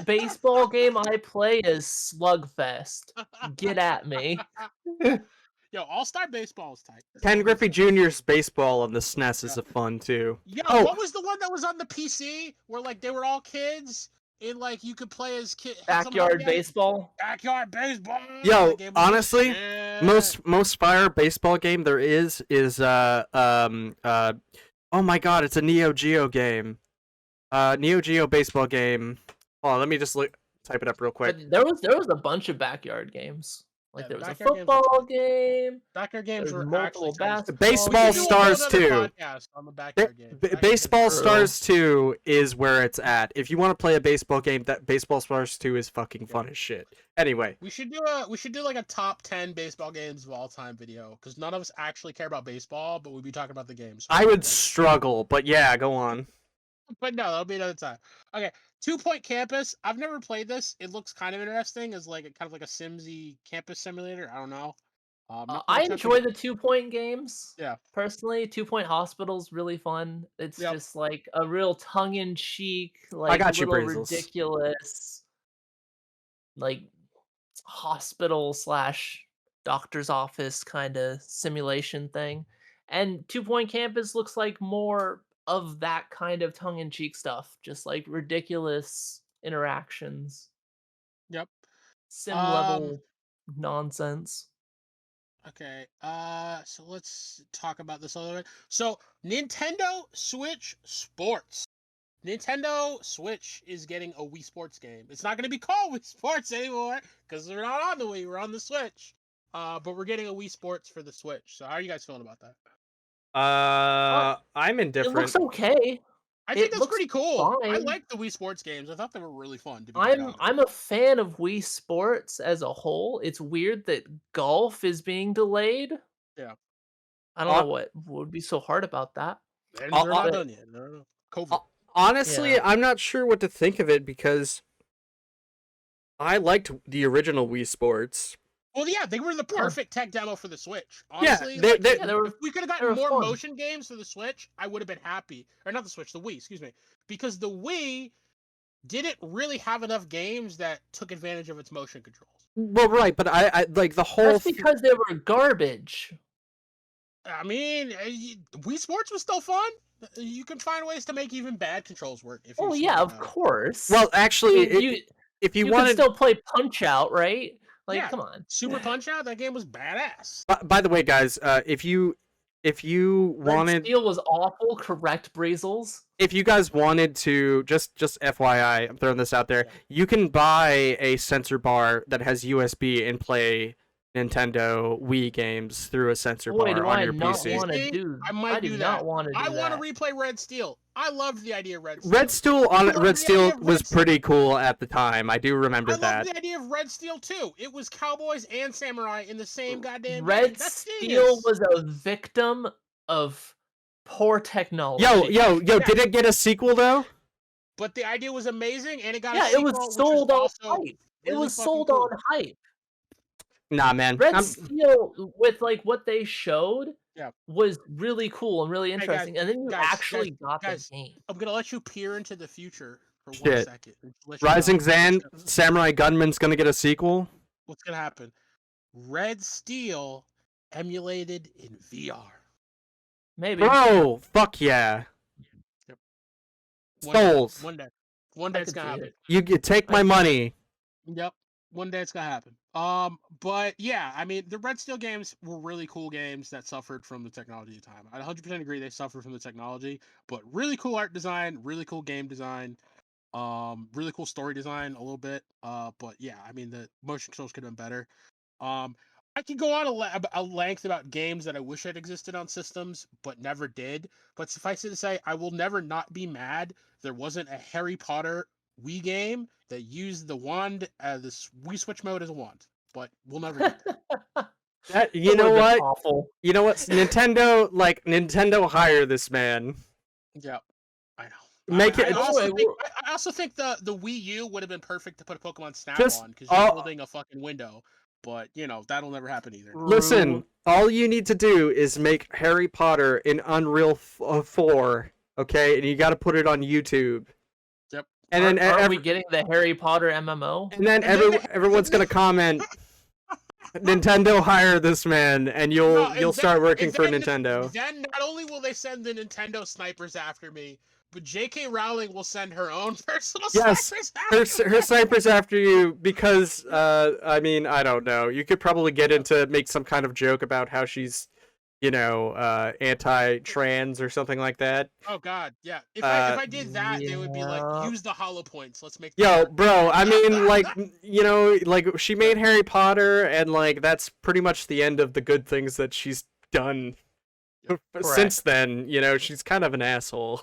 baseball game I play is Slugfest. Get at me. Yo, All-Star Baseball is tight. Ken Griffey Jr.'s baseball on the SNES is fun too. Yo, what was the one that was on the PC where like they were all kids and like you could play as kids? Backyard baseball. Backyard baseball. Yo, honestly, most fire baseball game there is oh my god, it's a Neo Geo game. Neo Geo baseball game. Hold on, let me just type it up real quick. But there was a bunch of backyard games. Like there was a football game. Backyard games were multiple basketball. Baseball Stars 2. Baseball Stars 2 is where it's at. If you want to play a baseball game, that Baseball Stars 2 is fucking fun as shit. Anyway, we should do like a top 10 baseball games of all time video because none of us actually care about baseball, but we'd be talking about the games. I would struggle, but yeah, go on. But no, that'll be another time. Okay, 2 Point Campus. I've never played this. It looks kind of interesting as like kind of like a Simsy campus simulator. I don't know. I enjoy the 2 Point games. Yeah, personally, 2 Point Hospital's really fun. It's just like a real tongue-in-cheek, like I got you, little ridiculous, like hospital / doctor's office kind of simulation thing. And 2 Point Campus looks like more of that kind of tongue-in-cheek stuff, just like ridiculous interactions. Yep. Sim level nonsense. Okay. So let's talk about this other way. So Nintendo Switch Sports. Nintendo Switch is getting a Wii Sports game. It's not going to be called Wii Sports anymore because we're not on the Wii. We're on the Switch. But we're getting a Wii Sports for the Switch. So how are you guys feeling about that? I'm indifferent. It looks okay. I think that's pretty cool. Fine. I like the Wii Sports games. I thought they were really fun. I'm a fan of Wii Sports as a whole. It's weird that golf is being delayed. Yeah. I don't know what would be so hard about that. They're not done yet. No. COVID. Honestly, I'm not sure what to think of it because I liked the original Wii Sports. Well, yeah, they were the perfect tech demo for the Switch. Honestly, if we could have gotten more motion games for the Switch, I would have been happy. Or not the Switch, the Wii, excuse me. Because the Wii didn't really have enough games that took advantage of its motion controls. Well, right, but I like the whole... That's because they were garbage. I mean, Wii Sports was still fun. You can find ways to make even bad controls work. Oh, yeah, of course. Well, actually, if you wanted... can still play Punch-Out, right? Like, come on. Super Punch-Out, that game was badass. By the way, guys, if you if you Red wanted, Steel was awful. Correct, Brazils. if you guys wanted to, just FYI, I'm throwing this out there. You can buy a sensor bar that has USB and play Nintendo Wii games through a sensor Boy, bar do on I your not PC. want to do. I might do do not that. want to do I that. want to replay Red Steel. I loved the idea of Red Steel. Red Steel Red Steel was pretty cool at the time. I do remember that. I love the idea of Red Steel too. It was cowboys and samurai in the same goddamn Red game. That's Steel genius. was a victim of poor technology. Yo, did it get a sequel though? But the idea was amazing, and it got yeah, a sequel, it was sold on hype. It was sold cool. on hype. Nah, man. Red Steel with like what they showed Yeah. was really cool and really interesting, and then you actually got the game. I'm gonna let you peer into the future for 1 second. Rising Zan Samurai Gunman's gonna get a sequel. What's gonna happen? Red Steel emulated in VR. Maybe. Bro, fuck yeah. Yep. Souls. One day it's gonna happen. You take my money. Yep. One day it's gonna happen. But yeah, I mean, the Red Steel games were really cool games that suffered from the technology at the time. I 100% agree they suffered from the technology, but really cool art design, really cool game design, really cool story design a little bit. But yeah, I mean, the motion controls could have been better. I could go on a length about games that I wish had existed on systems, but never did. But suffice it to say, I will never not be mad there wasn't a Harry Potter Wii game that used the wand, this Wii Switch mode as a wand. But we'll never get there. You know what? Awful. You know what? Nintendo hire this man. Yeah, I know. I also think the Wii U would have been perfect to put a Pokemon Snap on because you're holding a fucking window. But, you know, that'll never happen either. Listen, all you need to do is make Harry Potter in Unreal 4, okay? And you got to put it on YouTube. Yep. And then are we getting the Harry Potter MMO? And then everyone's going to comment, Nintendo hire this man, and you'll start working for Nintendo. Then not only will they send the Nintendo snipers after me, but J.K. Rowling will send her own personal snipers after her snipers after you because, I mean, I don't know. You could probably make some kind of joke about how she's, you know, anti-trans or something like that. Oh, God, yeah. If I did that, they would be like, use the hollow points. Let's make Yo, bro, I mean, like, you know, like, she made Harry Potter, and, like, that's pretty much the end of the good things that she's done. Since then, you know, she's kind of an asshole.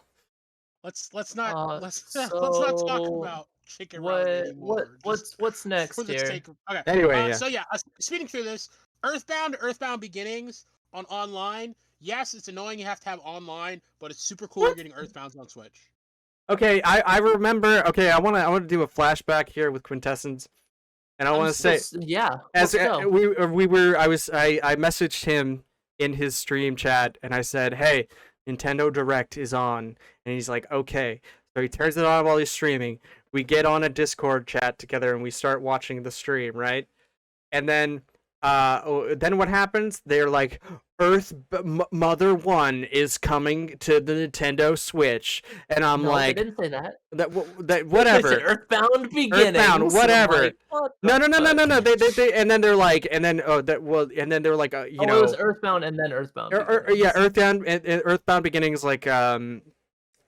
Let's not talk about chicken anymore. What's next here? Okay. Anyway, so yeah, speeding through this, Earthbound Beginnings on online. Yes, it's annoying you have to have online, but it's super cool you're getting Earthbound on Switch. Okay, I remember. Okay, I want to do a flashback here with Quintessence, and I want to say, as I messaged him in his stream chat, and I said, hey, Nintendo Direct is on, and he's like, okay. So he turns it on while he's streaming. We get on a Discord chat together, and we start watching the stream, right? And then what happens? They're like, Mother 1 is coming to the Nintendo Switch, and I'm like, they didn't say that. That whatever. Earthbound Beginnings. Earthbound, whatever. Like, no. They and then they're like, and then and then they're like, you know, it was Earthbound and then Earthbound. Yeah, Earthbound Beginnings, like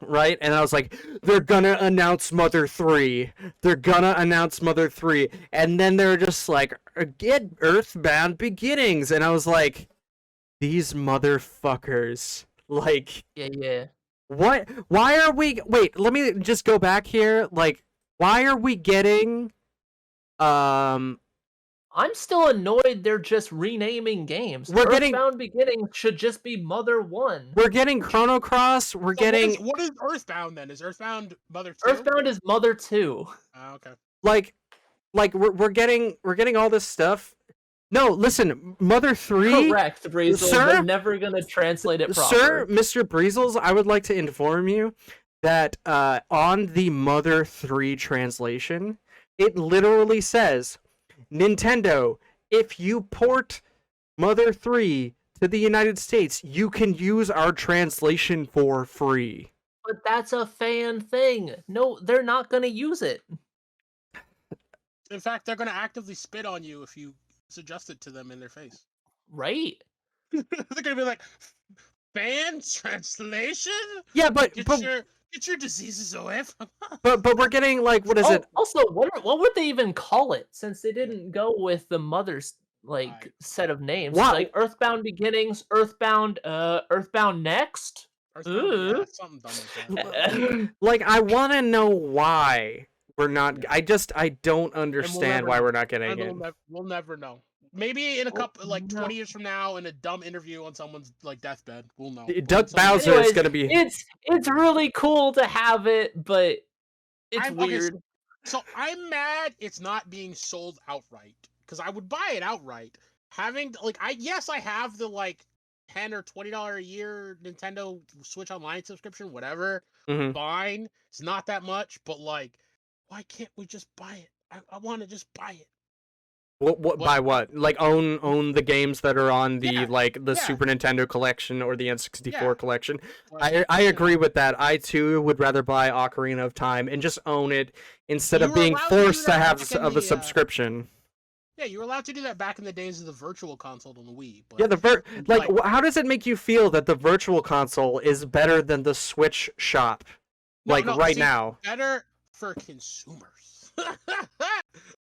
right? And I was like, they're gonna announce Mother 3. They're gonna announce Mother 3. And then they're just like, get Earthbound Beginnings. And I was like, these motherfuckers. Like, yeah. What? Why are we... Wait, let me just go back here. Like, why are we getting... I'm still annoyed they're just renaming games. Earthbound Beginnings should just be Mother 1. We're getting Chrono Cross. We're getting... What is Earthbound then? Is Earthbound Mother 2? Earthbound is Mother 2. Oh, okay. Like we're getting all this stuff. No, listen, Mother 3... Correct, Breezels. Sir? They're never going to translate it properly. Sir, Mr. Breezels, I would like to inform you that on the Mother 3 translation, it literally says, Nintendo, if you port Mother 3 to the United States, you can use our translation for free. But that's a fan thing. No, they're not going to use it. In fact, they're going to actively spit on you if you suggest it to them in their face. Right. They're gonna be like, fan translation. Yeah, but get your diseases away from us. But we're getting like, what is it? Also, what would they even call it? Since they didn't go with the mother's set of names, like Earthbound Beginnings, Earthbound Next. Earthbound, yeah, something dumb like that. Like, I want to know why we're not. I don't understand why we're not getting it. We'll never know. Maybe in a couple, 20 years from now, in a dumb interview on someone's deathbed, we'll know. Doug Bowser is gonna be. It's really cool to have it, but it's weird. Okay, so I'm mad it's not being sold outright, because I would buy it outright. Having I have the $10 or $20 a year Nintendo Switch Online subscription, whatever. Mm-hmm. Fine, it's not that much, but why can't we just buy it? I want to just buy it. What buy what? Like own the games that are on the Super Nintendo collection or the N64 collection. I agree with that. I too would rather buy Ocarina of Time and just own it instead of being forced to have a subscription. Yeah, you were allowed to do that back in the days of the Virtual Console on the Wii. But, yeah, how does it make you feel that the Virtual Console is better than the Switch shop? Now. Better for consumers.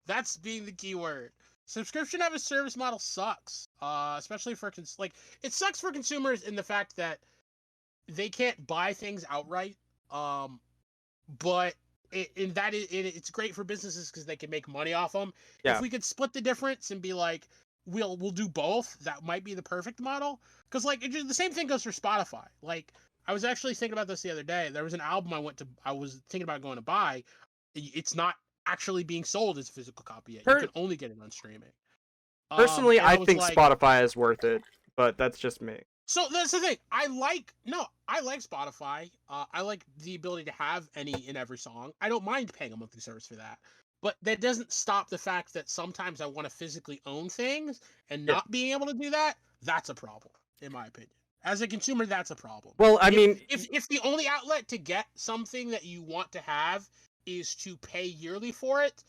That's being the key word. Subscription as a service model sucks, especially for it sucks for consumers in the fact that they can't buy things outright. But it's great for businesses because they can make money off them. Yeah. If we could split the difference and be like, we'll do both, that might be the perfect model. Because the same thing goes for Spotify. I was actually thinking about this the other day. There was an album I was thinking about going to buy. It's not actually being sold as a physical copy yet. You can only get it on streaming. Personally, I think Spotify is worth it, but that's just me. So that's the thing. I like Spotify. I like the ability to have any and every song. I don't mind paying a monthly service for that. But that doesn't stop the fact that sometimes I want to physically own things, and not being able to do that, that's a problem, in my opinion. As a consumer, that's a problem. Well, I mean, if the only outlet to get something that you want to have is to pay yearly for it,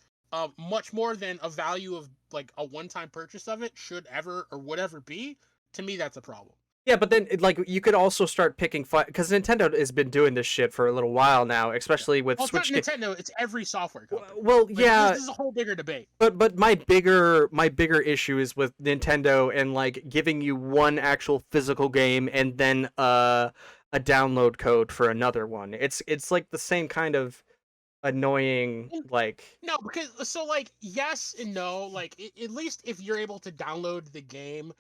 much more than a value of a one-time purchase of it should ever or would ever be, to me that's a problem. Yeah, but then you could also start picking because Nintendo has been doing this shit for a little while now, especially with Switch. It's not Nintendo, it's every software company. Well, yeah, this is a whole bigger debate. But my bigger issue is with Nintendo and giving you one actual physical game and then a download code for another one. It's the same kind of annoying no, because yes and no. At least if you're able to download the game,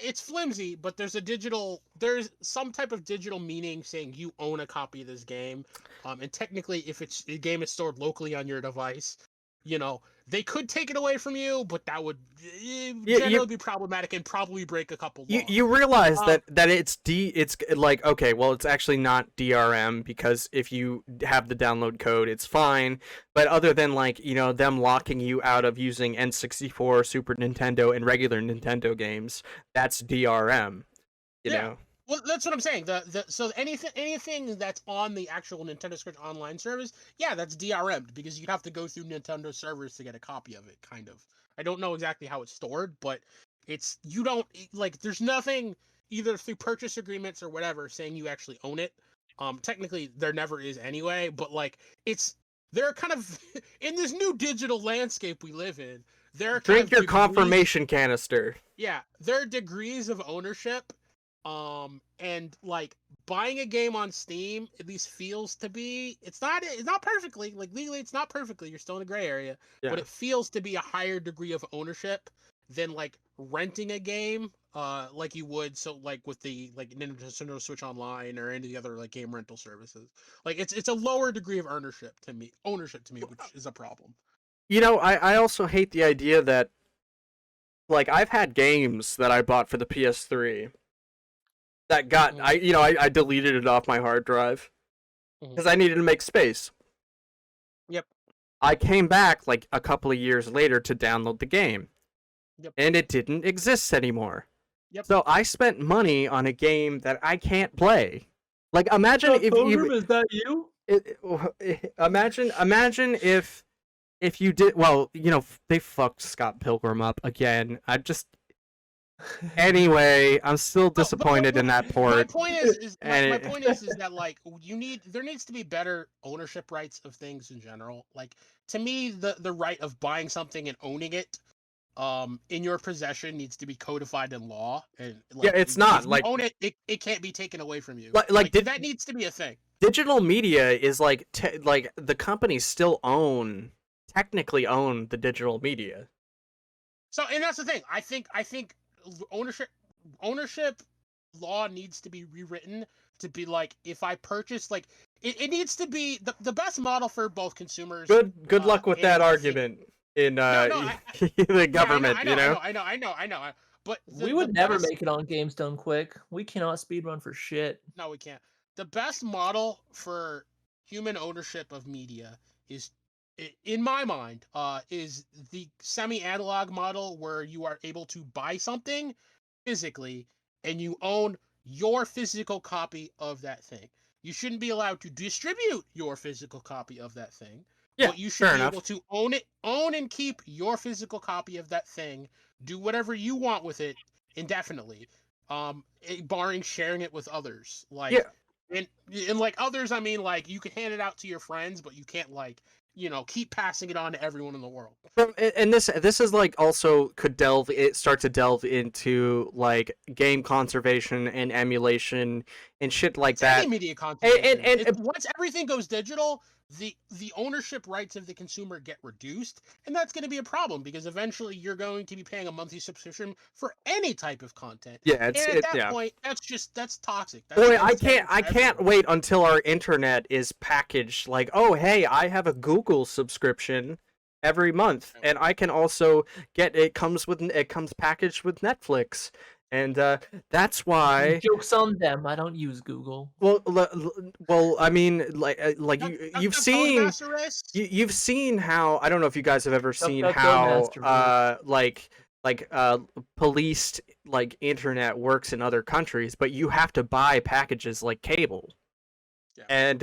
it's flimsy, but there's some type of digital meaning saying you own a copy of this game, and technically if the game is stored locally on your device, they could take it away from you, but that would generally be problematic and probably break a couple laws. You realize that it's okay, well, it's actually not DRM, because if you have the download code, it's fine. But other than them locking you out of using N64, Super Nintendo, and regular Nintendo games, that's DRM. You know. Well, that's what I'm saying. So anything that's on the actual Nintendo Switch Online service, yeah, that's DRM'd, because you'd have to go through Nintendo servers to get a copy of it, kind of. I don't know exactly how it's stored, but there's nothing either through purchase agreements or whatever saying you actually own it. Technically there never is anyway, but they're kind of in this new digital landscape we live in. Drink your confirmation canister. Yeah, there are degrees of ownership. And buying a game on Steam at least feels to be, it's not perfectly, legally it's not perfectly, you're still in a gray area, but it feels to be a higher degree of ownership than renting a game, you would with the Nintendo Switch Online or any of the other game rental services. It's a lower degree of ownership to me, which is a problem. I also hate the idea that I've had games that I bought for the PS3 that got I deleted it off my hard drive because I needed to make space. Yep. I came back a couple of years later to download the game. Yep. And it didn't exist anymore. Yep. So I spent money on a game that I can't play. Imagine if you is that you? Imagine if you did, well, they fucked Scott Pilgrim up again. Anyway, I'm still disappointed in that port. My point is my point is that like there needs to be better ownership rights of things in general. Like to me, the right of buying something and owning it in your possession needs to be codified in law. And like, yeah, it's not if you like own it, it can't be taken away from you. That needs to be a thing. Digital media is like like the companies still technically own the digital media. So, and that's the thing. I think ownership law needs to be rewritten to be like, if I purchase, like it needs to be the best model for both consumers. Good luck with that argument in the government. I know. But we would never make it on Games Done Quick. We cannot speedrun for shit. No, we can't. The best model for human ownership of media is, in my mind, is the semi-analog model where you are able to buy something physically and you own your physical copy of that thing. You shouldn't be allowed to distribute your physical copy of that thing. Yeah, but you should be able to own and keep your physical copy of that thing. Do whatever you want with it indefinitely, barring sharing it with others. Like, yeah. And like others, I mean, like you can hand it out to your friends, but you can't like keep passing it on to everyone in the world. And this is like also could start to delve into like game conservation and emulation and shit like that. Media conservation. And once everything goes digital, the ownership rights of the consumer get reduced, and that's going to be a problem because eventually you're going to be paying a monthly subscription for any type of content. Yeah, and at that point, that's toxic. Boy, I can't wait until our internet is packaged like, oh hey, I have a Google subscription every month, and I can also get it comes packaged with Netflix. And that's why. Jokes on them. I don't use Google. Well, I mean, like you've seen how, I don't know if you guys have ever seen how policed like internet works in other countries, but you have to buy packages like cable. Yeah. And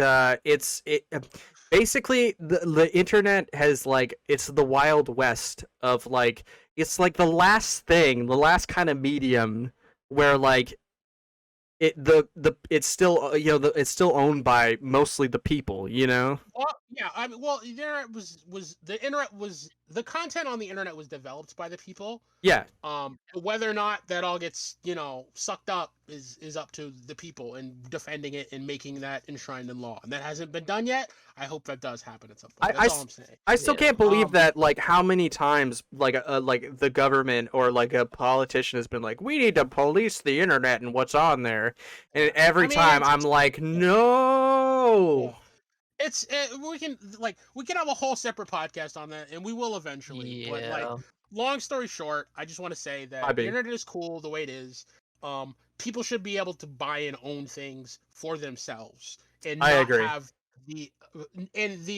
basically the internet has like, it's the Wild West of like, it's like the last kind of medium where like it's still it's still owned by mostly the people, Well, yeah, I mean, the internet was the content on the internet was developed by the people. Yeah. Whether or not that all gets sucked up is up to the people and defending it and making that enshrined in law, and that hasn't been done yet. I hope that does happen at some point. That's all I'm saying. I still can't believe that like how many times like the government or like a politician has been like, we need to police the internet and what's on there, and every time I'm like, no. We can have a whole separate podcast on that, and we will eventually. Yeah. But like, long story short, I just want to say that the internet is cool the way it is. People should be able to buy and own things for themselves, and not have the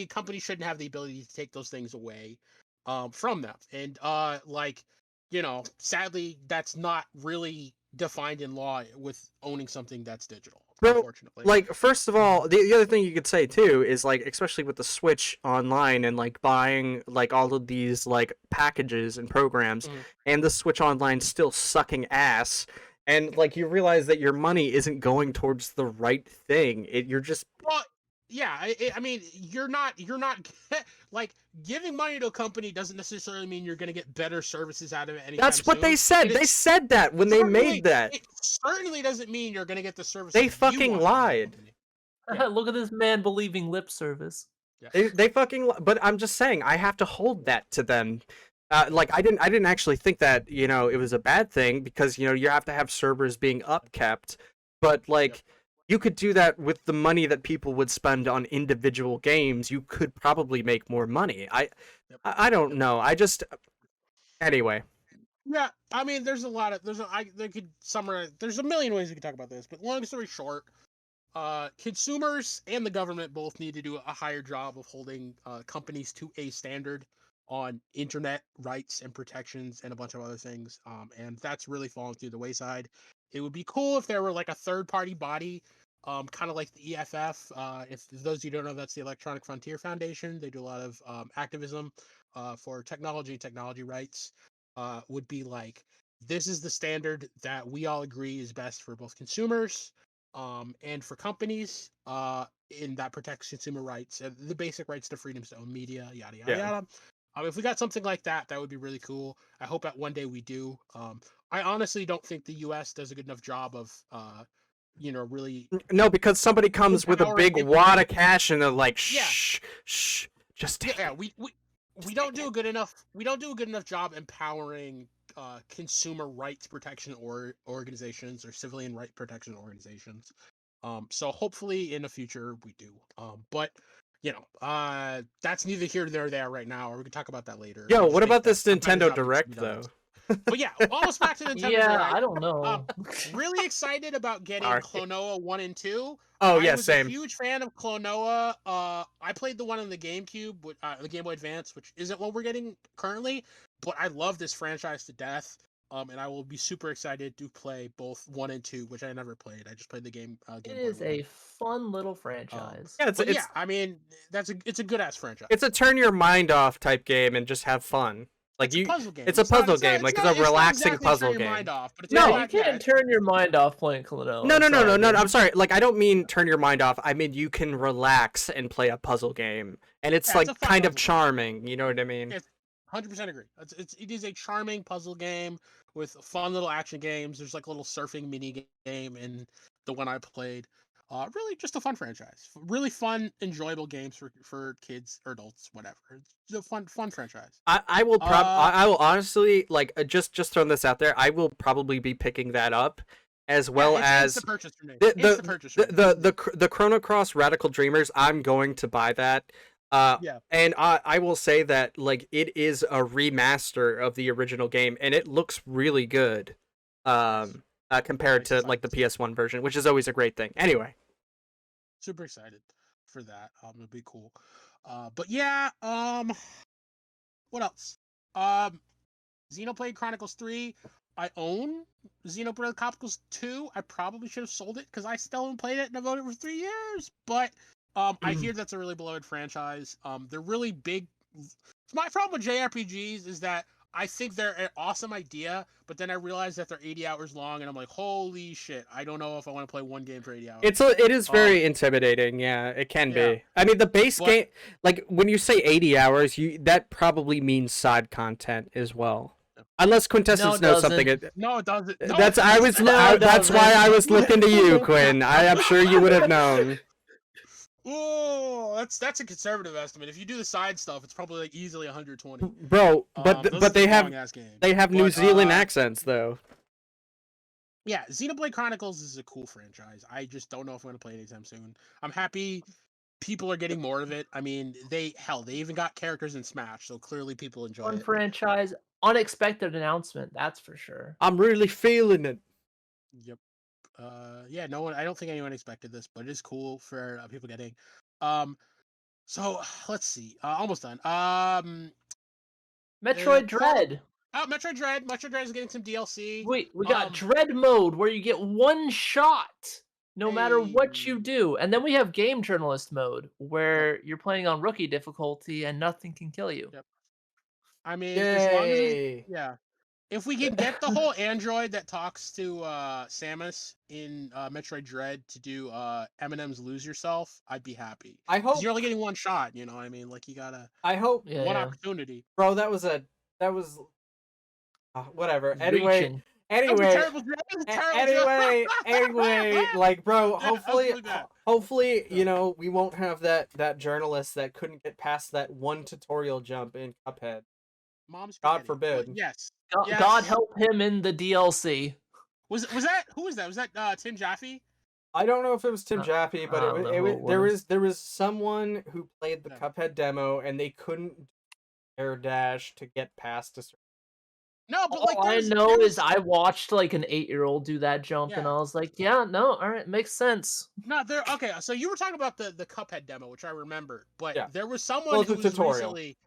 company shouldn't have the ability to take those things away from them. And sadly, that's not really defined in law with owning something that's digital. Unfortunately. Like, first of all, the other thing you could say too is like, especially with the Switch Online and like buying like all of these like packages and programs, and the Switch Online still sucking ass, and like you realize that your money isn't going towards the right thing. You're just yeah, I mean, you're not like, giving money to a company doesn't necessarily mean you're going to get better services out of it anytime That's what soon. they said. They said that when they made that. It certainly doesn't mean you're going to get the service. They fucking lied. Yeah. Look at this man believing lip service. Yeah. They fucking. But I'm just saying, I have to hold that to them. Like I didn't actually think that it was a bad thing, because you have to have servers being upkept, but like. Yep. You could do that with the money that people would spend on individual games. You could probably make more money. I don't know. Anyway. Yeah, I mean, there's a million ways we could talk about this, but long story short, consumers and the government both need to do a higher job of holding companies to a standard on internet rights and protections and a bunch of other things. And that's really fallen through the wayside. It would be cool if there were like a third-party body, kind of like the EFF. If those of you don't know, that's the Electronic Frontier Foundation. They do a lot of activism for technology rights. Would be like this is the standard that we all agree is best for both consumers, and for companies, in that protects consumer rights and the basic rights to freedoms to own media, yada yada yada. If we got something like that, that would be really cool. I hope that one day we do. I honestly don't think the U.S. does a good enough job of, really. No, because somebody comes with a big wad of cash and they're like, shh, shh, just take it. We don't do a good enough. We don't do a good enough job empowering consumer rights protection organizations or civilian right protection organizations. So hopefully in the future we do. But that's neither here nor there right now. Or we can talk about that later. Yo, what about this Nintendo Direct though? But yeah, almost back to Nintendo Yeah, Direct. I don't know. Really excited about getting Klonoa 1 and 2. Oh yeah, I was same. a huge fan of Klonoa. I played the one on the GameCube, the Game Boy Advance, which isn't what we're getting currently. But I love this franchise to death. And I will be super excited to play both 1 and 2, which I never played. I just played the game. It is a fun little franchise. Yeah, I mean, it's a good ass franchise. It's a turn your mind off type game and just have fun. Like it's a puzzle game. It's a puzzle game. Like it's a relaxing puzzle game. No, you can't turn your mind off playing Klonoa. No. I'm sorry. Like I don't mean turn your mind off. I mean you can relax and play a puzzle game, and it's like kind of charming. You know what I mean? 100% agree. It is a charming puzzle game with fun little action games. There's like a little surfing mini game in the one I played. Really just a fun franchise. Really fun, enjoyable games for kids or adults, whatever. It's a fun franchise. I will I will honestly just throwing this out there. I will probably be picking that up, as well as the purchase for me. The Chrono Cross Radical Dreamers. I'm going to buy that. And I will say that like it is a remaster of the original game, and it looks really good. Compared to like the PS1 version, which is always a great thing. Anyway, super excited for that. It'll be cool. But yeah, what else? Xenoblade Chronicles 3. I own Xenoblade Chronicles 2. I probably should have sold it because I still haven't played it and I've owned it for 3 years. But I hear that's a really beloved franchise. They're really big. My problem with JRPGs is that I think they're an awesome idea, but then I realize that they're 80 hours long, and I'm like, holy shit, I don't know if I want to play one game for 80 hours. It is very intimidating, yeah, it can be. I mean, the base game, like, when you say 80 hours, that probably means side content as well. Unless Quintessence knows something. No, it doesn't. No, that's why I was looking to you, Quinn. I am sure you would have known. Oh, that's a conservative estimate. If you do the side stuff, it's probably like easily 120. Bro, but they have New Zealand accents though. Yeah, Xenoblade Chronicles is a cool franchise. I just don't know if I'm gonna play it anytime soon. I'm happy people are getting more of it. I mean, they even got characters in Smash, so clearly people enjoy it. Franchise, unexpected announcement, that's for sure. I'm really feeling it. Yep. Yeah, no one. I don't think anyone expected this, but it is cool for people getting. So let's see. Almost done. Metroid Dread. Oh, Metroid Dread. Metroid Dread is getting some DLC. Wait, we got Dread mode where you get one shot no matter what you do, and then we have Game Journalist mode where you're playing on rookie difficulty and nothing can kill you. Yep. I mean, as long as if we can get the whole android that talks to Samus in Metroid Dread to do Eminem's "Lose Yourself," I'd be happy. I hope you're only getting one shot. You know what I mean? Like you gotta. I hope one opportunity. Bro, that was whatever. Anyway, like, bro, hopefully, you know, we won't have that journalist that couldn't get past that one tutorial jump in Cuphead. God forbid. Yes. God help him in the DLC. Was that who was that? Was that Tim Jaffe? I don't know if it was Tim Jaffe, but there was someone who played the Cuphead demo and they couldn't air dash to get past a certain. No, but like all I know is I watched like an 8-year-old do that jump, and I was like, yeah, no, all right, makes sense. No, there. Okay, so you were talking about the Cuphead demo, which I remember, but there was someone who was recently.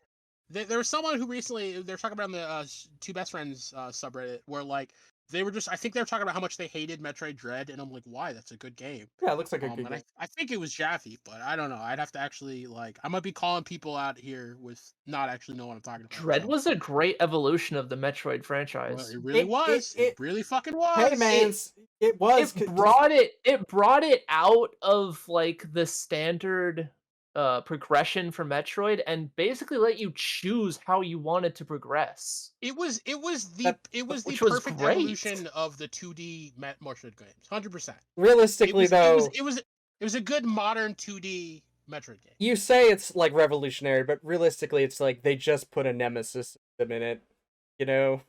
There was someone who recently, they're talking about on the Two Best Friends subreddit, where like they were just, I think they were talking about how much they hated Metroid Dread, and I'm like, why? That's a good game. Yeah, it looks like a good And game. I think it was Jaffe, but I don't know. I'd have to actually I might be calling people out here with not actually know what I'm talking about. Dread was a great evolution of the Metroid Well, franchise. it really was. It really fucking was. Hey man, it was. It brought it out of like the standard progression for Metroid and basically let you choose how you wanted to progress. It was the which was perfect great. evolution of the 2D Metroid games. 100%. Realistically, though, it was a good modern 2D Metroid game. You say it's like revolutionary, but realistically, it's like they just put a nemesis system in it. You know?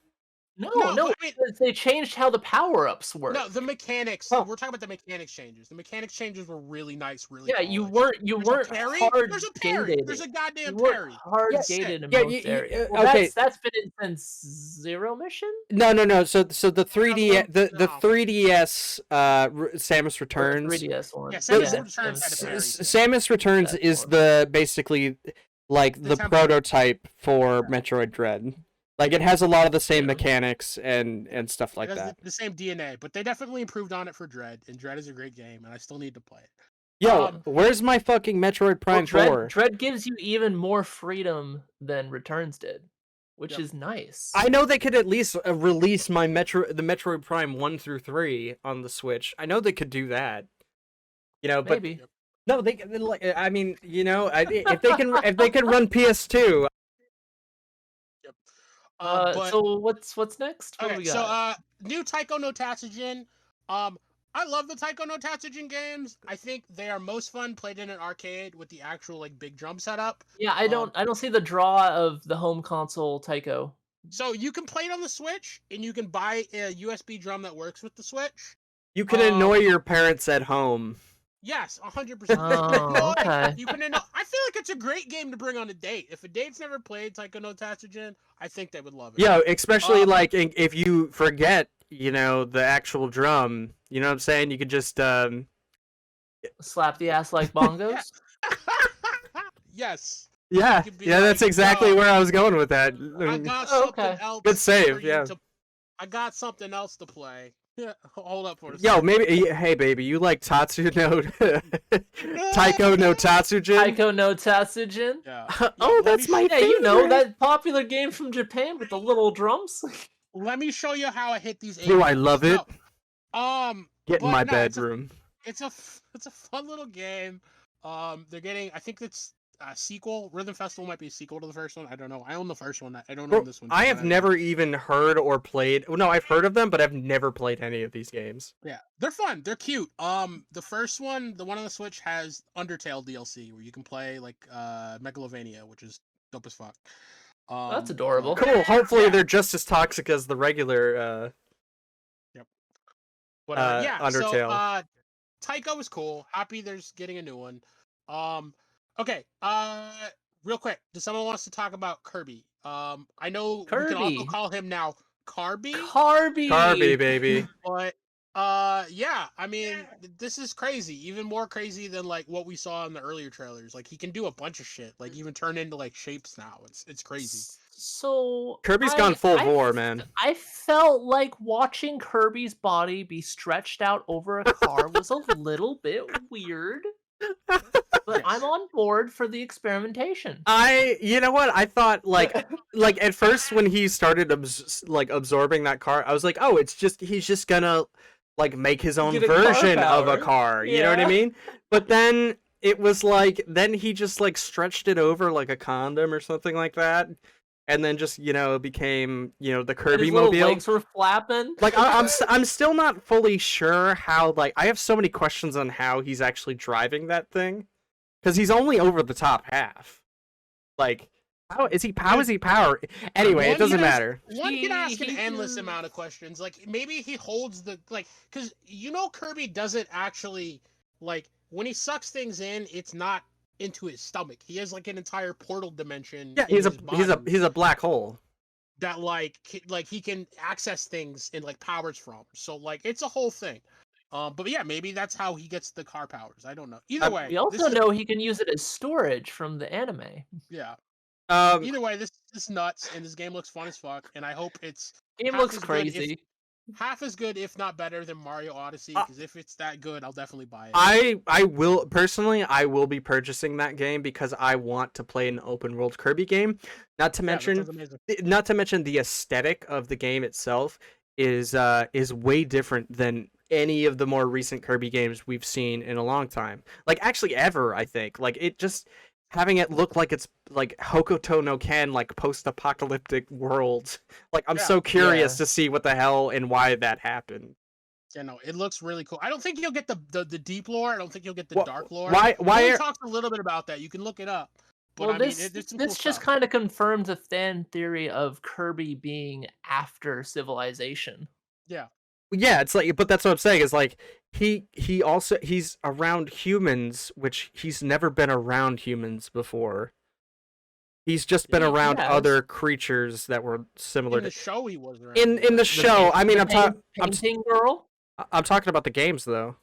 No, I mean, they changed how the power-ups work. No, the mechanics. We're talking about the mechanics changes. The mechanics changes were really nice, really. Yeah, polished. you weren't hard. There's a parry. There's a goddamn you weren't parry. hard gated in most areas. Well, okay, that's been in since Zero Mission. No. So the 3D the 3DS Samus Returns. 3DS one. Yeah, Samus Returns had a parry. Samus Returns is the basically like the prototype for Metroid Dread. Like it has a lot of the same mechanics and stuff like that. The same DNA, but they definitely improved on it for Dread, and Dread is a great game, and I still need to play it. Yo, where's my fucking Metroid Prime 4? Dread gives you even more freedom than Returns did, which is nice. I know they could at least release the Metroid Prime 1 through 3 on the Switch. I know they could do that. You know, but maybe. No, they like. I mean, you know, if they can run PS2. So what's next? What do we got? New Taiko no Tatsujin. I love the Taiko no Tatsujin games. I think they are most fun played in an arcade with the actual like big drum setup. Yeah, I don't see the draw of the home console Taiko. So you can play it on the Switch, and you can buy a USB drum that works with the Switch. You can annoy your parents at home. Yes, 100%. Oh, okay. You can annoy. I feel like it's a great game to bring on a date. If a date's never played Taiko no Tatsujin, I think they would love it. Yeah, especially like if you forget, you know, the actual drum. You know what I'm saying? You could just slap the ass like bongos. Yes. Yeah, that's exactly where I was going with that. I got something else. Good save, yeah. I got something else to play. Yeah, hold up for a second. Yo, maybe, hey baby, you like Taiko no Tatsujin? Taiko no Tatsujin? Yeah. Oh, that's my favorite. You know, that popular game from Japan with the little drums. Let me show you how I hit these. Do I love it? Get in my no, bedroom. It's a fun little game. They're getting, I think it's a sequel. Rhythm Festival might be a sequel to the first one. I don't know. I own the first one. I don't own this one. I have never even heard or played. No, I've heard of them, but I've never played any of these games. Yeah, they're fun. They're cute. The first one, the one on the Switch, has Undertale DLC where you can play like Megalovania, which is dope as fuck. That's adorable. Cool. Hopefully they're just as toxic as the regular. Yep. But Undertale. So, Taiko is cool. Happy there's getting a new one. Okay. Real quick, does someone wants to talk about Kirby? I know Kirby. We can also call him now Carby. Carby, baby. But yeah, I mean, this is crazy. Even more crazy than like what we saw in the earlier trailers. Like he can do a bunch of shit. Like even turn into like shapes now. It's crazy. So Kirby's gone full bore, man. I felt like watching Kirby's body be stretched out over a car was a little bit weird. But I'm on board for the experimentation. You know what? I thought like at first when he started absorbing that car, I was like, oh, he's just gonna like make his own version of a car. You know what I mean? But then it was like, then he just like stretched it over like a condom or something like that. And then just, you know, became, you know, the Kirby mobile. His legs were flapping. Like I'm still not fully sure how, like, I have so many questions on how he's actually driving that thing, because he's only over the top half. Like, how is he power? Anyway, it doesn't matter. One can ask an endless amount of questions. Like maybe he holds the because you know Kirby doesn't actually like when he sucks things in. It's not into his stomach. He has like an entire portal dimension. Yeah, he's a black hole that like he can access things and like powers from. So like it's a whole thing. But yeah, maybe that's how he gets the car powers. I don't know. Either way, we also know he can use it as storage from the anime. Yeah. Either way, this is nuts, and this game looks fun as fuck. And I hope game looks crazy. half as good, if not better, than Mario Odyssey. Because if it's that good, I'll definitely buy it. I will personally, I will be purchasing that game because I want to play an open world Kirby game. Not to mention the aesthetic of the game itself is way different than any of the more recent Kirby games we've seen in a long time. Like actually ever, I think. Like it just having it look like it's like Hokuto no Ken, like post-apocalyptic world. Like I'm so curious to see what the hell and why that happened. Yeah, no, it looks really cool. I don't think you'll get the deep lore. I don't think you'll get the dark lore. Why? It talks a little bit about that. You can look it up. But well, I this mean, this just kind of confirms the fan theory of Kirby being after civilization. Yeah. Yeah, it's like, but that's what I'm saying is like he's around humans, which he's never been around humans before. He's just been around other creatures that were similar. In the show, he was around. In the show, I mean, Painting Girl. I'm talking about the games though.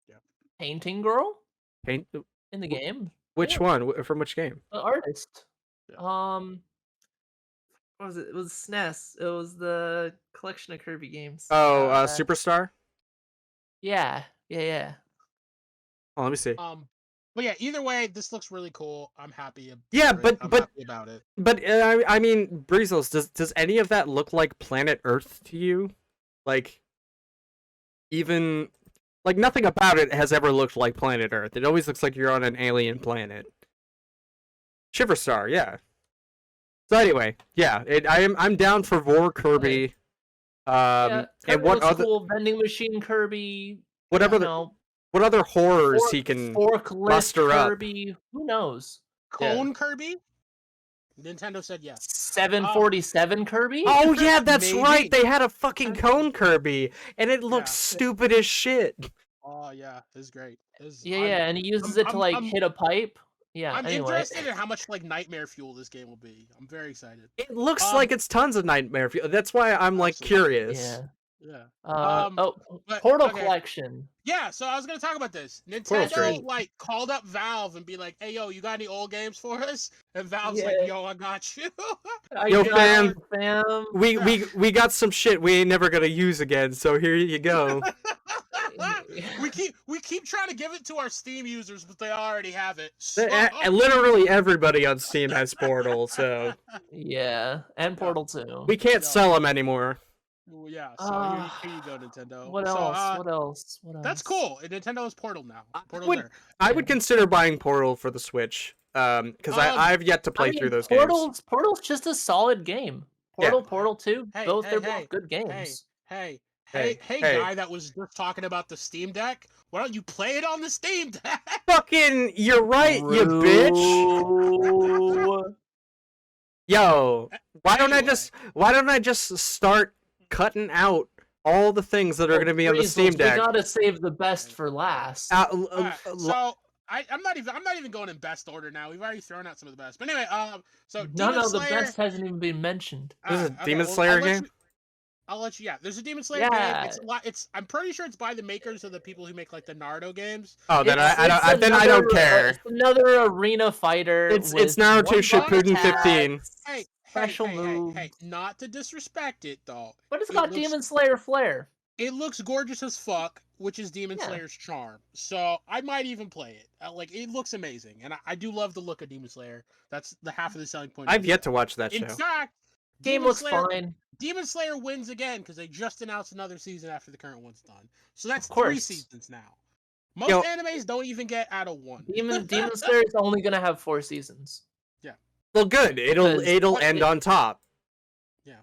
Yeah. Painting Girl. In the game. Which one? From which game? The artist. Yeah. What was it? It was SNES. It was the collection of Kirby games. Oh, Superstar? Yeah. Oh, let me see. But yeah, either way, this looks really cool. I'm happy. I'm happy about it. But I mean, Breezels, does any of that look like Planet Earth to you? Like, even like nothing about it has ever looked like Planet Earth. It always looks like you're on an alien planet. Shiverstar, yeah. So anyway, yeah, I'm down for more Kirby. Kirby and what other cool vending machine Kirby? Whatever what other horrors he can muster Kirby? up? Who knows? Cone Kirby? Nintendo said yes. 747 Kirby? Oh yeah, that's right. They had a fucking cone Kirby, and it looks stupid as shit. Oh yeah, it's great. And he uses it to like hit a pipe. Yeah, I'm interested in how much like nightmare fuel this game will be. I'm very excited. It looks like it's tons of nightmare fuel. That's why I'm like curious. Yeah. Portal Collection. Yeah, so I was gonna talk about this. Nintendo like called up Valve and be like, "Hey, yo, you got any old games for us?" And Valve's like, "Yo, I got you." Yo, fam, we got some shit we ain't never gonna use again. So here you go. we keep trying to give it to our Steam users, but they already have it. So... Literally everybody on Steam has Portal, so yeah, and Portal 2. We can't sell them anymore. Well, yeah, so here you go, Nintendo. What else? That's cool. Nintendo's Portal now. I would consider buying Portal for the Switch, because I've yet to play through those games. Portal's just a solid game. Portal 2, they're both good games. Hey, guy that was just talking about the Steam Deck. Why don't you play it on the Steam Deck? Fucking, you're right, you bitch. Yo, why don't I just start cutting out all the things that are going to be on the Steam Deck? We gotta save the best for last. So I'm not even going in best order now. We've already thrown out some of the best. But anyway, so the best hasn't even been mentioned. This is a Demon Slayer game. I'll let you. Yeah, there's a Demon Slayer game. It's I'm pretty sure it's by the makers of the people who make like the Naruto games. Oh, then I don't care. It's another arena fighter. It's Naruto Shippuden 15. Special move. Hey, not to disrespect it though. But it's got Demon Slayer flair. It looks gorgeous as fuck, which is Demon Slayer's charm. So I might even play it. Like it looks amazing, and I do love the look of Demon Slayer. That's the half of the selling point. I've yet to watch that show. In fact, game looks fine. Demon Slayer wins again because they just announced another season after the current one's done. So that's 3 seasons now. Most animes don't even get out of 1. Demon Slayer is only gonna have 4 seasons. Yeah. Well, good. It'll end on top. Yeah.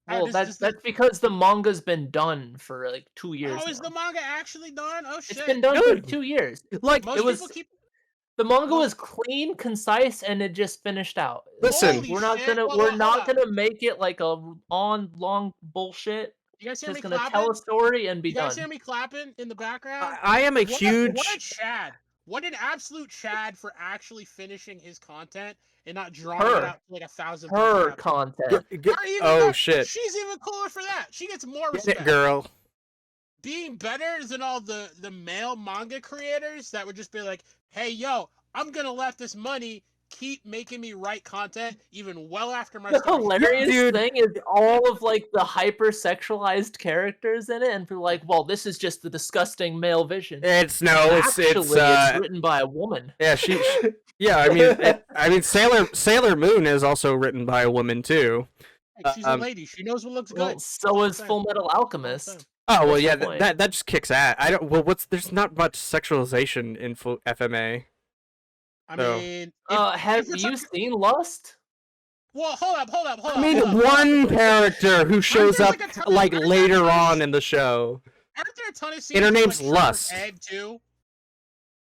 Well, that's because the manga's been done for like 2 years. Oh, is the manga actually done? Oh shit! It's been done for 2 years. Like the manga was clean, concise, and it just finished out. Listen, we're not gonna make it like a long bullshit. You guys hear me clapping? Just gonna tell a story and be done. You guys hear me clapping in the background? I am a huge. What a Chad! What an absolute Chad for actually finishing his content and not drawing it out to like 1,000. Her content. Shit! She's even cooler for that. She gets more respect. Get it, girl. Being better than all the male manga creators that would just be like, "Hey, yo, I'm gonna let this money keep making me write content even well after my The story. hilarious thing is all of like the hyper-sexualized characters in it, and people are like, well, this is just the disgusting male vision. It's written by a woman. Yeah, yeah. I mean, Sailor Moon is also written by a woman too. Hey, she's a lady. She knows what looks good. Well, so is Full Metal Alchemist. Oh well, yeah. That just kicks ass. I don't. Well, there's not much sexualization in FMA. I mean, have you seen Lust? Well, hold up. I mean, one character who shows up like later on in the show. Aren't there a ton of scenes? And her name's Lust. Ed too?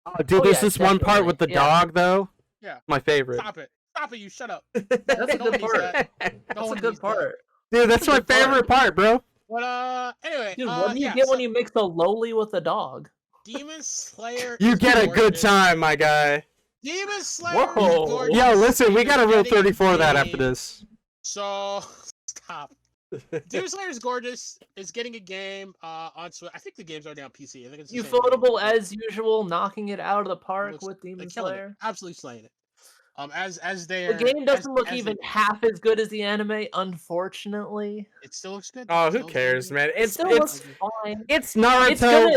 Oh, dude, there's this one part with the dog though. Yeah. My favorite. Stop it! You shut up. That's a good part. That's a good part. Dude, that's my favorite part, bro. But anyway, dude, what do you get when you mix a loli with a dog? Demon Slayer. You get a good time, my guy. Demon Slayer. Whoa. Yo, listen, we got a Rule 34 of that after this. So stop. Demon Slayer is gorgeous. It's getting a game on Switch. I think the game's already on PC. I think it's Ufotable as usual, knocking it out of the park with Demon Slayer. Absolutely slaying it. The game doesn't look even half as good as the anime, unfortunately. It still looks good. Oh, who cares, man? It still looks fine. It's Naruto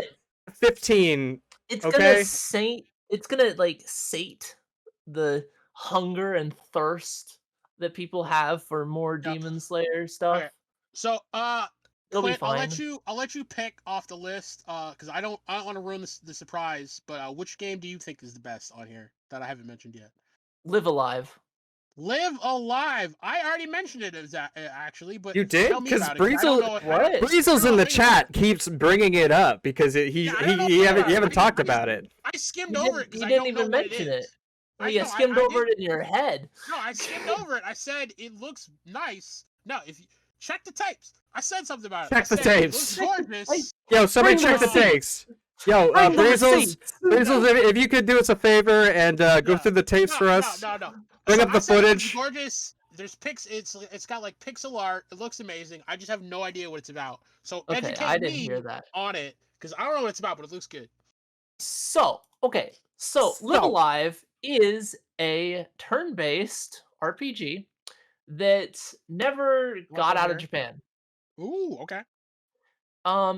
15. It's gonna sate the hunger and thirst that people have for more Demon Slayer stuff. Okay. So it'll be fine. I'll let you pick off the list because I don't want to ruin the surprise, but which game do you think is the best on here that I haven't mentioned yet? Live Alive. Live Alive. I already mentioned it as actually, but you did because Breezel's in the chat keeps bringing it up because you haven't talked about it. I skimmed over it. You didn't even mention it. You skimmed over it in your head. No, I skimmed over it. I said it looks nice. No, if you check the tapes, I said something about it. Check the tapes. It looks gorgeous. Yo, somebody check the tapes. Yo, Breezels, if you could do us a favor and go through the tapes for us. No. Bring up the footage. It's gorgeous. There's it's got like pixel art. It looks amazing. I just have no idea what it's about. So educate me on it because I don't know what it's about, but it looks good. So Live Alive is a turn-based RPG that never got out of Japan. Ooh, okay.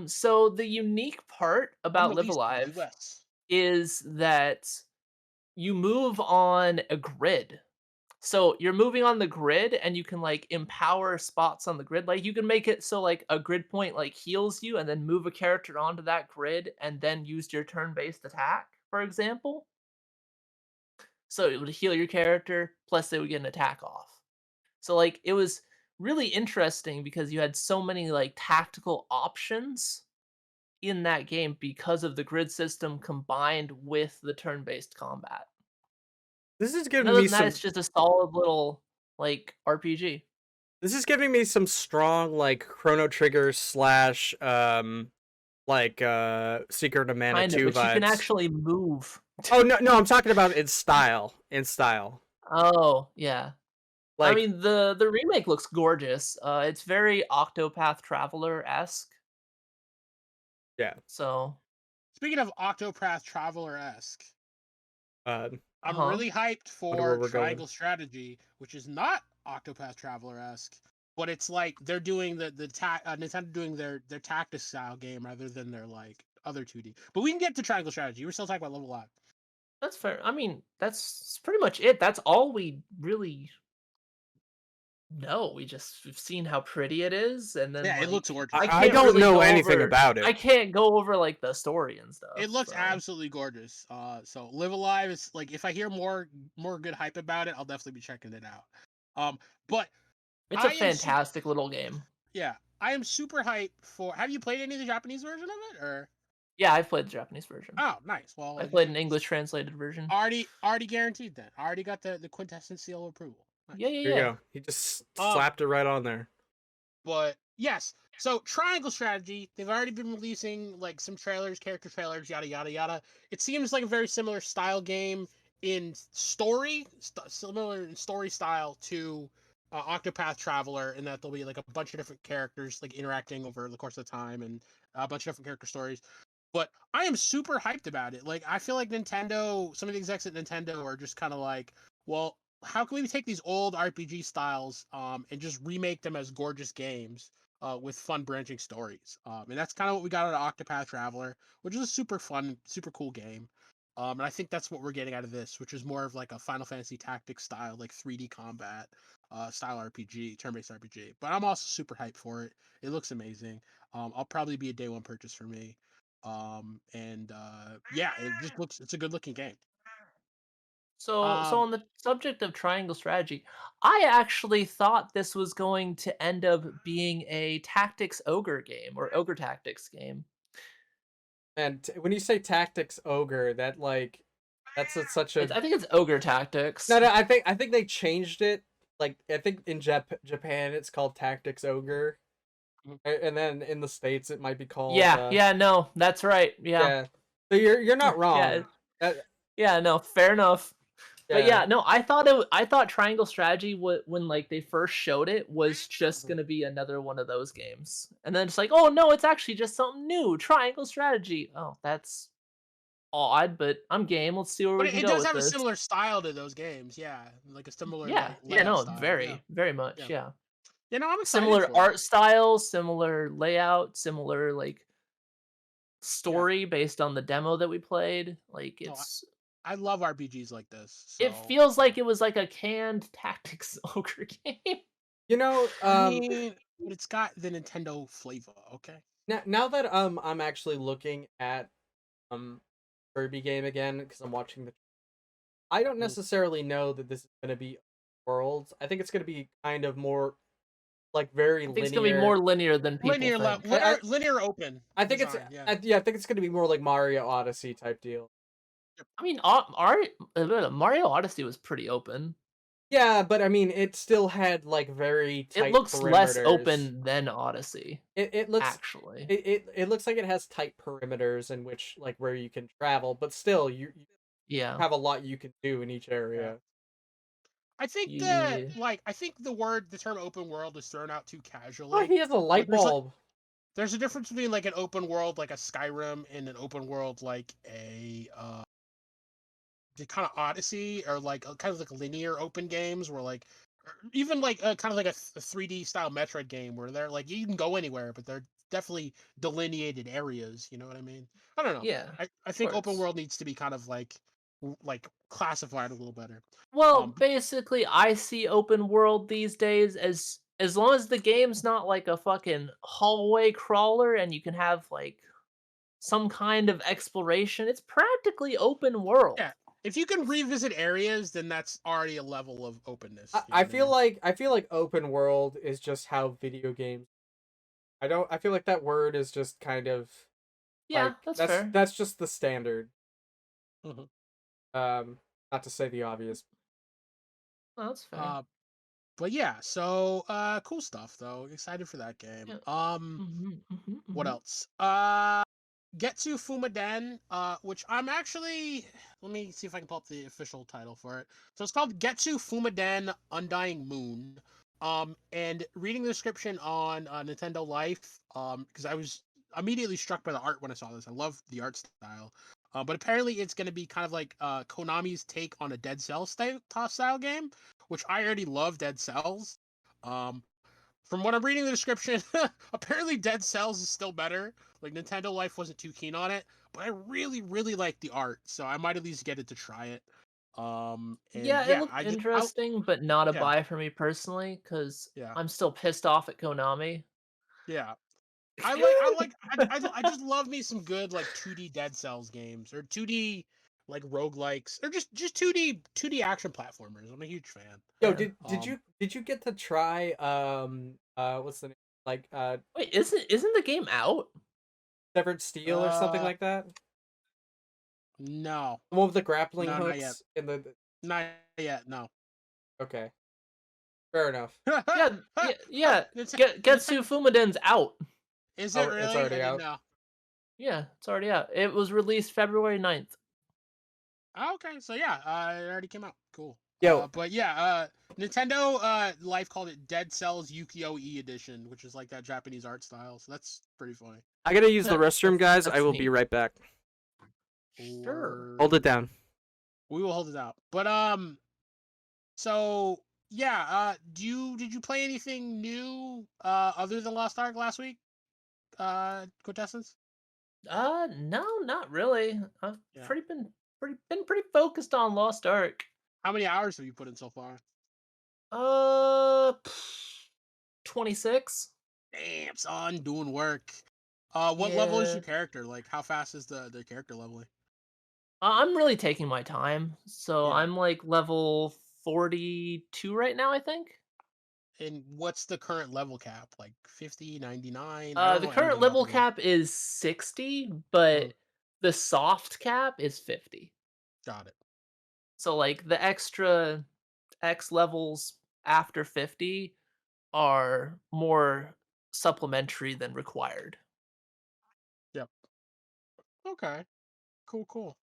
So the unique part about Live Alive is that you move on a grid. So you're moving on the grid and you can like empower spots on the grid. Like you can make it so like a grid point like heals you and then move a character onto that grid and then use your turn-based attack, for example. So it would heal your character, plus they would get an attack off. So like it was really interesting because you had so many like tactical options in that game because of the grid system combined with the turn-based combat. This is giving me some. It's just a solid little like RPG. This is giving me some strong like Chrono Trigger / Secret of Mana 2 vibes. You can actually move. Oh no, I'm talking about in style. Oh yeah. I mean the remake looks gorgeous. It's very Octopath Traveler-esque. Yeah. So speaking of Octopath Traveler-esque, I'm really hyped for Triangle Strategy, which is not Octopath Traveler-esque, but it's like they're doing Nintendo doing their Tactics style game rather than their like other 2D. But we can get to Triangle Strategy. We're still talking about Live Alive. That's fair. I mean, that's pretty much it. That's all we really know. We've seen how pretty it is, and then it looks gorgeous. I don't know anything about it. I can't go over like the story and stuff. It looks absolutely gorgeous. So Live Alive is like if I hear more good hype about it, I'll definitely be checking it out. But it's a fantastic little game. Yeah, I am super hyped for. Have you played any of the Japanese version of it, or? Yeah, I've played the Japanese version. Oh, nice. Well, I played an English translated version. Already guaranteed then. I already got the quintessence seal of approval. Nice. Yeah. Here you go. He just slapped it right on there. But yes, so Triangle Strategy, they've already been releasing like some trailers, character trailers, yada yada yada. It seems like a very similar style game in story, similar in story style to Octopath Traveler, in that there'll be like a bunch of different characters like interacting over the course of time and a bunch of different character stories. But I am super hyped about it. Like, I feel like Nintendo, some of the execs at Nintendo are just kind of like, well, how can we take these old RPG styles and just remake them as gorgeous games with fun branching stories? And that's kind of what we got out of Octopath Traveler, which is a super fun, super cool game. And I think that's what we're getting out of this, which is more of like a Final Fantasy Tactics style, like 3D combat style RPG, turn-based RPG. But I'm also super hyped for it. It looks amazing. I'll probably be a day one purchase for me. Yeah, it's a good looking game. So Um, on the subject of triangle strategy, I actually thought this was going to end up being a tactics ogre game or ogre tactics game. And when you say tactics ogre, that like such a I think it's ogre tactics. no. I think they changed it. Like I think in Japan it's called tactics ogre, and then in the States it might be called Yeah, no, that's right. Yeah. yeah. So you're not Yeah. wrong. That Yeah, no, fair enough. But yeah. yeah, no, I thought Triangle Strategy when like they first showed it was just gonna be another one of those games, and then it's like, oh no, it's actually just something new, Triangle Strategy. Oh, that's odd, but I'm game. Let's see where but we it, can it go does with have a this. similar style to those games. Yeah, like a similar Yeah, like yeah, layout no, style. Yeah, very much, yeah, yeah. yeah. No, I'm excited Similar for it. art style, similar layout, similar like Yeah, story based on the demo that we played. Like no, I love RPGs like this. it So feels like it was like a canned tactics ogre game. You know, I mean, but it's got the Nintendo flavor. Okay. now that I'm actually looking at Kirby game again because I'm watching the. I don't Mhm. necessarily know that this is going to be worlds. I think it's going to be kind of more like very I think it's gonna be more linear. linear than people Linear, think. linear open I think it's design. Yeah. yeah, I think it's going to be more like Mario Odyssey type deal. I mean, Mario Odyssey was pretty open. Yeah, but I mean, it still had like very It tight looks less perimeters. open than Odyssey, It looks actually. it looks like it has tight perimeters in which like where you can travel, but still you Yeah. have a lot you can do in each Yeah. area. I think that Yeah. I think the term open world is thrown out too Oh, casually. he has a light bulb. There's a difference between like an open world like a Skyrim and an open world like the kind of Odyssey or like kind of like linear open games where like or even like kind of like a 3D style Metroid game where they're like you can go anywhere but they're definitely delineated areas, you know what I mean? I don't know. Yeah, I of think open course. world needs to be kind of like classified a little better. Well, Um basically, I see open world these days as long as the game's not like a fucking hallway crawler and you can have like some kind of exploration, it's practically open world. Yeah, if you can revisit areas, then that's already a level of openness. You know I what I feel mean? like open world is just how video games. I feel like that word is just kind of Yeah, like that's fair. that's just the standard. Mhm. Um, not to say the obvious. Oh, that's fair. Uh, but yeah, so cool stuff though. Excited for that game. Yeah. What Mhm. else? Getsu Fumaden, which I'm actually let me see if I can pull up the official title for it. So it's called Getsu Fumaden Undying Moon. And reading the description on Nintendo Life, because I was immediately struck by the art when I saw this. I love the art style. But apparently it's going to be kind of like Konami's take on a Dead Cells style game, which I already love Dead Cells. Um, from what I'm reading the description, apparently Dead Cells is still better. Like Nintendo Life wasn't too keen on it, but I really, really like the art, so I might at least get it to try it. And Yeah, it yeah, looked interesting, but not a yeah, buy for me personally because yeah, I'm still pissed off at Konami. yeah. I just love me some good like 2D Dead Cells games or 2D like roguelikes or just 2D action platformers. I'm a huge fan. Yo, Yeah. did you get to try what's the name like Wait, isn't the game out? Severed Steel or something Uh, like that? no, The one with the grappling no, not yet, hooks in the not yet, no. okay, fair enough. Yeah, yeah. It's Getsu Fumaden's out. is it Oh, it's really? I already didn't out. know. Yeah, it's already out. It was released February 9th. Oh, okay, so yeah, it already came out. Cool. Yo, But yeah, Nintendo Life called it Dead Cells Yukio E Edition, which is like that Japanese art style. So that's pretty funny. I gotta use the restroom, guys. I That's will neat. be right back. Sure. Hold it down. We will hold it out. But so yeah, did you play anything new other than Lost Ark last week? Quintessence? No, not really. I've Yeah. been pretty focused on Lost Ark. How many hours have you put in so far? 26. Damn, son, doing work. What level is Yeah. your character? Like, how fast is the character leveling? I'm really taking my time. So Yeah. I'm like level 42 right now, I think. And what's the current level cap? Like 50, 99? I don't The know current anything about the level game. cap is 60, Mhm. but the soft cap is 50. Got it. So like the extra X levels after 50 are more supplementary than required. Yep. Okay. Cool, cool.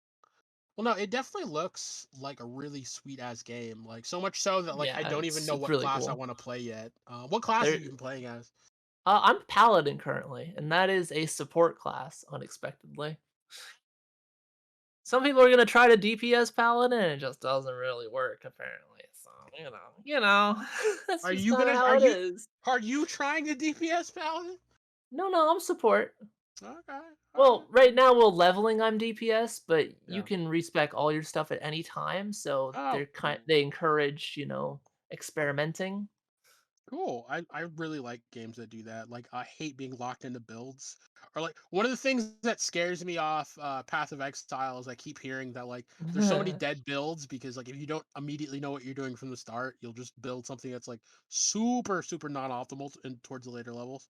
Well, no, it definitely looks like a really sweet ass game. Like so much so that like I Yeah, don't even know it's what really class I cool. want to play yet. What class have There you been playing as? I'm paladin currently, and that is a support class unexpectedly. Some people are gonna try to DPS paladin and it just doesn't really work apparently. So, that's Are just you kind of gonna how it is. are you trying to DPS paladin? No, I'm support. Okay. All right. Well, right now we're leveling I'm DPS, but you Yeah. can respec all your stuff at any time, so Oh, they encourage, experimenting. cool. I really like games that do that. Like I hate being locked into builds. Or like one of the things that scares me off Path of Exile is I keep hearing that like there's so many dead builds because like if you don't immediately know what you're doing from the start, you'll just build something that's like super non optimal in towards the later levels.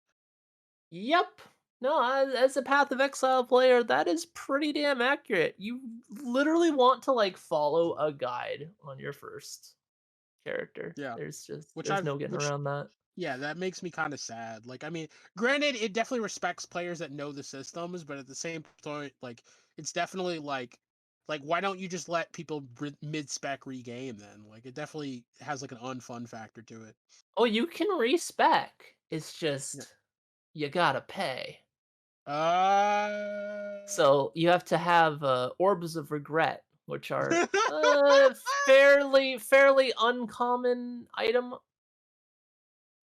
Yep. No, as a Path of Exile player, that is pretty damn accurate. You literally want to like follow a guide on your first character. Yeah. There's no getting Which around that. yeah, that makes me kind of sad. Like I mean, granted it definitely respects players that know the systems, but at the same point like it's definitely like why don't you just let people mid spec regame then? Like it definitely has like an unfun factor to it. Oh, you can respec. It's Yeah. just you gotta pay. Uh So you have to have orbs of regret, which are fairly uncommon item.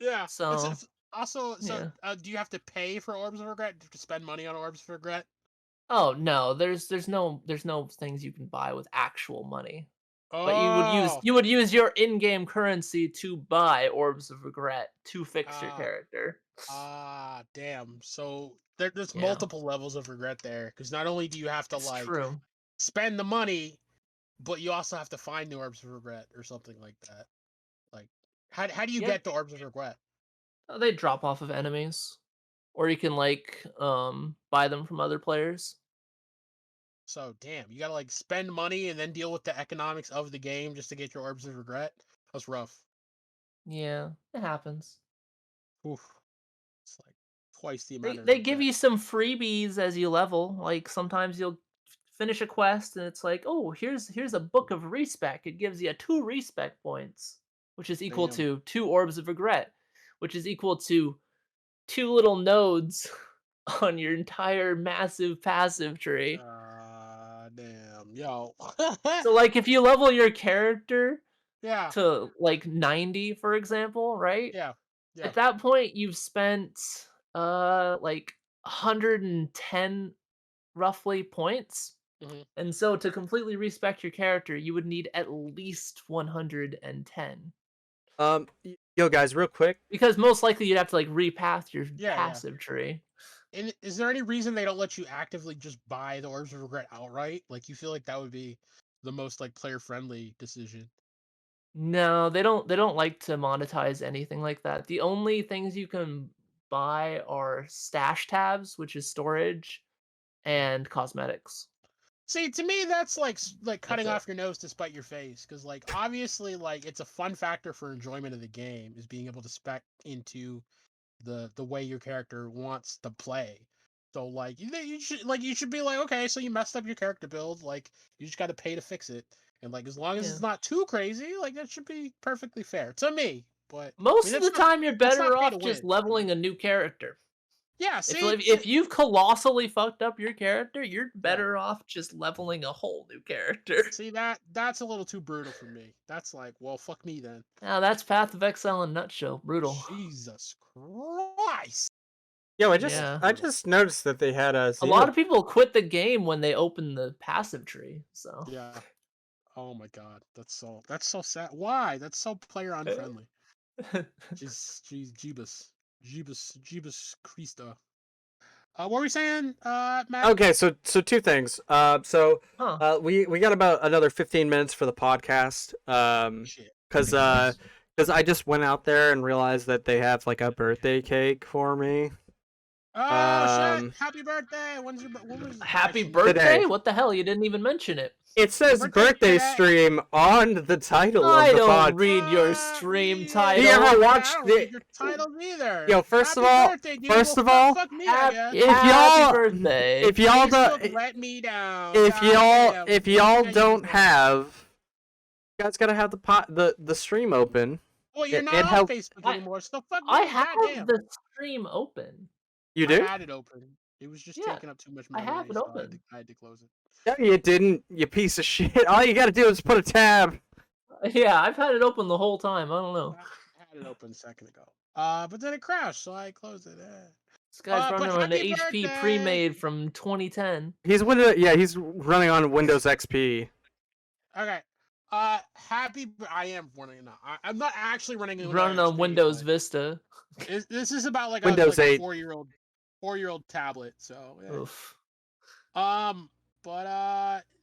yeah. So Also yeah. do you have to pay for orbs of regret? Do you have to spend money on orbs of regret? Oh no, there's no things you can buy with actual money. But Oh. you would use your in-game currency to buy orbs of regret to fix your Ah. character. Damn. So there's Yeah, multiple levels of regret there because not only do you have to it's like true. spend the money, but you also have to find new orbs of regret or something like that. Like, how do you Yep. get the orbs of regret? They drop off of enemies, or you can like buy them from other players. So damn, you gotta like spend money and then deal with the economics of the game just to get your orbs of regret. That's rough. Yeah, it happens. Oof. It's like twice the amount They of they give regret. you some freebies as you level. Like sometimes you'll finish a quest and it's like, "Oh, here's a book of respec." It gives you 2 respec points, which is equal Damn. to 2 orbs of regret, which is equal to 2 little nodes on your entire massive passive tree. Damn, yo. So like if you level your character Yeah, to like 90, for example, right? yeah, yeah. At that point you've spent like 110 roughly points. Hmm. And so to completely respec your character, you would need at least 110. Yo, guys, real quick. Because most likely you'd have to like repath your Yeah, yeah. passive tree. And is there any reason they don't let you actively just buy the orbs of regret outright? Like you feel like that would be the most like player friendly decision. No, they don't like to monetize anything like that. The only things you can buy are stash tabs, which is storage, Yeah. and cosmetics. See, to me, that's like That's cutting it. off your nose to spite your face, because like obviously, like it's a fun factor for enjoyment of the game is being able to spec into the way your character wants to play. So like you should be like, okay, so you messed up your character build, like you just got to pay to fix it, and like as long as Yeah. it's not too crazy, like that should be perfectly fair to me. But I Most mean, of the time you're that's not better pay to off just win, you know? leveling a new character. Yeah, see, if you've colossally fucked up your character, you're better off just leveling a whole new character. See that's a little too brutal for me. That's like, well, fuck me then. Now that's Path of Exile in a nutshell. Brutal. Jesus Christ. Yo, I Yeah. just noticed that they had A lot of people quit the game when they open the passive tree. So Yeah. Oh my god, that's so sad. Why? That's so player unfriendly. Jeebus Christa. What were we saying, Matt? Okay, so two things. We got about another 15 minutes for the podcast. Shit. Because I just went out there and realized that they have like a birthday cake for me. Oh shit! Happy birthday! When was Happy birthday? Today. What the hell? You didn't even mention it. It says birthday stream on the title of the pod. I don't read your stream title. Do you ever watch I don't read your titles either? Yo, first of all, fuck me, happy birthday. If y'all let me down. If y'all don't have, you guys gotta have the stream open. Well, you're not on Facebook anymore, so fuck me. I have the stream open. You do? I had it open. It was just taking up too much memory. I have it open. I had to close it. No, you didn't, you piece of shit. All you gotta do is put a tab. Yeah, I've had it open the whole time. I don't know. I had it open a second ago. But then it crashed, so I closed it. This guy's running on an HP pre-made from 2010. He's running on Windows XP. Okay. I am running now. I'm not actually running on Windows Vista. This is about like Windows 8. 4-year-old tablet. So yeah. Oof. But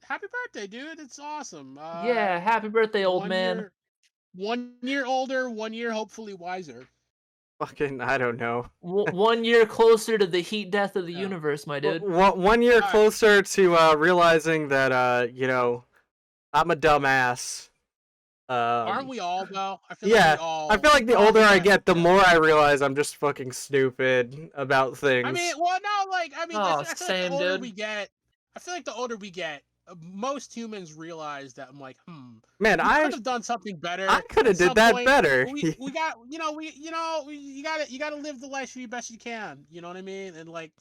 happy birthday, dude! It's awesome. Yeah, happy birthday, old man. 1 year older, 1 year hopefully wiser. Fucking, I don't know. 1 year closer to the heat death of the universe, my dude. 1 year closer to realizing that I'm a dumbass. Aren't we all though? I feel like the older I get, the more I realize I'm just fucking stupid about things. I mean, well, no, like I feel same, like the older dude. we get, I feel like the older we get, most humans realize that I'm like, man, I could have done something better. I could have did that better. We got, you gotta live the life you best you can. You know what I mean? And like,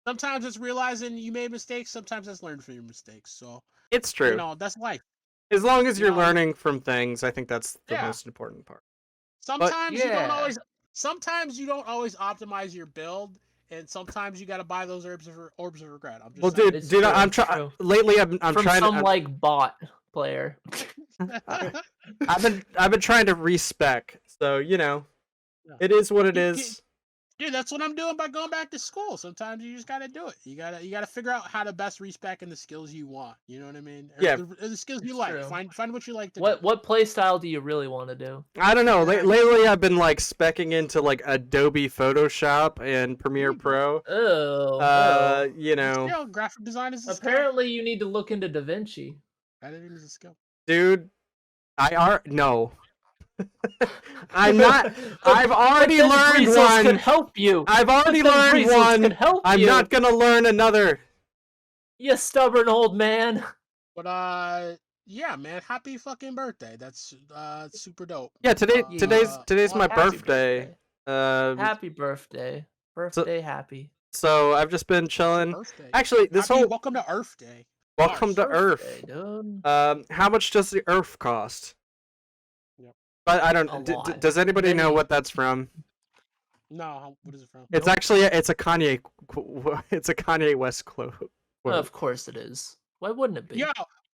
sometimes it's realizing you made mistakes. Sometimes it's learn from your mistakes. So it's true. That's life. As long as you're learning from things, I think that's the most important part. Sometimes Sometimes you don't always optimize your build, and sometimes you got to buy those orbs of regret. I'm just saying. Dude, I'm trying. Lately, I'm trying from like bot player. I've been trying to respec, so it is what it is. Dude, that's what I'm doing by going back to school. Sometimes you just gotta do it. You gotta figure out how to best respec in the skills you want. You know what I mean? The skills you like. True. Find what you like to do. do. What play style do you really want to do? I don't know. Lately, I've been like specking into like Adobe Photoshop and Premiere Pro. Graphic design is a apparently you need to look into DaVinci. Editing is a skill, dude. No. I'm not. I've already learned one. Could help you. I've already learned one. I'm not gonna learn another. You stubborn old man. But yeah, man, happy fucking birthday. That's super dope. Yeah, today's my birthday. Happy birthday. Happy. So I've just been chilling. Actually, welcome to Earth Day. Welcome to Earth. Dude. How much does the Earth cost? But I don't. Does anybody know what that's from? No, what is it from? It's actually it's a Kanye. It's a Kanye West quote. Of course it is. Why wouldn't it be? Yo,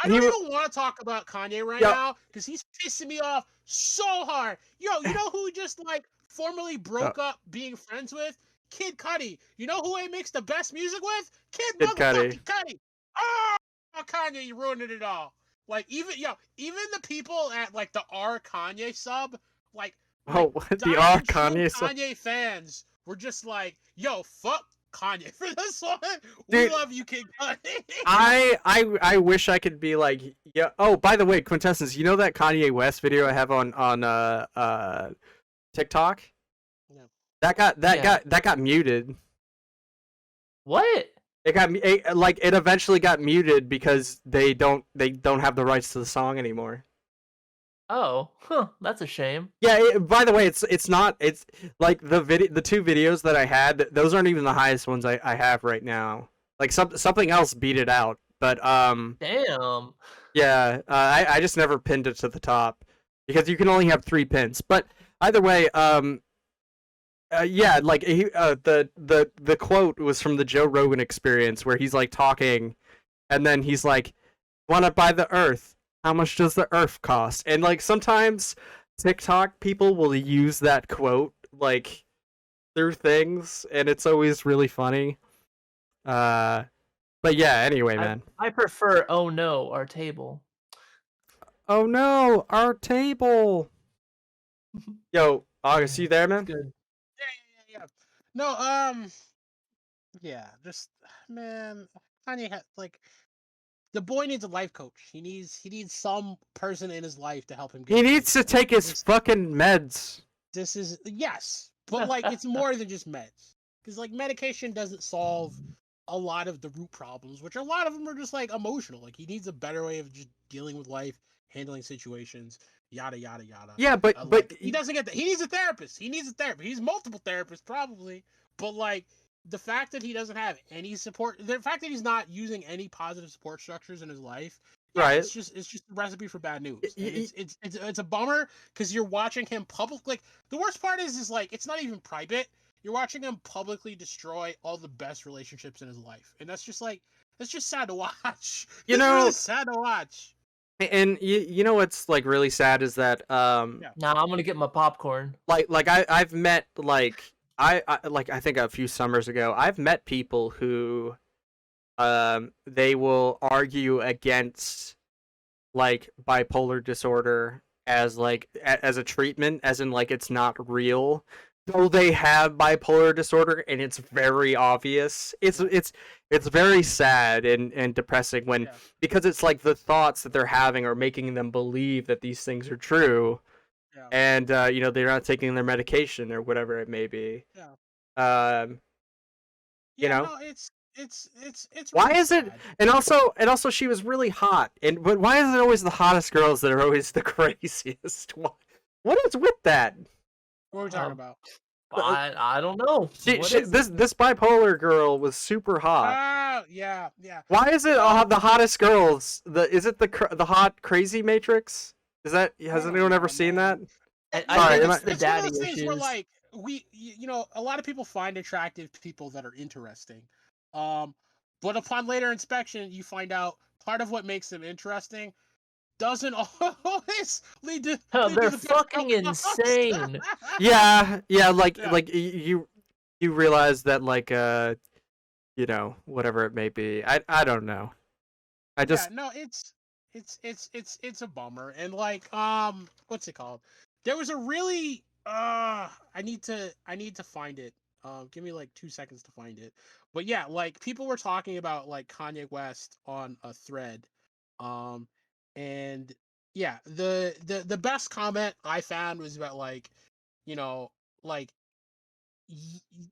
I don't even want to talk about Kanye right now because he's pissing me off so hard. Yo, you know who just like formally broke up being friends with? Kid Cudi. You know who he makes the best music with? Kid motherfucking Cudi. Oh, Kanye, you ruined it all. Like even the people at like the R Kanye sub, the R Kanye sub. Kanye fans were just like, "Yo, fuck Kanye for this one. We love you, Kid Cudi." I wish I could be like, yeah. Oh, by the way, Quintessence, you know that Kanye West video I have on TikTok? Yeah. That got muted. What? It eventually got muted because they don't have the rights to the song anymore. Oh, huh, that's a shame. Yeah, by the way, it's not, it's like the two videos that I had, those aren't even the highest ones I have right now. Like something else beat it out. But Damn. yeah, I just never pinned it to the top because you can only have 3 pins. But either way, yeah, like the quote was from the Joe Rogan Experience where he's like talking, and then he's like, "Want to buy the Earth? How much does the Earth cost?" And like sometimes TikTok people will use that quote like through things, and it's always really funny. But yeah, anyway, man. I prefer "Oh no, our table." Oh no, our table. Yo, August, you there, It's man? good. Yeah. No, yeah, just man, Kanye like the boy needs a life coach. He needs some person in his life to help him get. He through needs to this. take his fucking meds. This is yes, but like it's more than just meds, because like medication doesn't solve a lot of the root problems, which a lot of them are just like emotional. Like he needs a better way of just dealing with life, handling situations, yada yada yada. Yeah, but like, he doesn't get that. He needs a therapist. He needs a therapist. He's multiple therapists probably, but like the fact that he doesn't have any support, the fact that he's not using any positive support structures in his life, yeah, right. it's just a recipe for bad news. And it's a bummer because you're watching him public. Like the worst part is like it's not even private. You're watching him publicly destroy all the best relationships in his life, and that's just sad to watch. You It's know, really sad to watch. and you know what's like really sad is that Yeah. Nah, I'm gonna get my popcorn. like I've met like I think a few summers ago I've met people who they will argue against like bipolar disorder as like as a treatment, as in like it's not real, though they have bipolar disorder and it's very obvious. It's very sad and depressing when Yeah. because it's like the thoughts that they're having are making them believe that these things are true, Yeah. and you know, they're not taking their medication or whatever it may be. Yeah. um you Yeah. know, No, it's why really is it, sad. and also she was really hot, and but why is it always the hottest girls that are always the craziest? What is with that? What are we talking about? I don't know. This bipolar girl was super hot. Yeah. Why is it the hottest girls? Is it the hot crazy Matrix? Is that, has anyone ever seen that? I think it's the It's one of daddy those things where issues. like a lot of people find attractive people that are interesting, but upon later inspection, you find out part of what makes them interesting doesn't always lead to. They're fucking insane. Yeah, like Yeah. like you realize that like you know, whatever it may be. I don't know. I just No, it's a bummer, and like what's it called? There was a really I need to find it. Give me like 2 seconds to find it. But yeah, like people were talking about like Kanye West on a thread, um, and yeah, the best comment I found was about like, you know, like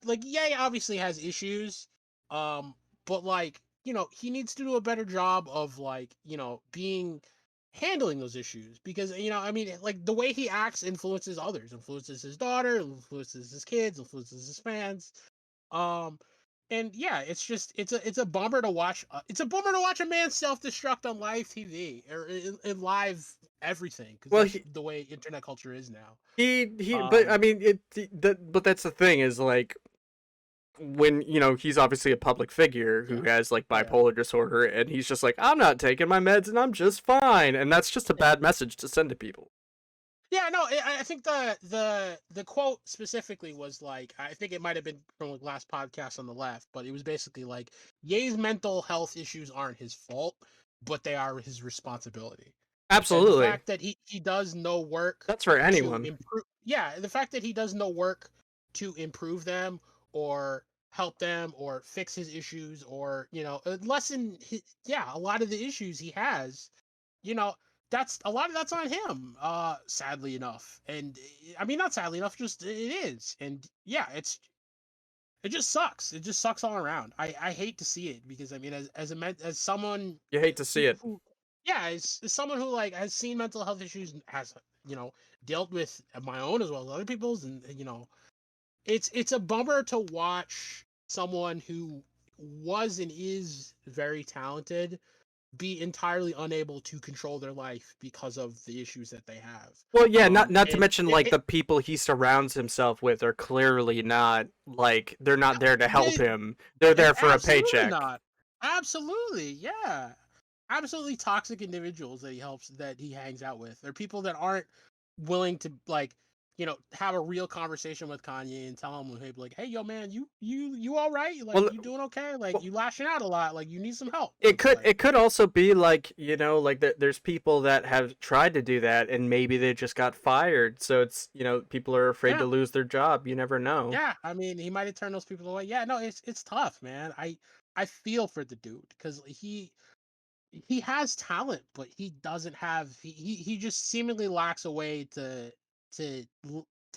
like Ye obviously has issues, but like he needs to do a better job of like being handling those issues, because I mean like the way he acts influences others, influences his daughter, influences his kids, influences his fans, um and yeah, it's a bummer to watch. It's a bummer to watch a man self-destruct on live TV or in live everything, because well that's the way internet culture is now. but I mean but that's the thing is like when you know he's obviously a public figure who has like bipolar disorder, and he's just like, I'm not taking my meds and I'm just fine, and that's just a bad message to send to people. Yeah, no, I think the quote specifically was like, I think it might have been from the last podcast on the left, but it was basically like, Ye's mental health issues aren't his fault, but they are his responsibility. Absolutely. And the fact that he does no work, that's for anyone. The fact that he does no work to improve them or help them or fix his issues or lessen a lot of the issues he has, that's a lot of that's on him, sadly enough. And I mean, not sadly enough, just it is. And yeah, it just sucks. It just sucks all around. I hate to see it, because I mean, as someone you hate to see it. Yeah, it's someone who like has seen mental health issues and has dealt with my own as well as other people's, and it's a bummer to watch someone who was and is very talented be entirely unable to control their life because of the issues that they have. Well, yeah, not to And mention like the people he surrounds himself with are clearly not like they're not there to help him. They're there for a paycheck. Not. Absolutely, yeah. Absolutely toxic individuals that he hangs out with. They're people that aren't willing to like have a real conversation with Kanye and tell him, hey, like, hey, yo, man, you all right? Like, well, you doing okay? Like, you lashing out a lot. Like, you need some help. It could also be like like there's people that have tried to do that and maybe they just got fired. So it's people are afraid to lose their job. You never know. Yeah, I mean, he might have turned those people away. Yeah, no, it's tough, man. I feel for the dude because he has talent, but he doesn't have he just seemingly lacks a way to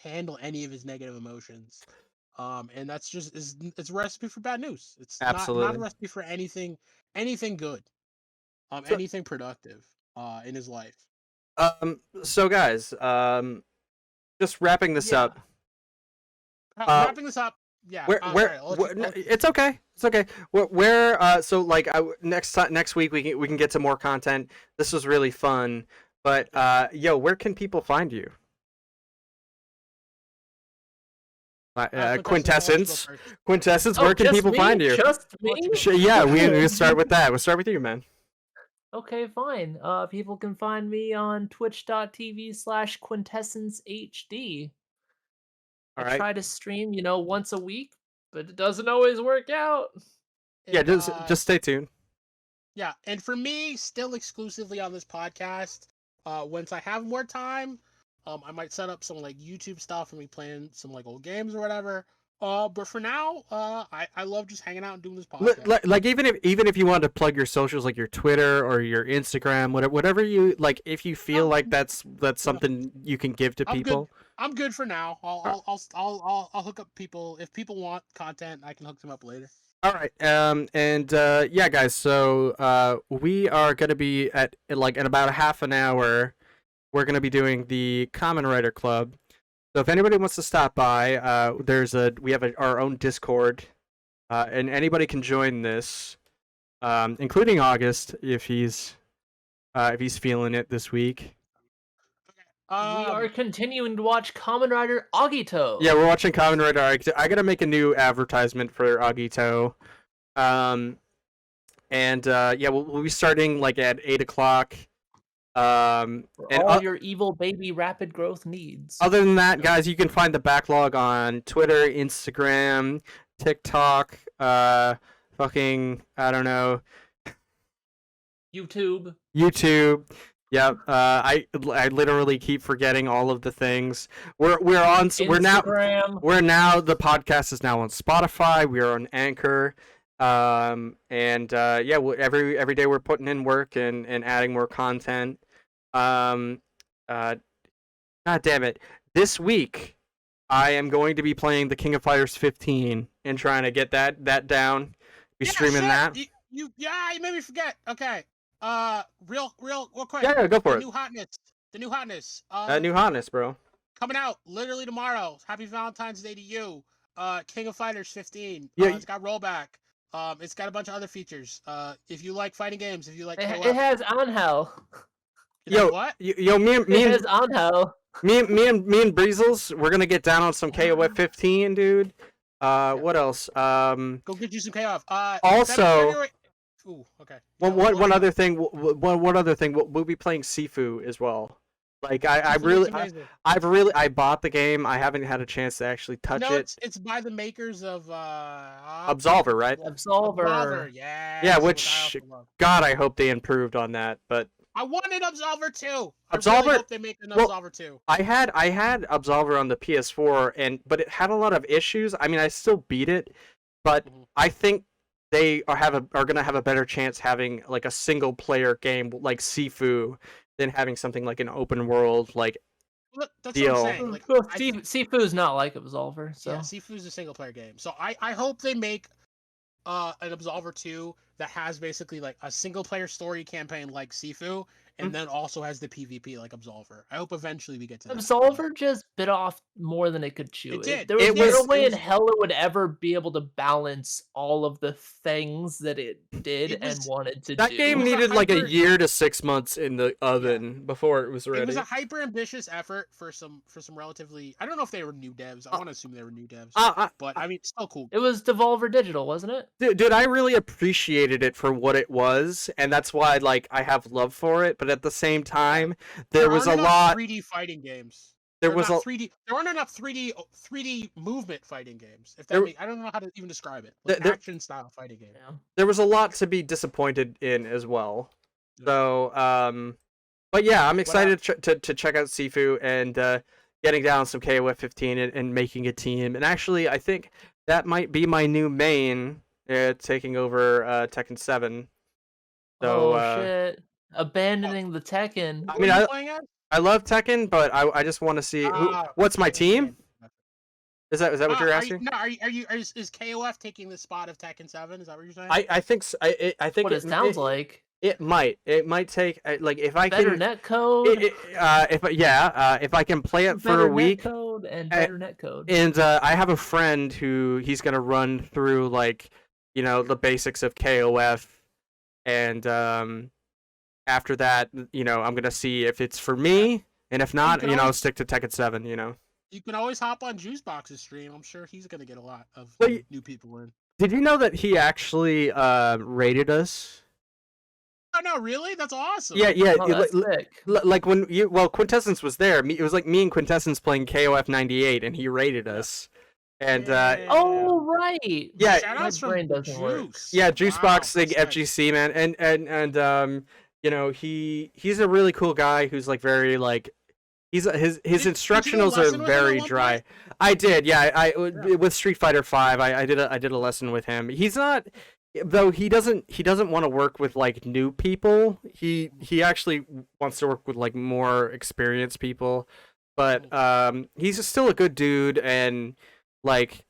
handle any of his negative emotions. And that's just it's a recipe for bad news. It's not a recipe for anything good. Anything productive in his life. So guys, just wrapping this up. Wrapping this up. Yeah. It's okay. It's okay. So like next week we can get to more content. This was really fun. But where can people find you? Quintessence. Where can people find you? Just me? Yeah, we start with that. We'll start with you, man. Okay, fine. People can find me on twitch.tv/quintessencehd. I try to stream, once a week, but it doesn't always work out. Yeah, just stay tuned. Yeah, and for me, still exclusively on this podcast. Once I have more time, I might set up some like YouTube stuff and be playing some like old games or whatever. But for now, I love just hanging out and doing this podcast. Like even if you want to plug your socials, like your Twitter or your Instagram, whatever you like, if you feel like that's something you can give to people. I'm good for now. I'll hook up people if people want content. I can hook them up later. All right. Yeah, guys. So we are gonna be at in about a half an hour. We're gonna be doing the Common Writer Club. So if anybody wants to stop by, we have our own Discord, and anybody can join this, including August if he's feeling it this week. We are continuing to watch Kamen Rider Agito. Yeah, we're watching Kamen Rider Agito. I gotta make a new advertisement for Agito. We'll be starting like at 8:00. For all your evil baby rapid growth needs. Other than that, guys, you can find the backlog on Twitter, Instagram, TikTok, I don't know, YouTube. Yep. I literally keep forgetting all of the things. We're on. Instagram. We're now the podcast is now on Spotify. We are on Anchor. Every day we're putting in work and adding more content. God damn it! This week I am going to be playing the King of Fighters 15 and trying to get that down. Be streaming that. You made me forget. Okay. Real quick. Yeah, go for it. The new hotness. New hotness, bro. Coming out literally tomorrow. Happy Valentine's Day to you. King of Fighters 15. Yeah. It's got rollback. It's got a bunch of other features. If you like fighting games, if you like, it has Angel. What? Me and Angel. Me and Breezels, we're gonna get down on some KOF 15, dude. What else? Go get you some KOF. Also. Ooh, okay. One other thing. We'll be playing Sifu as well. Like I bought the game. I haven't had a chance to actually touch it. It's by the makers of Absolver, right? Absolver, yeah. Yeah, which God, I hope they improved on that. But I wanted Absolver 2. Absolver. I really hope they make an Absolver 2. I had Absolver on the PS4, but it had a lot of issues. I mean, I still beat it, but I think they are gonna have a better chance having like a single player game like Sifu than having something like an open world like that's deal. What I'm saying. Like, Sifu's not like Absolver, so yeah, Sifu's a single player game. So I hope they make an Absolver 2 that has basically like a single player story campaign like Sifu, and then also has the PvP like Absolver. I hope eventually we get to that. Absolver just bit off more than it could chew. It did. There was no way in was- hell it would ever be able to balance all of the things that it did and wanted to do. That game needed like a year to 6 months in the oven before it was ready. It was a hyper ambitious effort for some relatively. I don't know if they were new devs. I want to assume they were new devs, but I mean, it's still cool. It was Devolver Digital, wasn't it? Dude, I really appreciated it for what it was, and that's why like I have love for it. But at the same time, there was a lot 3D fighting games. There was 3D. There aren't enough 3D movement fighting games. If that I don't know how to even describe it. Like action style fighting game. Yeah. There was a lot to be disappointed in as well. Yeah. So, but yeah, I'm excited to check out Sifu and getting down some KOF 15 and making a team. And actually, I think that might be my new main, taking over Tekken 7. So, shit! Abandoning the Tekken. I mean, I love Tekken, but I just want to see what's my team. Is that what you're asking? Is KOF taking the spot of Tekken 7? Is that what you're saying? I think so. I think what it sounds like. It might take like if I better can netcode. If I can play it for a week. Netcode and better netcode. And I have a friend who he's gonna run through like the basics of KOF, and after that I'm gonna see if it's for me, and if not I'll stick to Tekken 7. You can always hop on Juicebox's stream. I'm sure he's gonna get a lot of new people in. Did you know that he actually rated us? Oh no, really? That's awesome. Yeah. Oh, that's sick. Like when Quintessence was there, it was like me and Quintessence playing KOF 98, and he rated us. And oh right, yeah, shoutouts from Juice. Yeah, Juicebox, like FGC man, and he's a really cool guy who's like very like his instructionals are very dry. I did, yeah. With Street Fighter 5, I did a lesson with him. He's not. Though he doesn't want to work with like new people. He actually wants to work with like more experienced people. But he's still a good dude, and like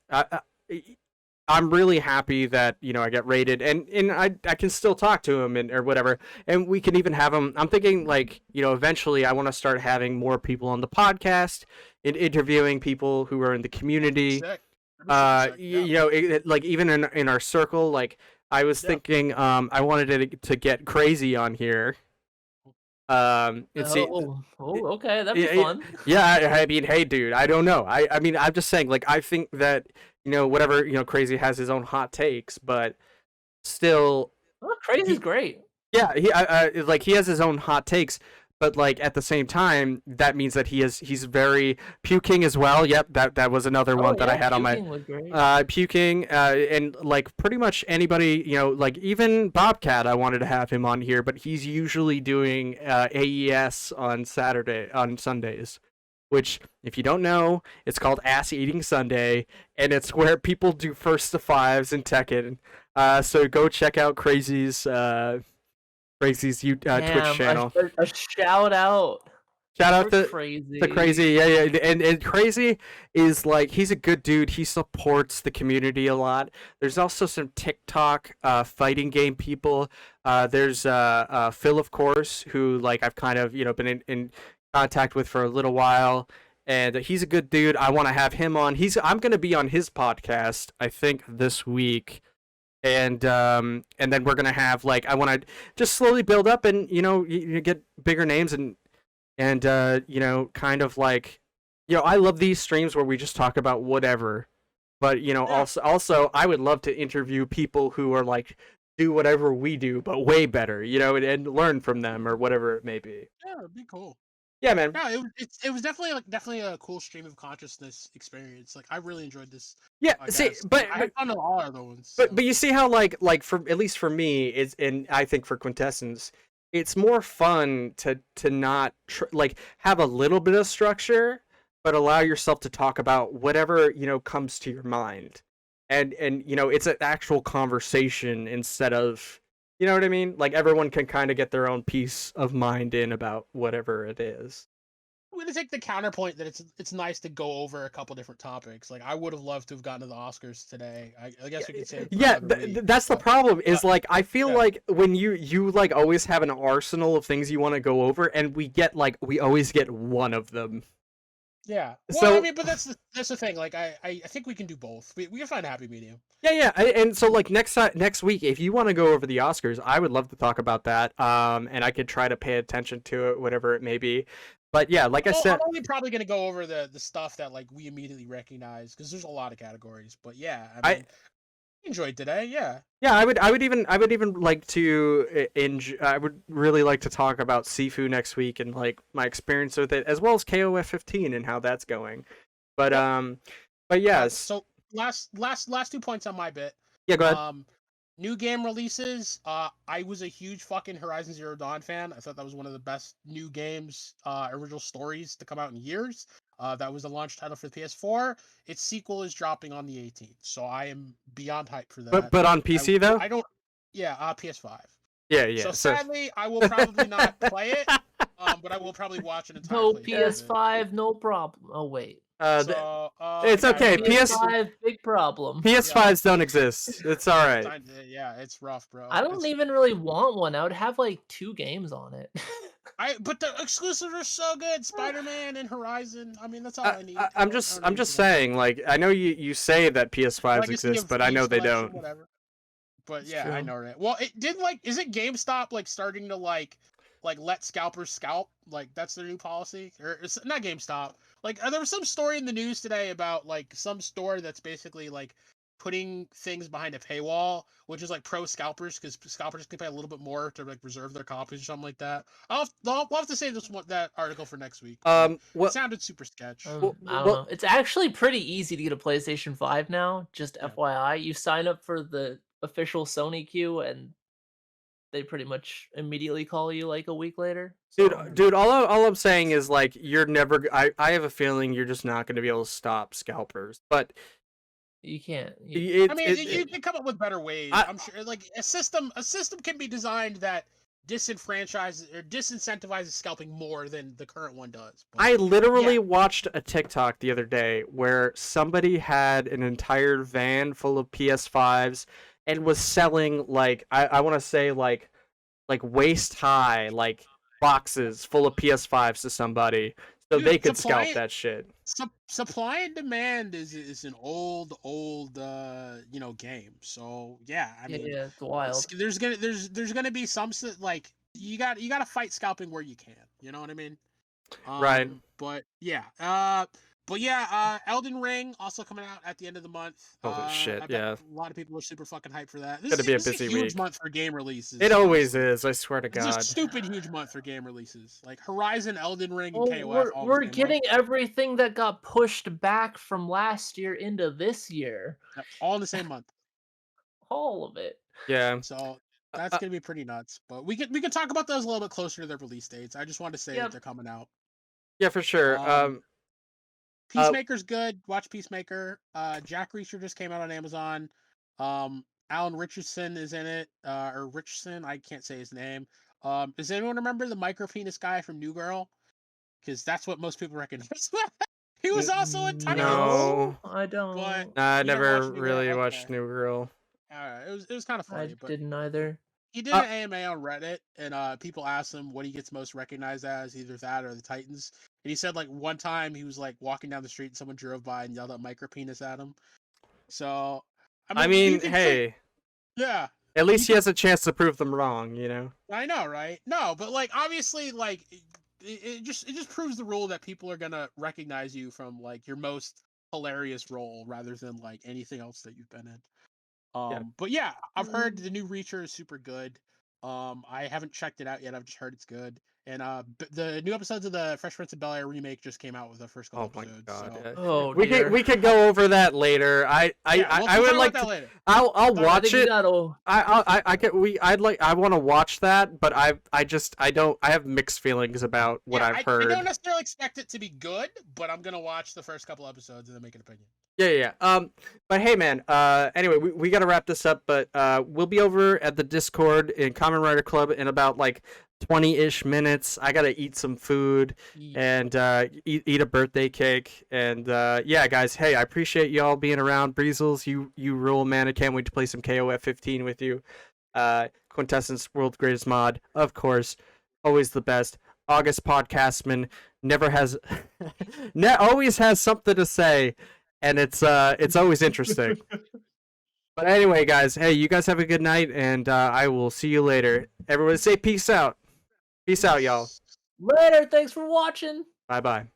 I'm really happy that I get rated, and I can still talk to him or whatever, and we can even have him. I'm thinking like eventually I want to start having more people on the podcast and interviewing people who are in the community. Like even in our circle, like I was thinking I wanted to get Crazy on here. Okay, that'd be fun. Yeah, I mean, hey dude, I don't know. I mean, I'm just saying, like, I think that whatever, Crazy has his own hot takes, but still Crazy's great. Yeah, he has his own hot takes. But like at the same time, that means that he's very Puking as well. Yep, that was another one that I had on my Puking, and like pretty much anybody, like even Bobcat, I wanted to have him on here, but he's usually doing AES on Sundays, which if you don't know, it's called Ass Eating Sunday, and it's where people do first to fives in Tekken. So go check out Crazy's Twitch channel. A shout out to Crazy. The Crazy, yeah, and Crazy is like he's a good dude. He supports the community a lot. There's also some TikTok fighting game people. There's Phil, of course, who like I've kind of been in contact with for a little while, and he's a good dude. I want to have him on. I'm gonna be on his podcast, I think, this week. And then we're gonna have like I want to just slowly build up and you get bigger names and kind of like I love these streams where we just talk about whatever, but also I would love to interview people who are like do whatever we do but way better, and learn from them or whatever it may be. Yeah, it'd be cool. Yeah, man. No, it was definitely a cool stream of consciousness experience. Like I really enjoyed this. Yeah, see, but I don't know all other ones. But you see how like for at least for me, it's and I think for Quintessence, it's more fun to not like have a little bit of structure, but allow yourself to talk about whatever comes to your mind, and it's an actual conversation instead of. You know what I mean? Like everyone can kind of get their own peace of mind in about whatever it is. gonna take the counterpoint that it's nice to go over a couple different topics. Like I would have loved to have gotten to the Oscars today. I guess we could say. Yeah, that's the problem. Is like I feel like when you like always have an arsenal of things you want to go over, and we always get one of them. Yeah. Well, I mean, but that's the thing. Like I think we can do both. We can find a happy medium. Yeah. And so like next week, if you want to go over the Oscars, I would love to talk about that. And I could try to pay attention to it, whatever it may be. But yeah, like I said, I'm only probably gonna go over the stuff that like we immediately recognize because there's a lot of categories. But yeah, I mean, enjoyed today. Yeah. Yeah, I would even like to I would really like to talk about Sifu next week and like my experience with it, as well as KOF 15 and how that's going. But yeah. So last 2 points on my bit. Yeah, go ahead. New game releases. I was a huge fucking Horizon Zero Dawn fan. I thought that was one of the best new games, original stories to come out in years. That was the launch title for the PS4. Its sequel is dropping on the 18th, so I am beyond hyped for that. But on PC though? I don't. Yeah, PS5. Yeah. So sadly, I will probably not play it. But I will probably watch an entire. No PS5, no problem. Oh wait. It's okay. PS5, big problem. PS5s don't exist. It's all right. Yeah, it's rough, bro. I don't even really want one. I would have like 2 games on it. But the exclusives are so good. Spider-Man and Horizon. I mean, that's all I need. I'm just saying. Like, I know you say that PS5s exist, but I know they don't. Whatever. But yeah, I know, right? Well, it did like. Isn't GameStop like starting to like let scalpers scalp? Like that's their new policy, or it's not GameStop. Like there was some story in the news today about like some store that's basically like putting things behind a paywall, which is like pro scalpers because scalpers can pay a little bit more to like reserve their copies or something like that. I'll have to save that article for next week. It sounded super sketch. I don't know. It's actually pretty easy to get a PlayStation 5 now. Just FYI, you sign up for the official Sony queue and they pretty much immediately call you like a week later. So. Dude, all I'm saying is like you're never. I have a feeling you're just not going to be able to stop scalpers, but you can't. You can come up with better ways. I'm sure. Like a system can be designed that disenfranchises or disincentivizes scalping more than the current one does. But, I literally watched a TikTok the other day where somebody had an entire van full of PS5s and was selling like I want to say like waist high like boxes full of PS5s to somebody so they could scalp that shit. Supply and demand is an old game. So yeah, I mean it's wild. There's gonna be some like you got to fight scalping where you can. You know what I mean? Right. But yeah. Elden Ring also coming out at the end of the month. Holy shit, yeah. A lot of people are super fucking hyped for that. This is going to be a busy huge month for game releases. It always is, I swear to God. It's a stupid huge month for game releases. Like Horizon, Elden Ring, and KOF. We're getting everything that got pushed back from last year into this year. All in the same month. All of it. Yeah. So that's going to be pretty nuts. But we can talk about those a little bit closer to their release dates. I just wanted to say that they're coming out. Yeah, for sure. Peacemaker's good. Watch Peacemaker. Jack Reacher just came out on Amazon. Alan Richardson is in it. Or Richardson, I can't say his name. Does anyone remember the micro penis guy from New Girl? Because that's what most people recognize. He was also in Tiny No, I don't. I never really watched New Girl. Alright, it was kind of funny. I didn't either. He did an AMA on Reddit, and people asked him what he gets most recognized as, either that or the Titans. And he said, like, one time he was, like, walking down the street and someone drove by and yelled out micro penis at him. So, I mean hey. Yeah. At least he has a chance to prove them wrong, you know? I know, right? No, but, like, obviously, like, it just proves the rule that people are gonna recognize you from, like, your most hilarious role rather than, like, anything else that you've been in. But yeah, I've heard the new Reacher is super good. I haven't checked it out yet. I've just heard it's good. And the new episodes of the Fresh Prince of Bel-Air remake just came out with the first couple episodes. God, so. We could go over that later. I would like to. Later. I'll watch it. I want to watch that, but I have mixed feelings about what I've heard. I don't necessarily expect it to be good, but I'm gonna watch the first couple episodes and then make an opinion. Yeah. But hey, man. Anyway, we got to wrap this up. But we'll be over at the Discord in Common Writer Club in about like 20-ish minutes. I gotta eat some food and eat a birthday cake. And yeah, guys, hey, I appreciate y'all being around. Breezels, you rule, man. I can't wait to play some KOF 15 with you. Quintessence, world's greatest mod, of course, always the best. August Podcastman never has, always has something to say, and it's always interesting. But anyway, guys, hey, you guys have a good night, and I will see you later. Everyone say peace out. Peace out, y'all. Later. Thanks for watching. Bye-bye.